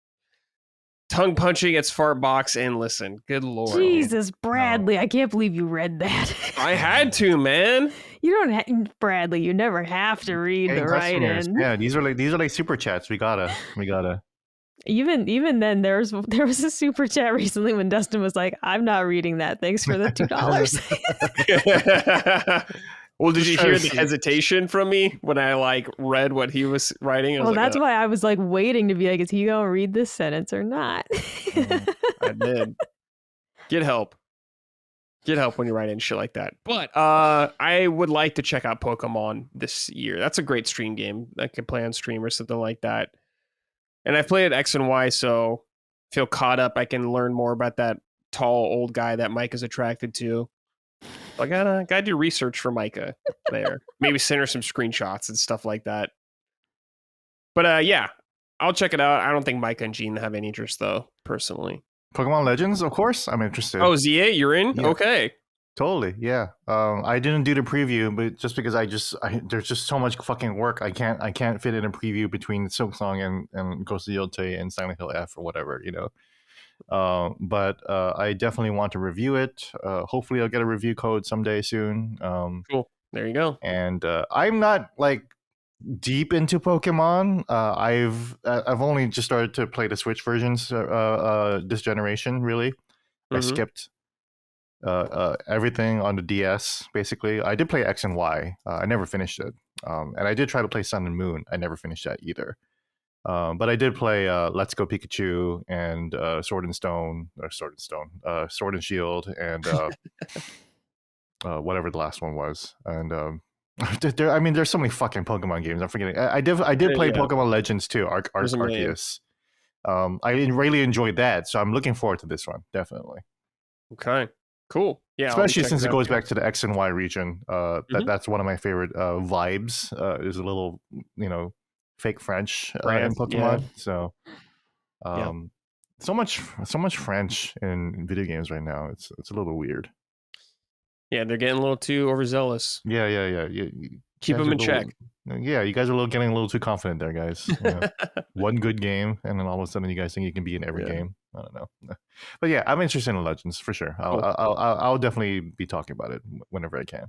tongue punching its fart box and listen. Good lord. Jesus, Bradley, I can't believe you read that. I had to, man. You don't, Bradley. You never have to read the Paying customers. write-in. Yeah, these are like super chats. We gotta. Even then, there was a super chat recently when Dustin was like, "I'm not reading that. Thanks for the $2." Well, did Just you try to hear the see. hesitation from me when I like read what he was writing? I was Well, like, that's why I was like waiting to be like, "Is he gonna read this sentence or not?" I did. Get help. Get help when you write in shit like that. But I would like to check out Pokemon this year. That's a great stream game. I could play on stream or something like that. And I've played X and Y, so feel caught up. I can learn more about that tall old guy that Mike is attracted to. I gotta do research for Micah there. Maybe send her some screenshots and stuff like that. But yeah, I'll check it out. I don't think Micah and Gene have any interest though, personally. Pokemon Legends, of course, I'm interested. Oh, ZA, you're in? Yeah. Okay. Totally, yeah. I didn't do the preview, but just because there's just so much fucking work. I can't fit in a preview between Silksong and Ghost of Yotei and Silent Hill F or whatever, you know. But I definitely want to review it. Hopefully, I'll get a review code someday soon. Cool. There you go. And I'm not like deep into Pokemon. I've only just started to play the Switch versions this generation. Really, I skipped everything on the DS. Basically, I did play X and Y. I never finished it, and I did try to play Sun and Moon. I never finished that either. But I did play Let's Go Pikachu and Sword and Shield, and whatever the last one was. And there's so many fucking Pokemon games. I'm forgetting. I did play Pokemon Legends too, Arceus. I really enjoyed that, so I'm looking forward to this one, definitely. Okay, cool. Yeah, especially since it goes back to the X and Y region. That's one of my favorite vibes. Is a little, fake French in Pokemon. Yeah. So, so much French in video games right now. It's a little weird. Yeah, they're getting a little too overzealous. Yeah. Keep them in check. Yeah, you guys are getting a little too confident there, guys. One good game, and then all of a sudden you guys think you can be in every game. I don't know, but yeah, I'm interested in Legends for sure. I'll definitely be talking about it whenever I can.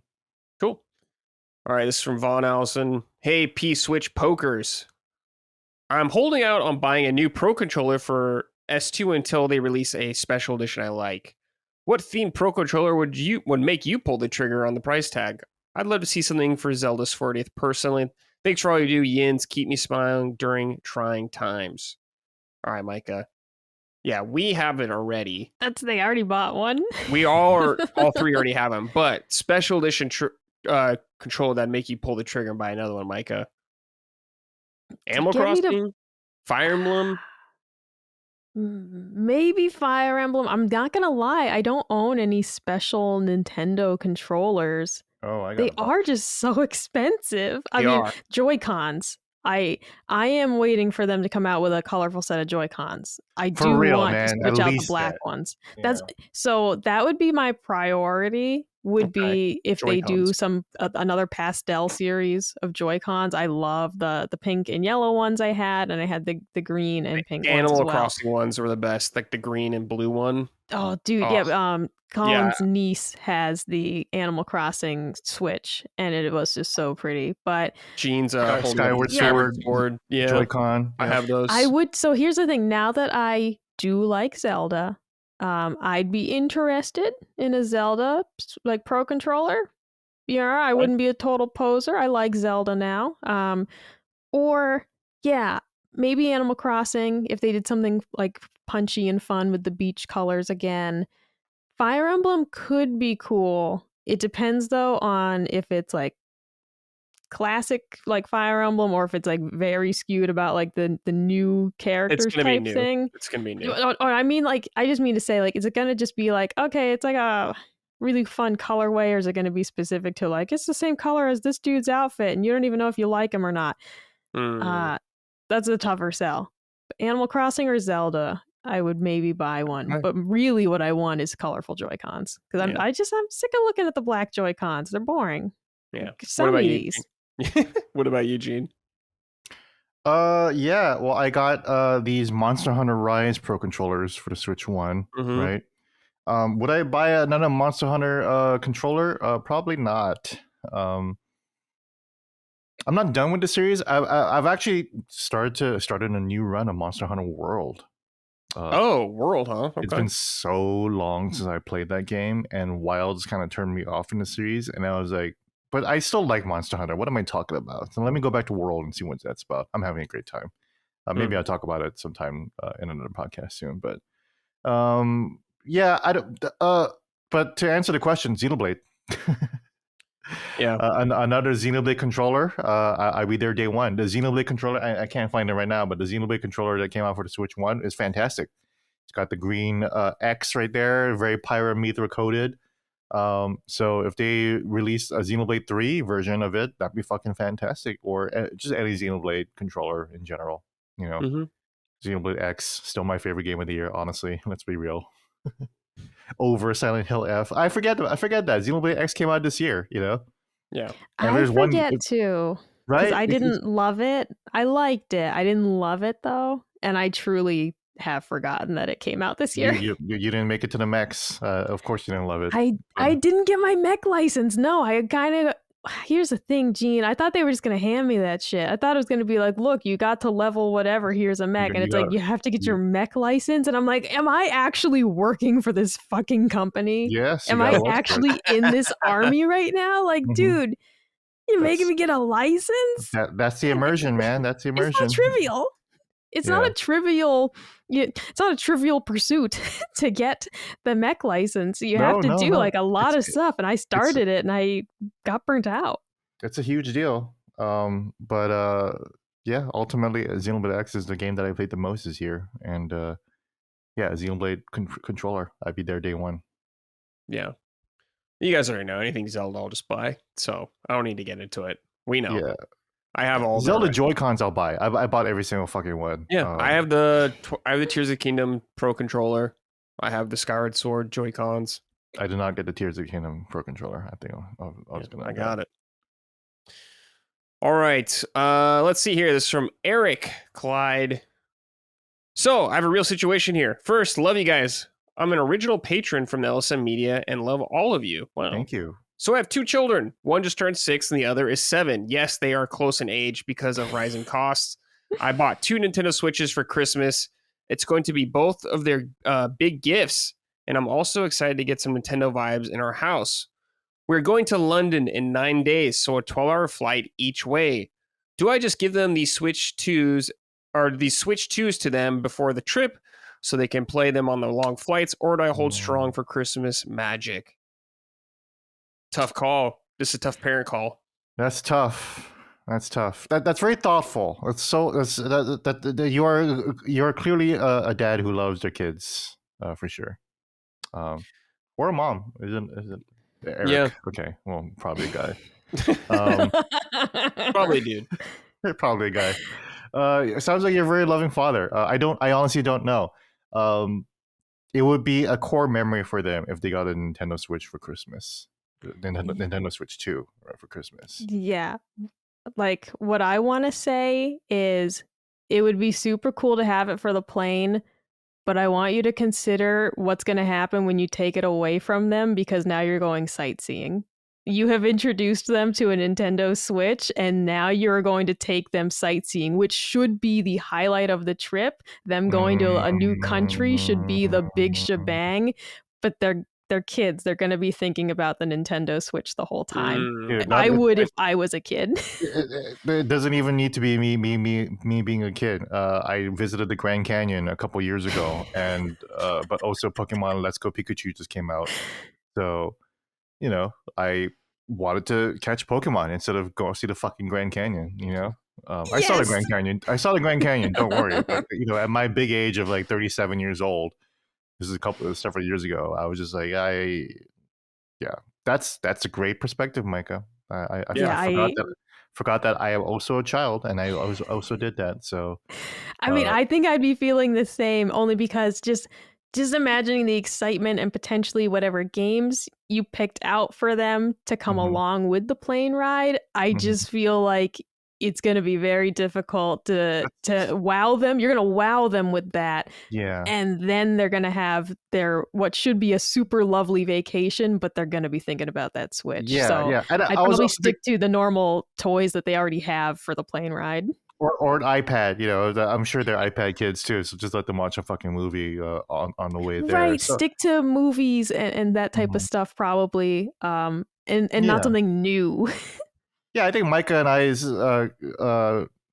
Cool. All right, this is from Vaughn Allison. Hey, P-Switch Pokers. I'm holding out on buying a new Pro Controller for S2 until they release a special edition I like. What themed Pro Controller would make you pull the trigger on the price tag? I'd love to see something for Zelda's 40th personally. Thanks for all you do, Yins. Keep me smiling during trying times. All right, Micah. Yeah, we have it already. They already bought one. We all three already have them. But special edition controller that make you pull the trigger and buy another one, Micah. Animal Crossing? Fire Emblem? Maybe Fire Emblem. I'm not gonna lie, I don't own any special Nintendo controllers. They are just so expensive. I mean, Joy-Cons. I am waiting for them to come out with a colorful set of Joy-Cons. I do want to switch out the black ones. Yeah. So that would be my priority. Be if Joy-Cons. They do another pastel series of Joy-Cons. I love the pink and yellow ones I had, and I had the green and pink ones as well. Animal Crossing ones were the best, like the green and blue one. Oh, dude, yeah. Colin's niece has the Animal Crossing Switch, and it was just so pretty. But Gene's Skyward Sword, Joy-Con. I have those. I would. So here's the thing. Now that I do like Zelda, I'd be interested in a Zelda like Pro Controller. I wouldn't be a total poser. I like Zelda now. Or yeah, maybe Animal Crossing if they did something like punchy and fun with the beach colors again. Fire Emblem could be cool. It depends though on if it's like classic like Fire Emblem or if it's like very skewed about like the new characters type thing. It's gonna be new. Or I mean, like, I just mean to say, like, is it gonna just be like, okay, it's like a really fun colorway, or is it gonna be specific to like it's the same color as this dude's outfit and you don't even know if you like him or not? That's a tougher sell. Animal Crossing or Zelda, I would maybe buy one, but really what I want is colorful Joy-Cons because I'm sick of looking at the black Joy-Cons. They're boring. Yeah. Some of these. What about you, Gene? Yeah. Well, I got these Monster Hunter Rise Pro controllers for the Switch One, right? Would I buy another Monster Hunter controller? Probably not. Um, I'm not done with the series. I've actually started a new run of Monster Hunter World. Oh, World, huh? It's Okay. been so long since I played that game, and Wilds kind of turned me off in the series, and I was like, but I still like Monster Hunter. What am I talking about? So let me go back to World and see what that's about. I'm having a great time. Maybe I'll talk about it sometime in another podcast soon. But yeah, I don't. But to answer the question, Xenoblade. Yeah. Another Xenoblade controller. I'll be there day one. The Xenoblade controller, I can't find it right now, but the Xenoblade controller that came out for the Switch 1 is fantastic. It's got the green X right there, very pyramethra coated. So if they release a Xenoblade 3 version of it, that'd be fucking fantastic. Or just any Xenoblade controller in general. You know, Xenoblade X, still my favorite game of the year, honestly. Let's be real. Over Silent Hill F. I forget that Xenoblade X came out this year, you know? Yeah. And I there's forget one, too, because right? I Because didn't love it. I liked it. I didn't love it though, and I truly have forgotten that it came out this year. you didn't make it to the max. Of course you didn't love it. I didn't get my mech license. No, I kind of. Here's the thing, Gene. I thought they were just gonna hand me that shit. I thought it was gonna be like, look, you got to level whatever. Here's a mech, and You it's like got you have to get you, your mech license. And I'm like, am I actually working for this fucking company? yes, you Am gotta I work for it. actually in this army right now? Like, Mhm. dude, you're making That's me get a license? that's the immersion, man. That's the It's not immersion. trivial. It's not Yeah. a trivial. It's not a trivial pursuit to get the mech license. You have No, to no, do no. like a lot of stuff, and I It's started it, and I got burnt out. it's a huge deal. But yeah, ultimately, Xenoblade X is the game that I played the most this year, and yeah, Xenoblade controller. I'd be there day one. Yeah. You guys already know anything Zelda, I'll just buy. So I don't need to get into it. We know. Yeah, I have all Zelda the. Joy Cons. I'll buy. I bought every single fucking one. Yeah, I have the Tears of the Kingdom Pro controller. I have the Skyward Sword Joy Cons. I did not get the Tears of the Kingdom Pro controller. I think I was gonna. I got it. All right. Let's see here. This is from Eric Clyde. So I have a real situation here. First, love you guys. I'm an original patron from the LSM Media and love all of you. Wow. Thank you. So I have two children. One just turned 6 and the other is 7. Yes, they are close in age because of rising costs. I bought 2 Nintendo Switches for Christmas. It's going to be both of their big gifts. And I'm also excited to get some Nintendo vibes in our house. We're going to London in 9 days, so a 12-hour flight each way. Do I just give them these Switch 2s or these Switch 2s to them before the trip so they can play them on the long flights, or do I hold strong for Christmas magic? Tough call. This is a tough parent call. That's tough. That's tough. That's very thoughtful. It's so that you are clearly a dad who loves their kids for sure. Or a mom. Isn't Eric? Yeah. Okay. Well, probably a guy. Probably, dude. Probably a guy. It sounds like you're a very loving father. I honestly don't know. It would be a core memory for them if they got a Nintendo Switch for Christmas. Nintendo Switch 2 for Christmas. Yeah. Like, what I want to say is it would be super cool to have it for the plane, but I want you to consider what's going to happen when you take it away from them because now you're going sightseeing. You have introduced them to a Nintendo Switch, and now you're going to take them sightseeing, which should be the highlight of the trip. Them going to a new country should be the big shebang, but they're kids. They're going to be thinking about the Nintendo Switch the whole time. Dude, I would if I was a kid. It doesn't even need to be me being a kid. I visited the Grand Canyon a couple years ago, and but also Pokemon Let's Go Pikachu just came out, so you know I wanted to catch Pokemon instead of go see the fucking Grand Canyon. You know, I saw the Grand Canyon. Don't worry. But, you know, at my big age of like 37 years old, this is several years ago. I was just like, yeah, that's a great perspective, Micah. I forgot that I am also a child, and I also did that. So, I mean, I think I'd be feeling the same, only because just imagining the excitement and potentially whatever games you picked out for them to come along with the plane ride. I just feel like it's going to be very difficult to wow them. You're going to wow them with that. Yeah. And then they're going to have their what should be a super lovely vacation, but they're going to be thinking about that Switch. Yeah, So yeah. And I'd I was probably also stick to the normal toys that they already have for the plane ride. or an iPad. I'm sure they're iPad kids too. So just let them watch a fucking movie on the way there. Right. So Stick to movies and that type of Mhm. stuff probably. And not Yeah, something new. yeah. I think Micah and I's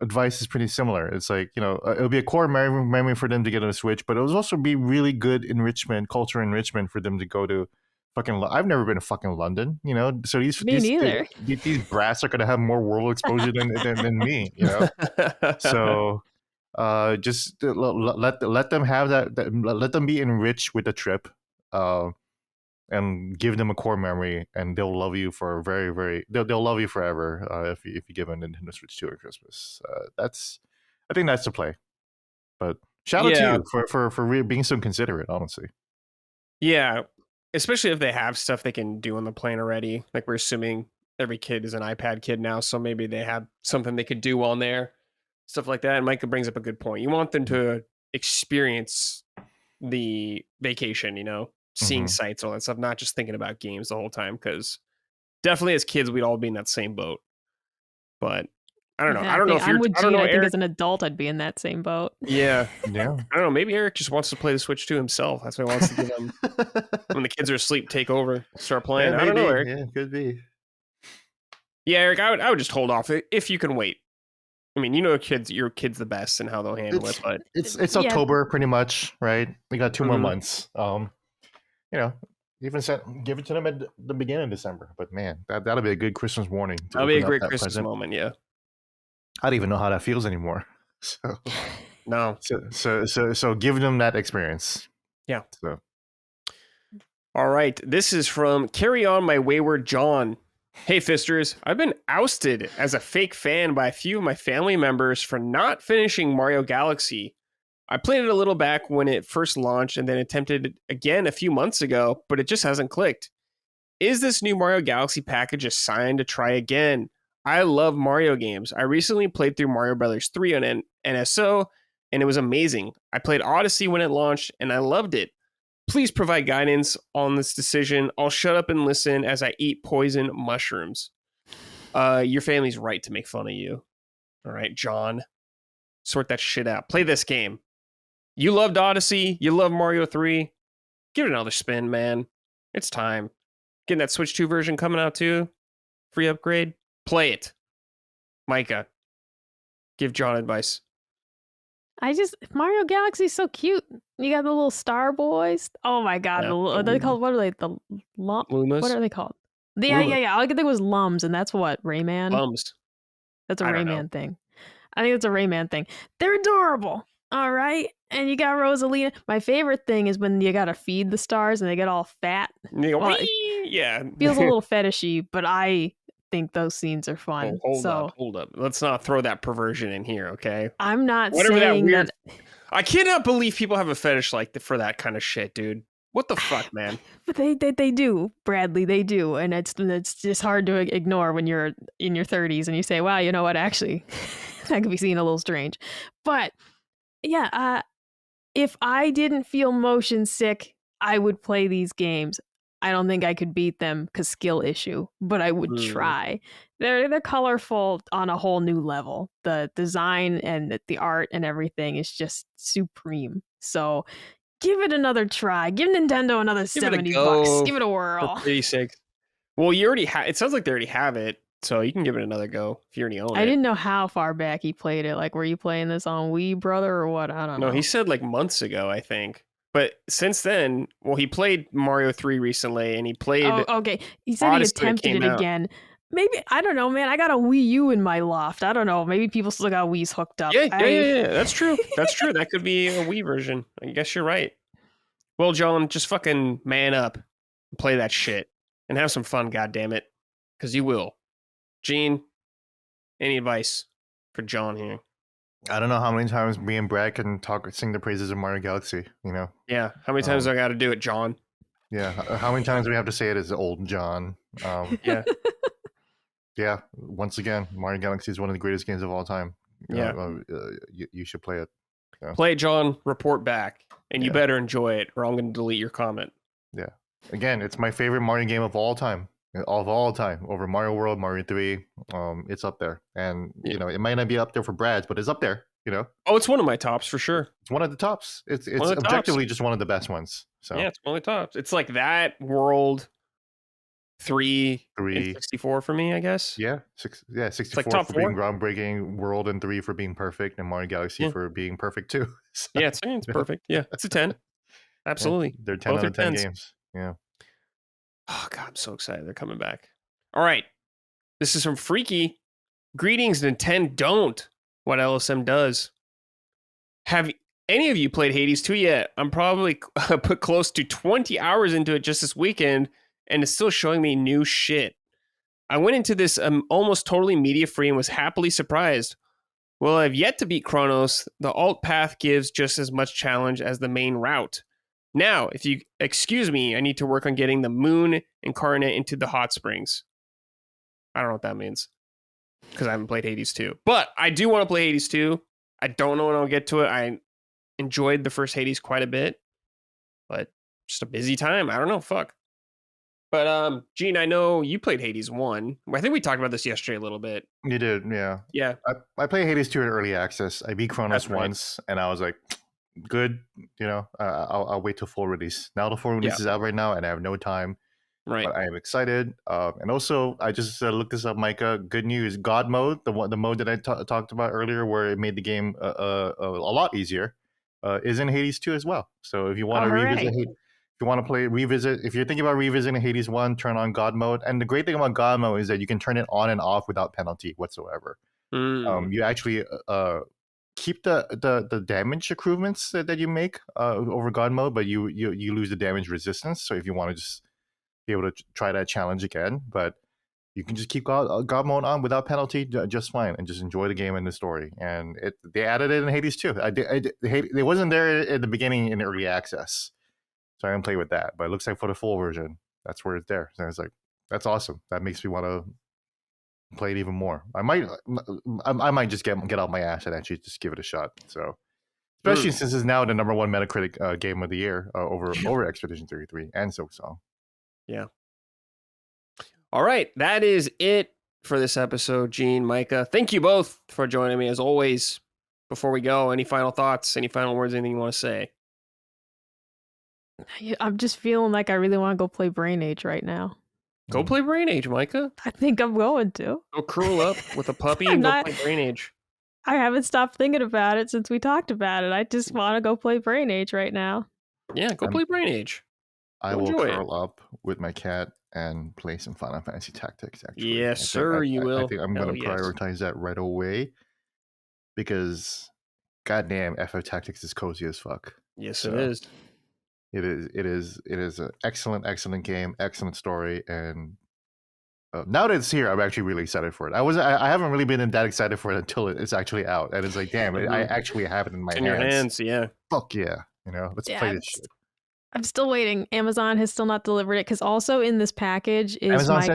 advice is pretty similar. It's like it'll be a core memory for them to get on a Switch, but it will also be really good enrichment, culture enrichment for them to go to. I've never been to fucking London, So Me neither. these brats are gonna have more world exposure than me, So just let them have let them be enriched with the trip, and give them a core memory, and they'll love you for very very they'll love you forever if you give them a Nintendo Switch 2 at Christmas. I think that's the play. But shout out to Yeah. you for being so considerate, honestly. Yeah. Especially if they have stuff they can do on the plane already. Like we're assuming every kid is an iPad kid now, so maybe they have something they could do on there, stuff like that. And Micah brings up a good point. You want them to experience the vacation, seeing Mhm. sights, all that stuff, not just thinking about games the whole time. Because definitely as kids, we'd all be in that same boat. But I don't know. Yeah, I don't know if I'm you're. with I don't Gene. know, I think Eric. as an adult, I'd be in that same boat. Yeah, Yeah. I don't know. Maybe Eric just wants to play the Switch to himself. That's why he wants to give them when the kids are asleep, take over, start playing. Yeah, I don't know, maybe. Eric. Yeah, could be. Yeah, Eric, I would just hold off if you can wait. I mean, your kid's the best and how they'll handle it, but It's Yeah, October pretty much, right? We got 2 more Mhm. months. Even give it to them at the beginning of December. But man, that'll be a good Christmas morning to that'll be a open up great that Christmas present. moment. Yeah. I don't even know how that feels anymore. No. So give them that experience. Yeah. So All right. This is from Carry On My Wayward John. Hey, Fisters. I've been ousted as a fake fan by a few of my family members for not finishing Mario Galaxy. I played it a little back when it first launched and then attempted it again a few months ago, but it just hasn't clicked. Is this new Mario Galaxy package a sign to try again? I love Mario games. I recently played through Mario Brothers 3 on NSO, and it was amazing. I played Odyssey when it launched, and I loved it. Please provide guidance on this decision. I'll shut up and listen as I eat poison mushrooms. Your family's right to make fun of you. All right, John. Sort that shit out. Play this game. You loved Odyssey. You love Mario 3. Give it another spin, man. It's time. Getting that Switch 2 version coming out too. Free upgrade. Play it. Micah, give John advice. Mario Galaxy's so cute. You got the little star boys. Oh my god, Yeah, are they called? What are they? The Lumas. What are they called? Yeah. All I could think was Lums, and that's what Rayman. Bums. That's a I don't know. Rayman thing. I think it's a Rayman thing. They're adorable. All right, and you got Rosalina. My favorite thing is when you gotta feed the stars and they get all fat. You go, Well, "Wee!" Yeah. Feels a little fetishy, but I think those scenes are Oh, fun. hold up. Let's not throw that perversion in here, okay? I'm not Whatever that saying weird. that. I cannot believe people have a fetish for that kind of shit, dude. What the fuck, man? But they do, Bradley. They do, and it's just hard to ignore when you're in your 30s and you say, "Wow, you know what? Actually, that could be seen a little strange." But yeah, if I didn't feel motion sick, I would play these games. I don't think I could beat them because skill issue, but I would try. They're colorful on a whole new level. The design and the art and everything is just supreme. So give it another try. Give Nintendo another Give it a $70. go. Give it a For whirl. 36. Well, you already have. It sounds like they already have it, so you can give it another go if you already own I it. didn't know how far back he played it. Like, were you playing this on Wii, brother, or what? I don't know. No, he said like months ago, I think. But since then, well, he played Mario 3 recently, and he played. Oh, okay. He said Odyssey he attempted came it out. again. Maybe I don't know, man. I got a Wii U in my loft. I don't know. Maybe people still got Wii's hooked up. Yeah. That's true. That's true. That could be a Wii version. I guess you're right. Well, John, just fucking man up, and play that shit, and have some fun. Goddammit, because you will. Gene, any advice for John here? I don't know how many times me and Brad can sing the praises of Mario Galaxy. Yeah. How many times do I got to do it, John? Yeah. How many times do we have to say it as old John? Yeah. Yeah, once again, Mario Galaxy is one of the greatest games of all time. Yeah. You should play it. Yeah. Play it, John. Report back, and you Yeah. better enjoy it, or I'm going to delete your comment. Yeah. Again, it's my favorite Mario game of all time. Of all time, over Mario World, Mario 3, it's up there. And Yeah. you know, it might not be up there for Brad's, but it's up there. You know, Oh, it's one of my tops for sure. it's one of the tops. It's One of the objectively tops. just one of the best ones. So Yeah, it's one of the tops. It's like that World 3 3, and 64 for me, I guess. yeah, 64 like top for being 4. groundbreaking, World and 3 for being perfect, and Mario Galaxy Yeah. for being perfect too. So, Yeah, it's perfect. Yeah, it's a 10. Absolutely. they're 10 Both out are of 10 10s. games. Yeah. Oh, God, I'm so excited. They're coming back. All right. This is from Freaky. Greetings, Nintendo. Don't what LSM does. Have any of you played Hades 2 yet? I'm probably put close to 20 hours into it just this weekend, and it's still showing me new shit. I went into this almost totally media free and was happily surprised. Well, I've yet to beat Chronos. The alt path gives just as much challenge as the main route. Now, if you excuse me, I need to work on getting the moon incarnate into the hot springs. I don't know what that means because I haven't played Hades 2. But I do want to play Hades 2. I don't know when I'll get to it. I enjoyed the first Hades quite a bit, but just a busy time. I don't know. Fuck. But Gene, I know you played Hades 1. I think we talked about this yesterday a little bit. You did, yeah. Yeah. I played Hades 2 in early access. I beat Chronos That's right. once, and I was like, good, you know, I'll wait till full release. Now the full release is out right now, and I have no time. Right. But I am excited. And also, I just looked this up, Micah. Good news. God mode, the mode that I talked about earlier, where it made the game a lot easier, is in Hades 2 as well. So if you want to revisit Hades, if you want to revisit, if you're thinking about revisiting Hades 1, turn on God mode. And the great thing about God mode is that you can turn it on and off without penalty whatsoever. You actually keep the damage improvements that you make over God mode, but you lose the damage resistance. So if you want to just be able to try that challenge again, but you can just keep God mode on without penalty just fine, and just enjoy the game and the story. And they added it in Hades 2. It wasn't there at the beginning in early access, so I didn't play with that. But it looks like for the full version, that's where it's there. So it's like, that's awesome. That makes me want to play it even more. I might just get out my ass and actually just give it a shot. So, especially since it's now the number 1 Metacritic game of the year over Expedition 33 and Silksong. Yeah. All right. That is it for this episode, Gene, Micah. Thank you both for joining me as always. Before we go, any final thoughts, any final words, anything you want to say? I'm just feeling like I really want to go play Brain Age right now. Go play Brain Age, Micah. I think I'm going to. Go curl up with a puppy and go play Brain Age. I haven't stopped thinking about it since we talked about it. I just want to go play Brain Age right now. Yeah, go play Brain Age. I will curl up with my cat and play some Final Fantasy Tactics, actually. Yes, sir, you will. I think I'm going to prioritize that right away, because goddamn, FF Tactics is cozy as fuck. Yes, so, it is. It is an excellent game, excellent story, and now that it's here, I'm actually really excited for it. I haven't really been that excited for it until it's actually out, and it's like, damn, I actually have it in my hands. Your hands, yeah. Fuck yeah, let's play this shit. I'm still waiting. Amazon has still not delivered it, because also in this package is my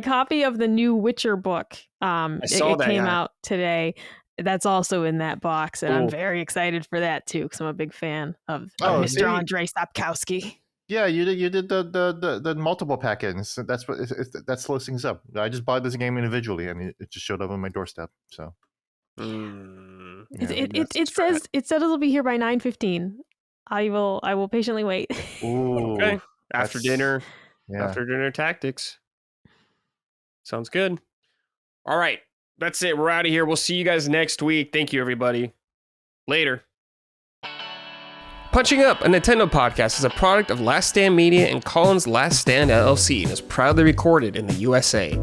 copy of the new Witcher book. It came out today. That's also in that box, and I'm very excited for that too, because I'm a big fan of Mr. Andrei Sapkowski. Yeah, you did the multiple pack-ins. That's what that slows things up. I just bought this game individually, and it just showed up on my doorstep. So it says it'll be here by 9:15. I will patiently wait. Ooh, okay. After dinner tactics. Sounds good. All right. That's it. We're out of here. We'll see you guys next week. Thank you, everybody. Later. Punching Up, a Nintendo podcast, is a product of Last Stand Media and Collins Last Stand LLC and is proudly recorded in the USA.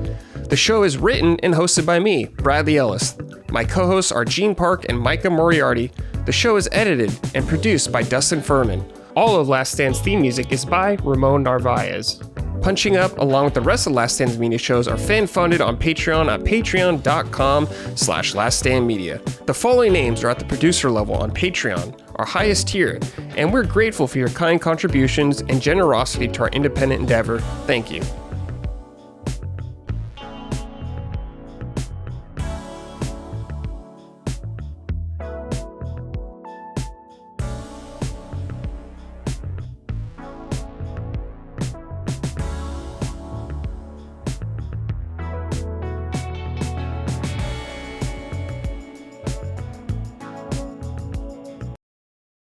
The show is written and hosted by me, Bradley Ellis. My co-hosts are Gene Park and Micah Moriarty. The show is edited and produced by Dustin Furman. All of Last Stand's theme music is by Ramon Narvaez. Punching Up, along with the rest of Last Stand's media shows, are fan-funded on Patreon at patreon.com/laststandmedia. The following names are at the producer level on Patreon, our highest tier, and we're grateful for your kind contributions and generosity to our independent endeavor. Thank you.